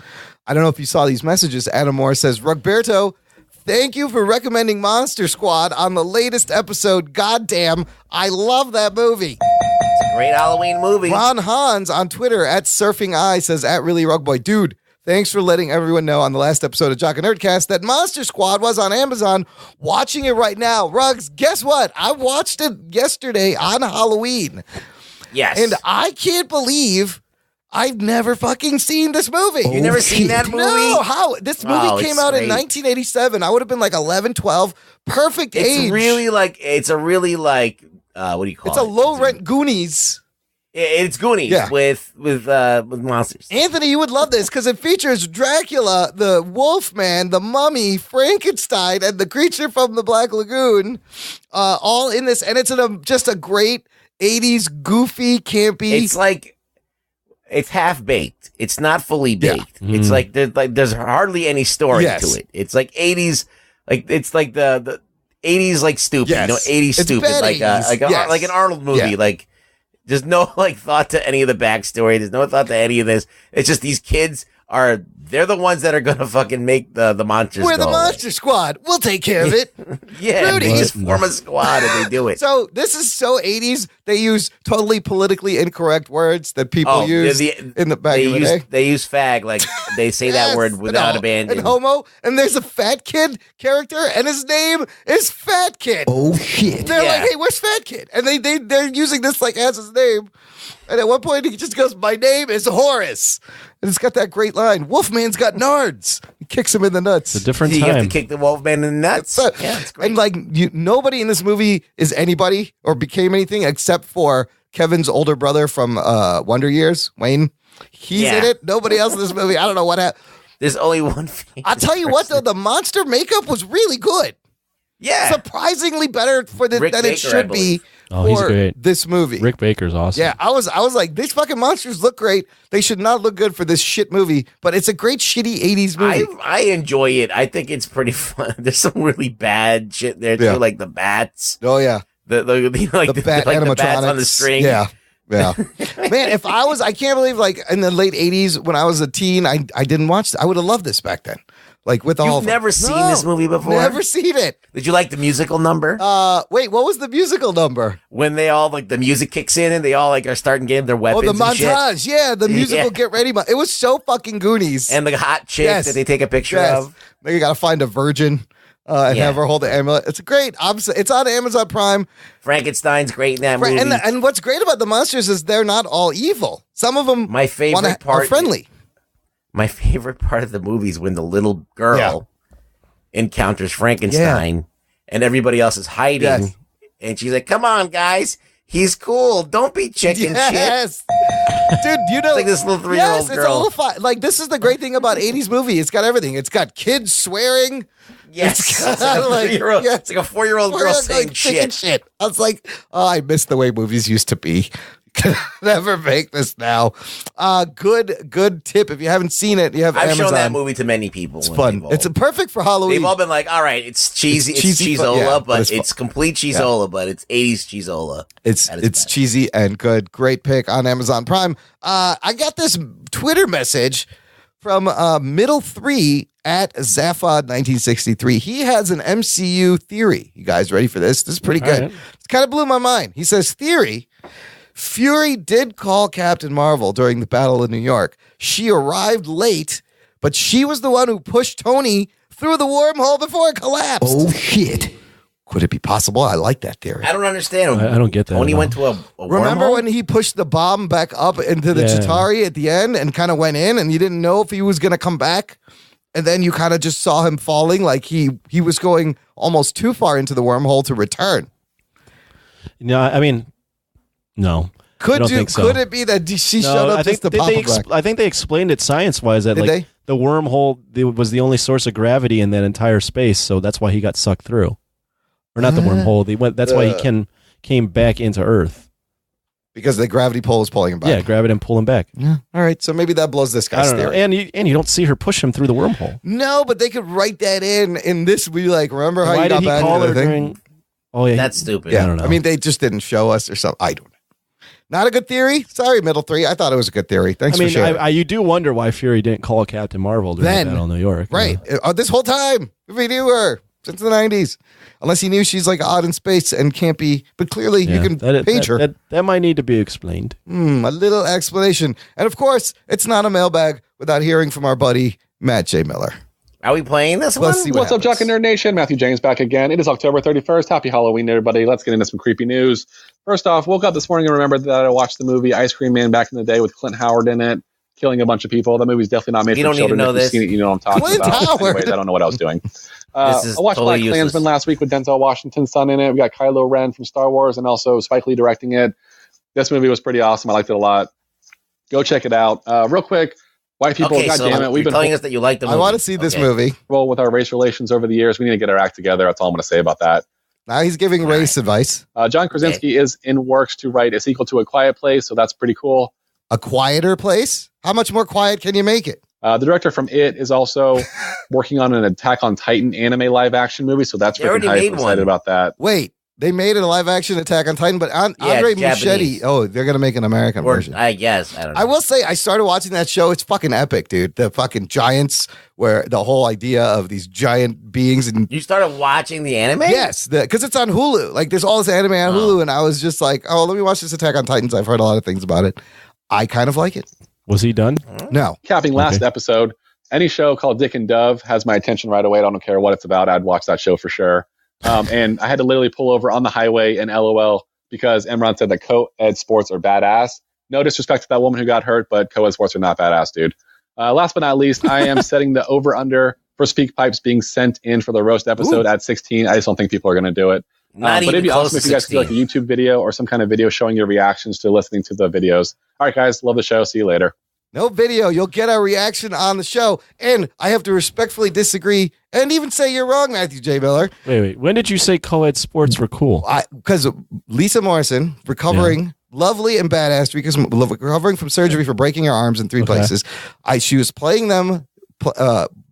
I don't know if you saw these messages. Adam Morris says, Rugberto, thank you for recommending Monster Squad on the latest episode. Goddamn, I love that movie. It's a great Halloween movie. Ron Hans on Twitter at Surfing Eye says, at Really Rugboy, dude, thanks for letting everyone know on the last episode of Jock and Nerdcast that Monster Squad was on Amazon. Watching it right now. Rugs, guess what? I watched it yesterday on Halloween. Yes. And I can't believe I've never fucking seen this movie. You've never seen that movie? No, how? This movie came out in 1987. I would have been like 11, 12. Perfect age. It's a really like, what do you call it? It's a low-rent Goonies. It's Goonies with monsters. Anthony, you would love this because it features Dracula, the Wolfman, the Mummy, Frankenstein, and the creature from the Black Lagoon, all in this. And it's just a great 80s goofy, campy. It's like it's half baked. It's not fully baked. Yeah. It's like there's hardly any story to it. It's like 80s, like it's like the 80s like stupid, 80s it's stupid, like an Arnold movie, like. There's no like thought to any of the backstory. There's no thought to any of this. It's just these kids they're the ones that are gonna fucking make the monsters. We're the Monster Squad. We'll take care of it. Yeah, Rudy. They just form a squad and they do it. So this is so 80s. They use totally politically incorrect words that people use in the back of the day. They use fag, like they say that word without abandon. And homo. And there's a fat kid character, and his name is Fat Kid. Oh shit! They're like, hey, where's Fat Kid? And they're using this like as his name. And at one point, he just goes, my name is Horace. And it's got that great line, Wolfman's got nards. He kicks him in the nuts. It's a different time. You have to kick the Wolfman in the nuts. It's great. And like, nobody in this movie is anybody or became anything except for Kevin's older brother from Wonder Years, Wayne. He's in it. Nobody else in this movie. I don't know what happened. There's only one I'll tell you what, though, the monster makeup was really good. Yeah. Surprisingly better than it should be. Oh, he's great. This movie. Rick Baker's awesome. Yeah, I was like, these fucking monsters look great. They should not look good for this shit movie, but it's a great shitty 80s movie. I enjoy it. I think it's pretty fun. There's some really bad shit there too, like the bats. Oh yeah, the bat animatronics bats on the string. Yeah. Man, I can't believe like in the late 80s when I was a teen, I didn't watch I would have loved this back then. Like with all You've never seen this movie before? Never seen it. Did you like the musical number? Wait, what was the musical number? When they all like the music kicks in and they all like are starting getting their weapons. Oh, the montage. Yeah, the musical get ready. It was so fucking Goonies. And the hot chick that they take a picture of. Then you got to find a virgin and have her hold the amulet. It's great. It's on Amazon Prime. Frankenstein's great in that movie. And what's great about the monsters is they're not all evil. Some of them are friendly. My favorite part of the movie is when the little girl encounters Frankenstein and everybody else is hiding. And she's like, come on, guys. He's cool. Don't be chicken shit. Dude, you know, It's like this little 3-year-old yes, it's girl. a little fun. Like, this is the great thing about 80s movie. It's got everything. It's got kids swearing. Yes. It's got, like, yeah. It's like a 4-year-old girl saying shit. I was like, oh, I miss the way movies used to be. Could never make this now. Good tip. If you haven't seen it, you have I've Amazon. shown that movie to many people. It's fun. It's perfect for Halloween. They've all been like, all right, it's cheesy. It's cheesy, cheeseola, yeah, but it's complete cheeseola, but it's 80s cheeseola. It's cheesy and good. Great pick on Amazon Prime. I got this Twitter message from Middle 3 at Zaphod1963. He has an MCU theory. You guys ready for this? This is pretty good. right. It kind of blew my mind. He says, theory, Fury did call Captain Marvel during the Battle of New York. She arrived late, but she was the one who pushed Tony through the wormhole before it collapsed. Oh, shit. Could it be possible? I like that theory. I don't understand. I don't get that. Tony at all. went to a Remember wormhole? when he pushed the bomb back up into the Yeah. Chitauri at the end and kind of went in and you didn't know if he was going to come back? And then you kind of just saw him falling like he was going almost too far into the wormhole to return. No, I mean, no. I don't think so. Could it be that she showed up just to pop him back? I think they explained it science-wise that Did like they? the wormhole was the only source of gravity in that entire space, so that's why he got sucked through. Or not the wormhole. That's why he came back into Earth. Because the gravity pull was pulling him back. Yeah, gravity and pull him back. Yeah. All right, so maybe that blows this I guy's don't know. theory. And you don't see her push him through the wormhole. No, but they could write that in this. We like remember how Why you did got he back call into her the thing? during? Oh yeah, That's stupid. Yeah, I don't know. I mean, they just didn't show us or something. I don't know. Not a good theory. Sorry, Middle 3. I thought it was a good theory. Thanks I mean, for sharing. you do wonder why Fury didn't call Captain Marvel during Then, the Battle of New York. Right. This whole time, if he knew her since the 90s. Unless he knew she's like odd in space and can't be. But clearly, you can page her. That might need to be explained. A little explanation. And of course, it's not a mailbag without hearing from our buddy, Matt J. Miller. Are we playing this one? Let's see What's up, Jock and Nerd Nation? Matthew James back again. It is October 31st. Happy Halloween, everybody. Let's get into some creepy news. First off, woke up this morning and remembered that I watched the movie Ice Cream Man back in the day with Clint Howard in it, killing a bunch of people. That movie's definitely not made You for don't need to children. know If this. you've seen it, you know what I'm talking Clint about. Howard. Anyways, I don't know what I was doing. This is I watched totally Black useless. Klansman last week with Denzel Washington's son in it. We got Kylo Ren from Star Wars and also Spike Lee directing it. This movie was pretty awesome. I liked it a lot. Go check it out. Real quick, white people, Okay, God so damn it, we've you're been telling us that you like the movie. I want to see this movie. well with our race relations over the years. We need to get our act together. That's all I'm going to say about that. Now he's giving race advice. John Krasinski is in works to write a sequel to A Quiet Place, so that's pretty cool. A quieter place? How much more quiet can you make it? The director from It is also working on an Attack on Titan anime live action movie, so that's They freaking already hype. I'm made excited one. about that. Wait, they made a live action Attack on Titan, but Andre it's Muschietti. Japanese. Oh, they're going to make an American Or, version. I guess. I don't know. I will say, I started watching that show. It's fucking epic, dude. The fucking giants, where the whole idea of these giant beings and You started watching the anime? yes, because it's on Hulu. Like, there's all this anime on Hulu, and I was just like, oh, let me watch this Attack on Titans. I've heard a lot of things about it. I kind of like it. Was he done? No, Capping last episode, any show called Dick and Dove has my attention right away. I don't care what it's about. I'd watch that show for sure. And I had to literally pull over on the highway and LOL because Imran said that co-ed sports are badass. No disrespect to that woman who got hurt, but co-ed sports are not badass, dude. Last but not least, I am setting the over-under for speak pipes being sent in for the roast episode at 16. I just don't think people are going to do it. Not But even it'd be close awesome if to you guys could do like a 16. YouTube video or some kind of video showing your reactions to listening to the videos. All right, guys. Love the show. See you later. no video. You'll get our reaction on the show. And I have to respectfully disagree and even say you're wrong, Matthew J. Miller. Wait. When did you say co-ed sports were cool? Because Lisa Morrison, recovering, lovely and badass, because recovering from surgery for breaking her arms in 3 places. She was playing them,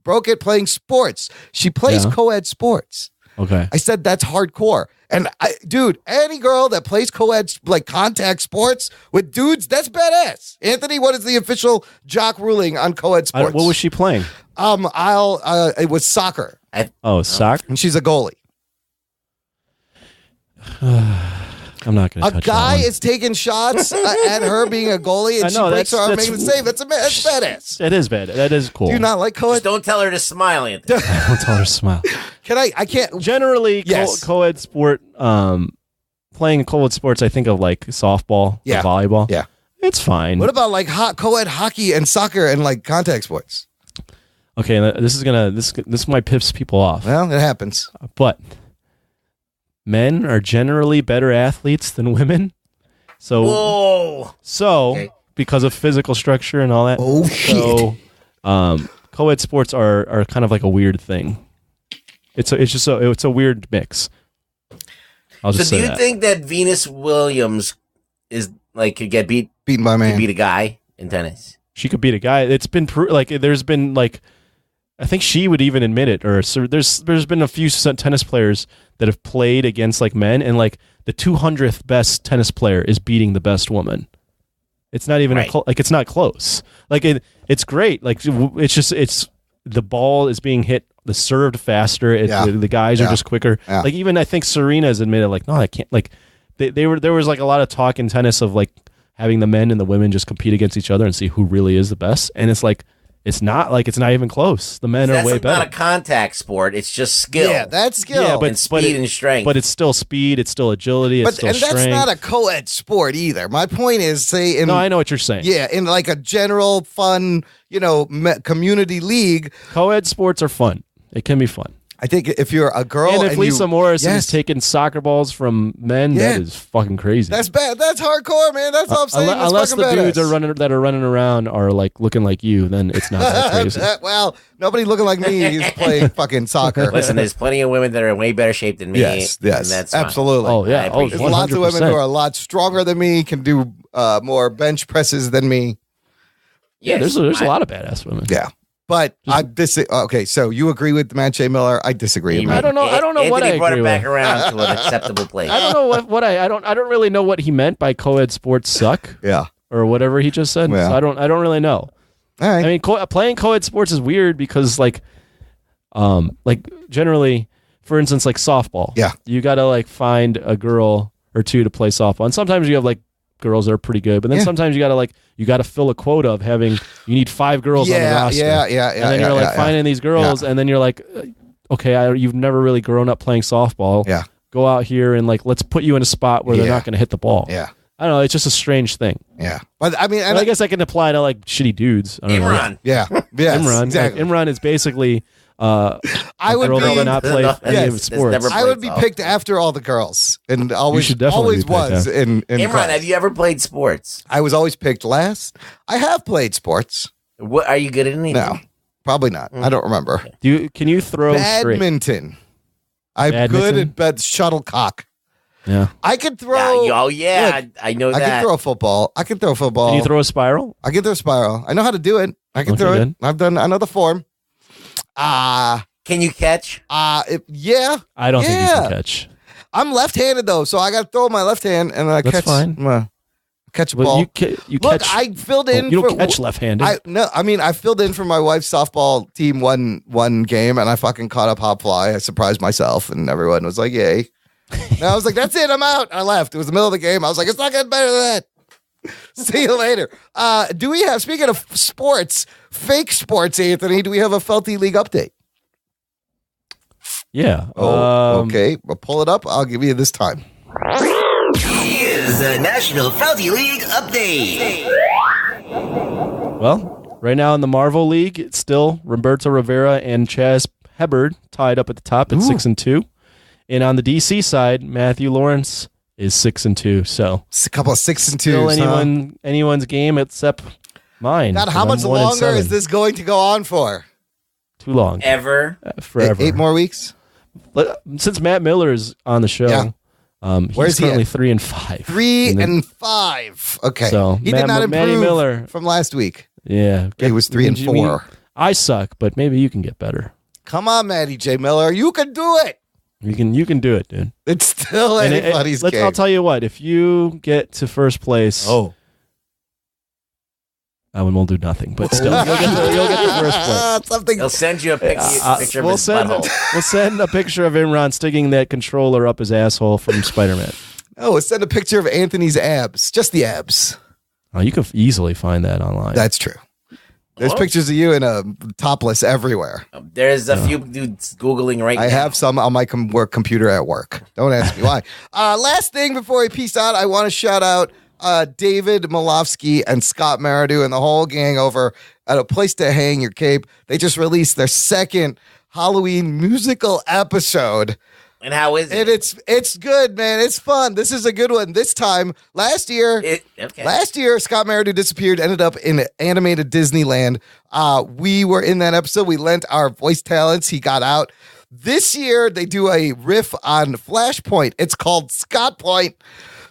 broke it playing sports. She plays co-ed sports. Okay. I said that's hardcore. And dude, any girl that plays co-ed like contact sports with dudes, that's badass. Anthony, what is the official jock ruling on co-ed sports? What was she playing? It was soccer. Soccer. And she's a goalie. I'm not going to A touch guy that one. is taking shots at her being a goalie, I and she know, breaks her arm that's- making the save. That's badass. That is bad. That is cool. Do you not like co-ed? Just don't tell her to smile, Anthony. Don't tell her to smile. I can't. Generally, Yes. co-ed sport, playing co-ed sports, I think of like softball, Yeah. or volleyball. Yeah. It's fine. What about like co-ed hockey and soccer and like contact sports? Okay, this might piss people off. Well, it happens. But men are generally better athletes than women. So Whoa. So Okay. because of physical structure and all that. Oh, so, co-ed sports are kind of like a weird thing. It's a weird mix. I'll just So say do you think that Venus Williams is like could get beaten by a man? Could beat a guy in tennis? She could beat a guy. It's been there's been like, I think she would even admit it. Or so there's been a few tennis players that have played against like men, and like the 200th best tennis player is beating the best woman. It's not even it's not close. Like it's great. Like it's the ball is being hit, the served faster. The guys are just quicker. Yeah. Like even I think Serena has admitted like, no, I can't. Like there was like a lot of talk in tennis of like having the men and the women just compete against each other and see who really is the best. And it's like, it's not even close. The men are way better. That's not a contact sport. It's just skill. Yeah, that's skill. Yeah, and speed and strength. But it's still speed. It's still agility. It's still strength. That's not a co-ed sport either. My point is, say in no, I know what you're saying. Yeah, in like a general fun, community league. Co-ed sports are fun. It can be fun. I think if you're a girl and if Lisa Morrison yes. is taking soccer balls from men, that is fucking crazy. That's bad. That's hardcore, man. That's all I'm saying. That's unless the fucking dudes badass. are running around are like looking like you, then it's not that crazy. Well, nobody looking like me is playing fucking soccer. Listen, there's plenty of women that are in way better shape than me. Yes, and that's fine. absolutely. Oh yeah, there's lots of women who are a lot stronger than me, can do more bench presses than me. Yeah, there's a lot of badass women. Yeah. But okay, so you agree with Matt J. Miller? I disagree. I don't know what I Anthony brought agree it back with. around to an acceptable place. I don't know what I don't really know what he meant by co-ed sports suck. Yeah. Or whatever he just said. Yeah. So I don't really know. All right. I mean, playing co-ed sports is weird because like generally, for instance, like softball. Yeah. You got to like find a girl or two to play softball, and sometimes you have like girls that are pretty good, but then sometimes you got to fill a quota of you need 5 girls on the roster. Yeah. And then you're finding these girls, and then you're like, okay, you've never really grown up playing softball. Yeah. Go out here and like let's put you in a spot where they're not going to hit the ball. Yeah. I don't know. It's just a strange thing. Yeah. But I mean, I guess I can apply to like shitty dudes. I don't know. Imran. Yeah. Yes, Imran. exactly. Like, Imran is basically I would girl that be would not play any of sports. I would be picked after all the girls, and always should definitely always be picked was after. in Imran, class. have you ever played sports? I was always picked last. I have played sports. What are you good at anything? No, probably not. I don't remember. Can you throw straight? Badminton. I'm Badminton? good at shuttlecock. Yeah. I could throw. Yeah, I know that. I can throw a football. I can throw a football. Can you throw a spiral? I can throw a spiral. I know how to do it. I can Okay, throw good. it. I know the form. Can you catch? Yeah. I don't think you can catch. I'm left-handed though, so I got to throw my left hand and I That's catch. fine. Catch a But ball. you Look, catch. I filled in. You don't catch left-handed. I filled in for my wife's softball team one game, and I fucking caught up hop fly. I surprised myself, and everyone was like, "Yay!" And I was like, "That's it, I'm out." I left. It was the middle of the game. I was like, "It's not getting better than that." See you later. Do we have? Speaking of sports, fake sports, Anthony? Do we have a Felty League update? Yeah. Okay. Well, pull it up. I'll give you this time. Here's the National Felty League update. Well, right now in the Marvel League, it's still Roberto Rivera and Chaz Hubbard tied up at the top at 6-2. And on the DC side, Matthew Lawrence is 6-2. So it's a couple of 6-2s. Still anyone's game except mine. God, how much longer is this going to go on for? Too long. Ever? Forever. 8 more weeks? Since Matt Miller is on the show, he's currently 3-5. 3-5. Okay. So he did not improve Miller from last week. Yeah. He was 3-4. I suck, but maybe you can get better. Come on, Matty J. Miller. You can do it. You can do it, dude. It's still anybody's game. I'll tell you what. If you get to first place, I won't do nothing. But still, you'll get to first place. They'll send you a picture of his butthole. We'll send a picture of Imran sticking that controller up his asshole from Spider-Man. Oh, send a picture of Anthony's abs. Just the abs. Oh, you could easily find that online. That's true. There's pictures of you in a topless everywhere. There's a few dudes Googling right now. I have some on my computer at work. Don't ask me why. Last thing before we peace out, I want to shout out David Malofsky and Scott Maridu and the whole gang over at A Place to Hang Your Cape. They just released their second Halloween musical episode. And how is it? And it's good, man. It's fun. This is a good one. This time, last year, Scott Merritt, who disappeared, ended up in animated Disneyland. We were in that episode. We lent our voice talents. He got out. This year, they do a riff on Flashpoint. It's called Scott Point.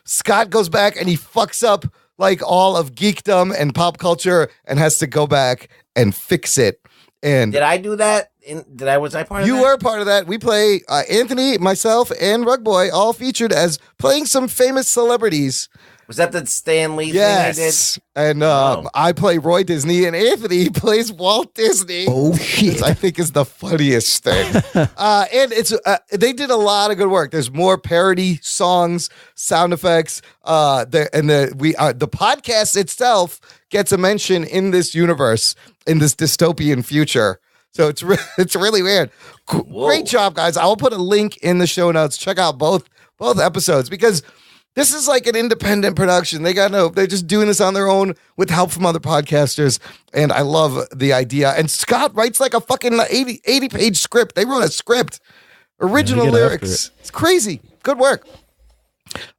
Scott goes back and he fucks up like all of geekdom and pop culture and has to go back and fix it. And did I do that? Was I part of that? You were part of that. We play Anthony, myself, and Rugboy all featured as playing some famous celebrities. Was that the Stan Lee thing I did? And I play Roy Disney, and Anthony plays Walt Disney. Oh, shit. Which I think is the funniest thing. And it's they did a lot of good work. There's more parody songs, sound effects. The podcast itself gets a mention in this universe, in this dystopian future. So it's really weird. Great job, guys. I'll put a link in the show notes. Check out both episodes because this is like an independent production. They're just doing this on their own with help from other podcasters. And I love the idea. And Scott writes like a fucking 80 page script. They wrote a script, original lyrics. It's crazy. Good work.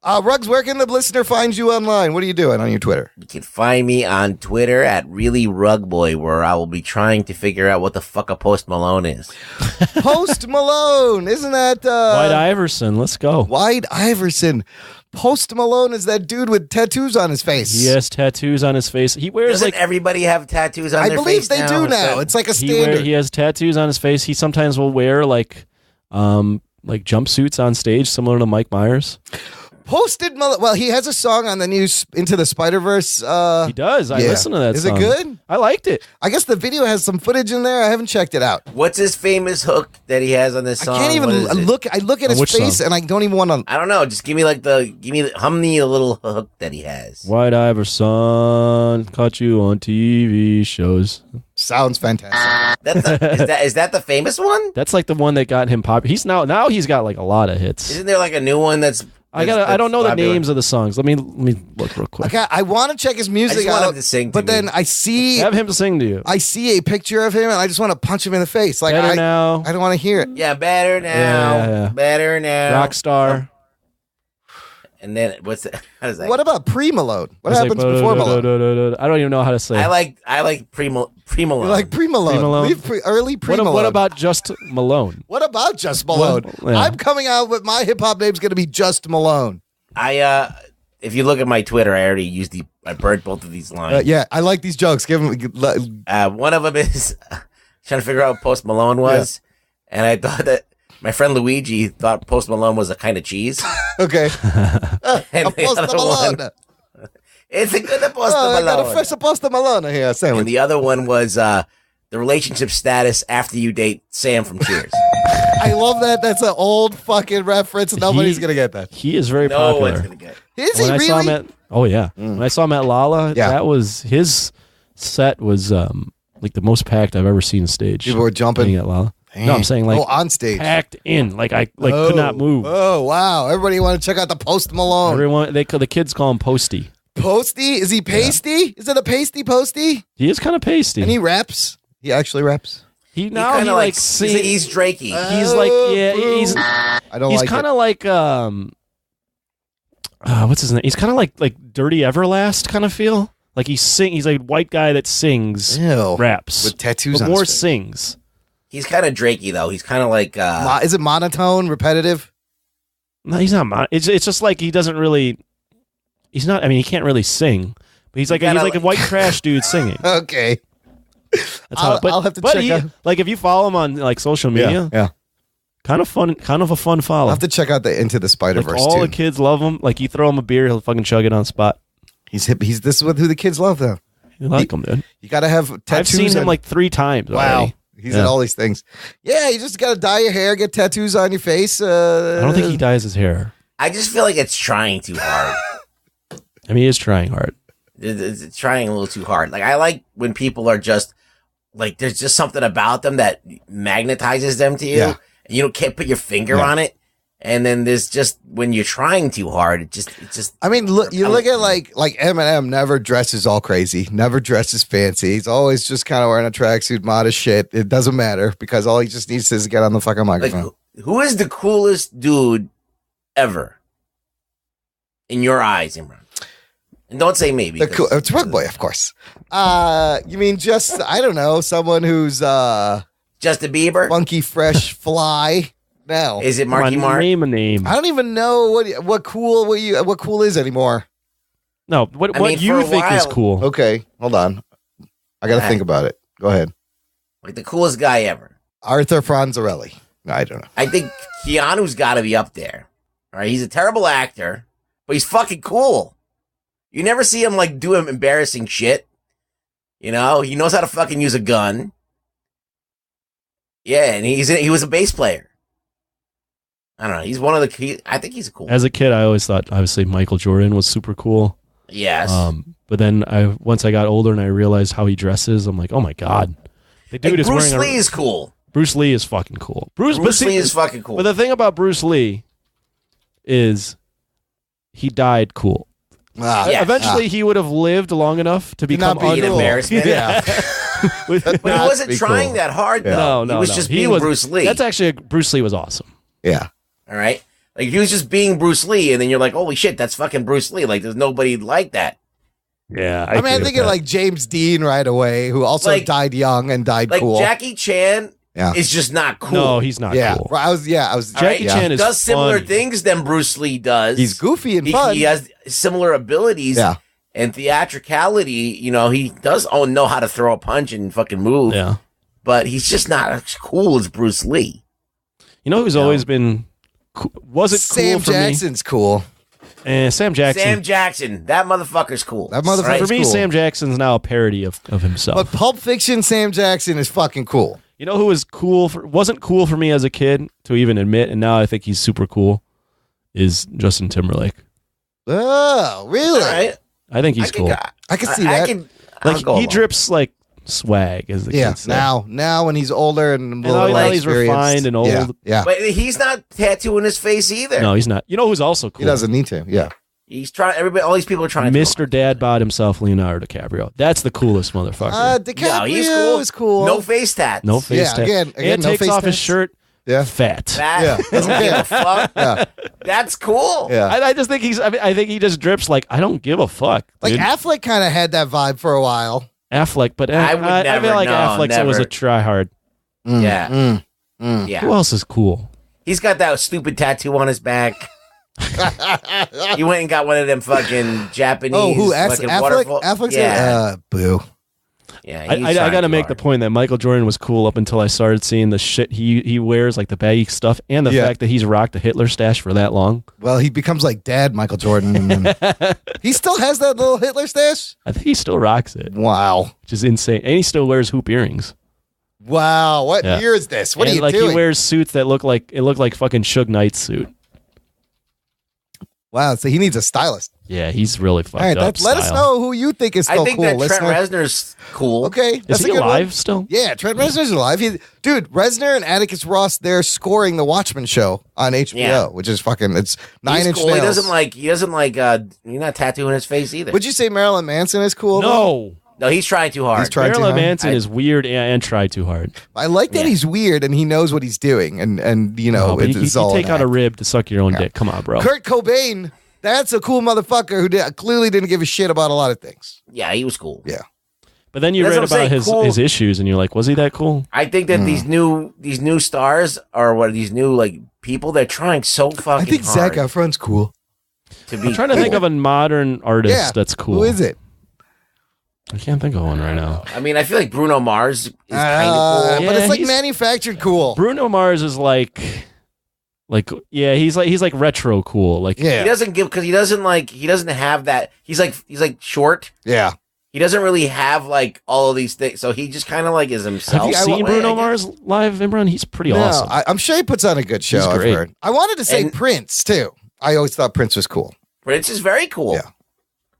Ruggs, where can the listener find you online? What are you doing on your Twitter? You can find me on Twitter at ReallyRugboy, where I will be trying to figure out what the fuck a Post Malone is. Post Malone, isn't that White Iverson? Let's go. White Iverson. Post Malone is that dude with tattoos on his face. He has tattoos on his face. He wears Doesn't everybody have tattoos on their face? I believe they do now. It's like a standard. He has tattoos on his face. He sometimes will wear like jumpsuits on stage, similar to Mike Myers. Well, he has a song on the new Into the Spider-Verse. He does. I listened to that song. Is it good? I liked it. I guess the video has some footage in there. I haven't checked it out. What's his famous hook that he has on this song? I can't even look. I look at his face song? and I don't even want to. I don't know. Just hum me a little hook that he has. White Iverson caught you on TV shows. Sounds fantastic. Is that the famous one? That's like the one that got him popular. He's got like a lot of hits. Isn't there like a new one that's I don't know the names of the songs. Let me look real quick. I want to check his music I just want out, him to sing to but me. then I see Have him sing to you. I see a picture of him and I just want to punch him in the face. Like Better Now. I don't want to hear it. Yeah, better now. Yeah. Better now. Rockstar. And then what's that? How does that? What about pre-Malone? What It's happens like, before Malone? I don't even know how to say. I like pre-Malone. You like pre-Malone? Pre-Malone? Leave early pre-Malone. What about just Malone? What about just Malone? Yeah. I'm coming out with my hip hop name's going to be just Malone. If you look at my Twitter, I burned both of these lines. Yeah, I like these jokes. Give them. One of them is trying to figure out what Post Malone was, and I thought that my friend Luigi thought Post Malone was a kind of cheese. Okay. And A Post Malone. It's a good Post I got a Malone. fresh Post Malone here. Sandwich. And the other one was the relationship status after you date Sam from Cheers. I love that. That's an old fucking reference. Nobody's going to get that. He is very No popular. one's gonna get it. Is When he I saw really? him when I saw him at Lala, that was his set was like the most packed I've ever seen a stage. People were jumping at Lala. No, I'm saying like on stage. packed in, like I could not move. Oh, wow. Everybody want to check out the Post Malone. Everyone, the kids call him Posty. Posty? Is he pasty? Is it a pasty Posty? He is kind of pasty. And he raps? He actually raps? He kinda like he's Drakey. He's like he's I don't he's like kind it. of like what's his name? He's kind of like Dirty Everlast kind of feel. Like he's a white guy that sings, Ew. raps With tattoos but on more his face. sings. He's kind of Drakey though. He's kind of like Is it monotone, repetitive? No, he's not. It's just like he doesn't really. He's not. I mean, he can't really sing. But he's like a white trash dude singing. Okay. That's how. But, I'll have to but check he, out. like if you follow him on like social media, Yeah. kind of a fun follow. I'll have to check out the Into the Spider-Verse Like all too. the kids love him. Like you throw him a beer, he'll fucking chug it on the spot. This is who the kids love though. You like him, dude. You got to have tattoos. I've seen him on- like 3 times. Wow. already. He's at all these things. Yeah, you just got to dye your hair, get tattoos on your face. I don't think he dyes his hair. I just feel like it's trying too hard. I mean, he is trying hard. It's trying a little too hard. Like I like when people are just like there's just something about them that magnetizes them to you, Yeah. and you can't put your finger on it. And then there's just when you're trying too hard, it just. I mean, look at like Eminem never dresses all crazy, never dresses fancy. He's always just kind of wearing a tracksuit, modest shit. It doesn't matter because all he just needs is to get on the fucking microphone. the coolest dude ever in your eyes, Imran? And don't say maybe. It's Rugboy, of course. You mean just, I don't know, someone who's Justin Bieber? Funky, fresh, fly. No. Is it Marky Mark? Name a name. I don't even know what cool is anymore. No, what you think is cool. Okay, hold on. I got to think about it. Go ahead. Like the coolest guy ever. Arthur Franzarelli. I don't know. I think Keanu's got to be up there. All right, he's a terrible actor, but he's fucking cool. You never see him like do embarrassing shit. You know, he knows how to fucking use a gun. Yeah, and he was a bass player. I don't know. He's one of the. I think he's cool. As a kid, I always thought obviously Michael Jordan was super cool. Yes. But then once I got older and I realized how he dresses, I'm like, oh my god, the dude is Bruce wearing. Lee is cool. Bruce Lee is fucking cool. Bruce Lee is fucking cool. But the thing about Bruce Lee is he died cool. Eventually, he would have lived long enough to become an embarrassment. Yeah. But he wasn't trying that hard, though. No, he was just being Bruce Lee. That's actually Bruce Lee was awesome. Yeah. All right. Like he was just being Bruce Lee, and then you're like, holy shit, that's fucking Bruce Lee. Like there's nobody like that. Yeah. I mean, I think of like James Dean right away, who also died young and died like cool. Jackie Chan is just not cool. No, he's not cool. I was Jackie Chan is does similar funny. things than Bruce Lee does. He's goofy and fun. He has similar abilities. Yeah. And theatricality, you know, he does know how to throw a punch and fucking move. Yeah. But he's just not as cool as Bruce Lee. You know who's always been wasn't Sam cool for Jackson's cool. Sam Jackson. Sam Jackson. That motherfucker's cool. That motherfucker's For me, cool. Sam Jackson's now a parody of himself. But Pulp Fiction Sam Jackson is fucking cool. You know who was wasn't cool for me as a kid to even admit, and now I think he's super cool, is Justin Timberlake. Oh, really? All right. I think he's cool. I can see that. He drips like swag, as the kids say. Now when he's older and now he's refined and old. Yeah. But he's not tattooing his face either. No, he's not. You know who's also cool? He doesn't need to. Yeah. He's trying. All these people are trying. Mr. Dad bod himself, Leonardo DiCaprio. That's the coolest motherfucker. DiCaprio he's cool. is cool. No face tats. No face tats. Again, and no takes face off his tats. shirt. Yeah. Fat. Doesn't give a fuck. Yeah. That's cool. Yeah. I just think I think he just drips like I don't give a fuck. Like dude. Affleck kind of had that vibe for a while. Affleck, but I would I never feel like know, Affleck's always a try hard. Yeah. Yeah. Who else is cool? He's got that stupid tattoo on his back. He went and got one of them fucking Japanese. Oh, who? fucking Affleck? waterfall. Affleck's boo. Yeah, I got to make the point that Michael Jordan was cool up until I started seeing the shit he wears, like the baggy stuff, and the fact that he's rocked the Hitler stash for that long. Well, he becomes like Dad, Michael Jordan. And then he still has that little Hitler stash? I think he still rocks it. Wow. Which is insane. And he still wears hoop earrings. Wow. What year is this? What are you doing? He wears suits that look like fucking Suge Knight's suit. Wow. So he needs a stylist. Yeah, he's really fucked All right, up. let us know who you think is still I think cool. that listener. Trent Reznor's cool. Okay. Is he a good alive one. still? Yeah, Trent Reznor's alive. Dude, Reznor and Atticus Ross, they're scoring the Watchmen show on HBO, which is fucking, it's 9-inch cool. nails. He doesn't like, he's not tattooing his face either. Would you say Marilyn Manson is cool? No, he's trying too hard. He's trying too Marilyn hard? Manson is weird and tried too hard. I like that he's weird and he knows what he's doing. And you know, but it's you all take an out a act. rib to suck your own dick. Come on, bro. Kurt Cobain, that's a cool motherfucker who clearly didn't give a shit about a lot of things. Yeah, he was cool. Yeah. But then you That's read what I'm about saying, cool. his issues, and you're like, was he that cool? I think that these new stars are these new like people. They're trying so fucking I think hard Zac Efron's cool. to be. I'm trying to think of a modern artist that's cool. Who is it? I can't think of one right now. I mean, I feel like Bruno Mars is kind of cool. But it's like he's- manufactured cool. Bruno Mars is like he's like retro cool. Like He doesn't give because he doesn't have that. He's like short. Yeah. He doesn't really have like all of these things, so he just kind of like is himself. Have you seen Bruno Mars live, Imran? He's pretty awesome. I'm sure he puts on a good show. He's I've great. heard. I wanted to say And- Prince too. I always thought Prince was cool. Prince is very cool. Yeah.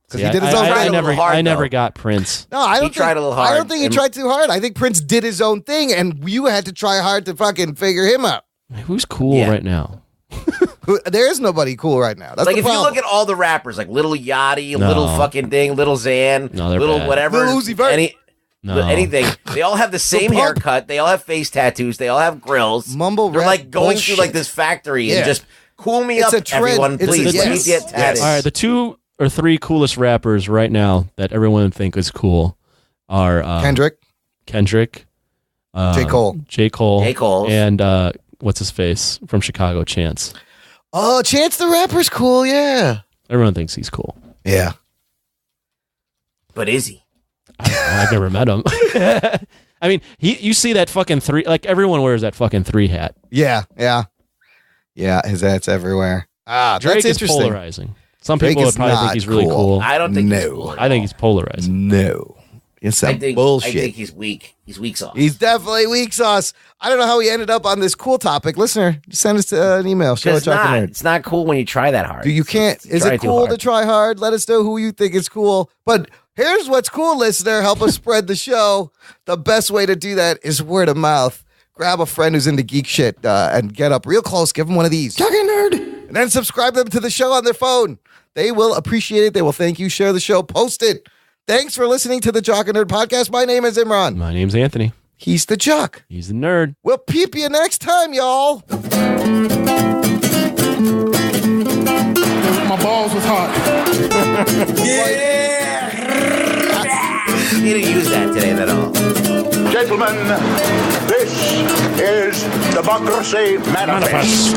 Because Yeah, he did his own tried thing. a little hard, I never though. got Prince. No, I don't. He tried a little I hard. don't think he And- tried too hard. I think Prince did his own thing, and you had to try hard to fucking figure him out. Who's cool Yeah. right now? There is nobody cool right now. That's Like the if you problem. look at all the rappers, like Little Yachty, No. Little fucking thing, Little Xan, No, they're Little bad. whatever, Lil Uzi Vert. No. anything. They all have the same haircut. They all have face tattoos. They all have grills. Mumble They're rap like going bullshit. through like this factory and Yeah. just cool me It's up, a trend. everyone, It's a- please. Let me yes. get tatted. All right, the 2 or 3 coolest rappers right now that everyone think is cool are Kendrick, J. Cole, and what's his face from Chicago, Chance. Oh, Chance the Rapper's cool, yeah. Everyone thinks he's cool. Yeah. But is he? I've never met him. I mean, you see that fucking 3, like everyone wears that fucking 3 hat. Yeah, his hat's everywhere. Drake That's is interesting. polarizing. Some Drake people would is probably not think he's really cool. I don't think he's cool. I think he's polarizing. No. It's some bullshit. I think he's weak. He's weak sauce. He's definitely weak sauce. I don't know how he ended up on this cool topic. Listener, send us an email. Show It's not cool when you try that hard. You can't. Is Try it too cool hard. to try hard? Let us know who you think is cool. But here's what's cool, listener. Help us spread the show. The best way to do that is word of mouth. Grab a friend who's into geek shit and get up real close. Give them one of these. Talking nerd. And then subscribe them to the show on their phone. They will appreciate it. They will thank you. Share the show. Post it. Thanks for listening to the Jock and Nerd podcast. My name is Imran. My name's Anthony. He's the Jock. He's the nerd. We'll peep you next time, y'all. My balls was hot. You didn't use that today at all. Gentlemen, this is Democracy Manifest.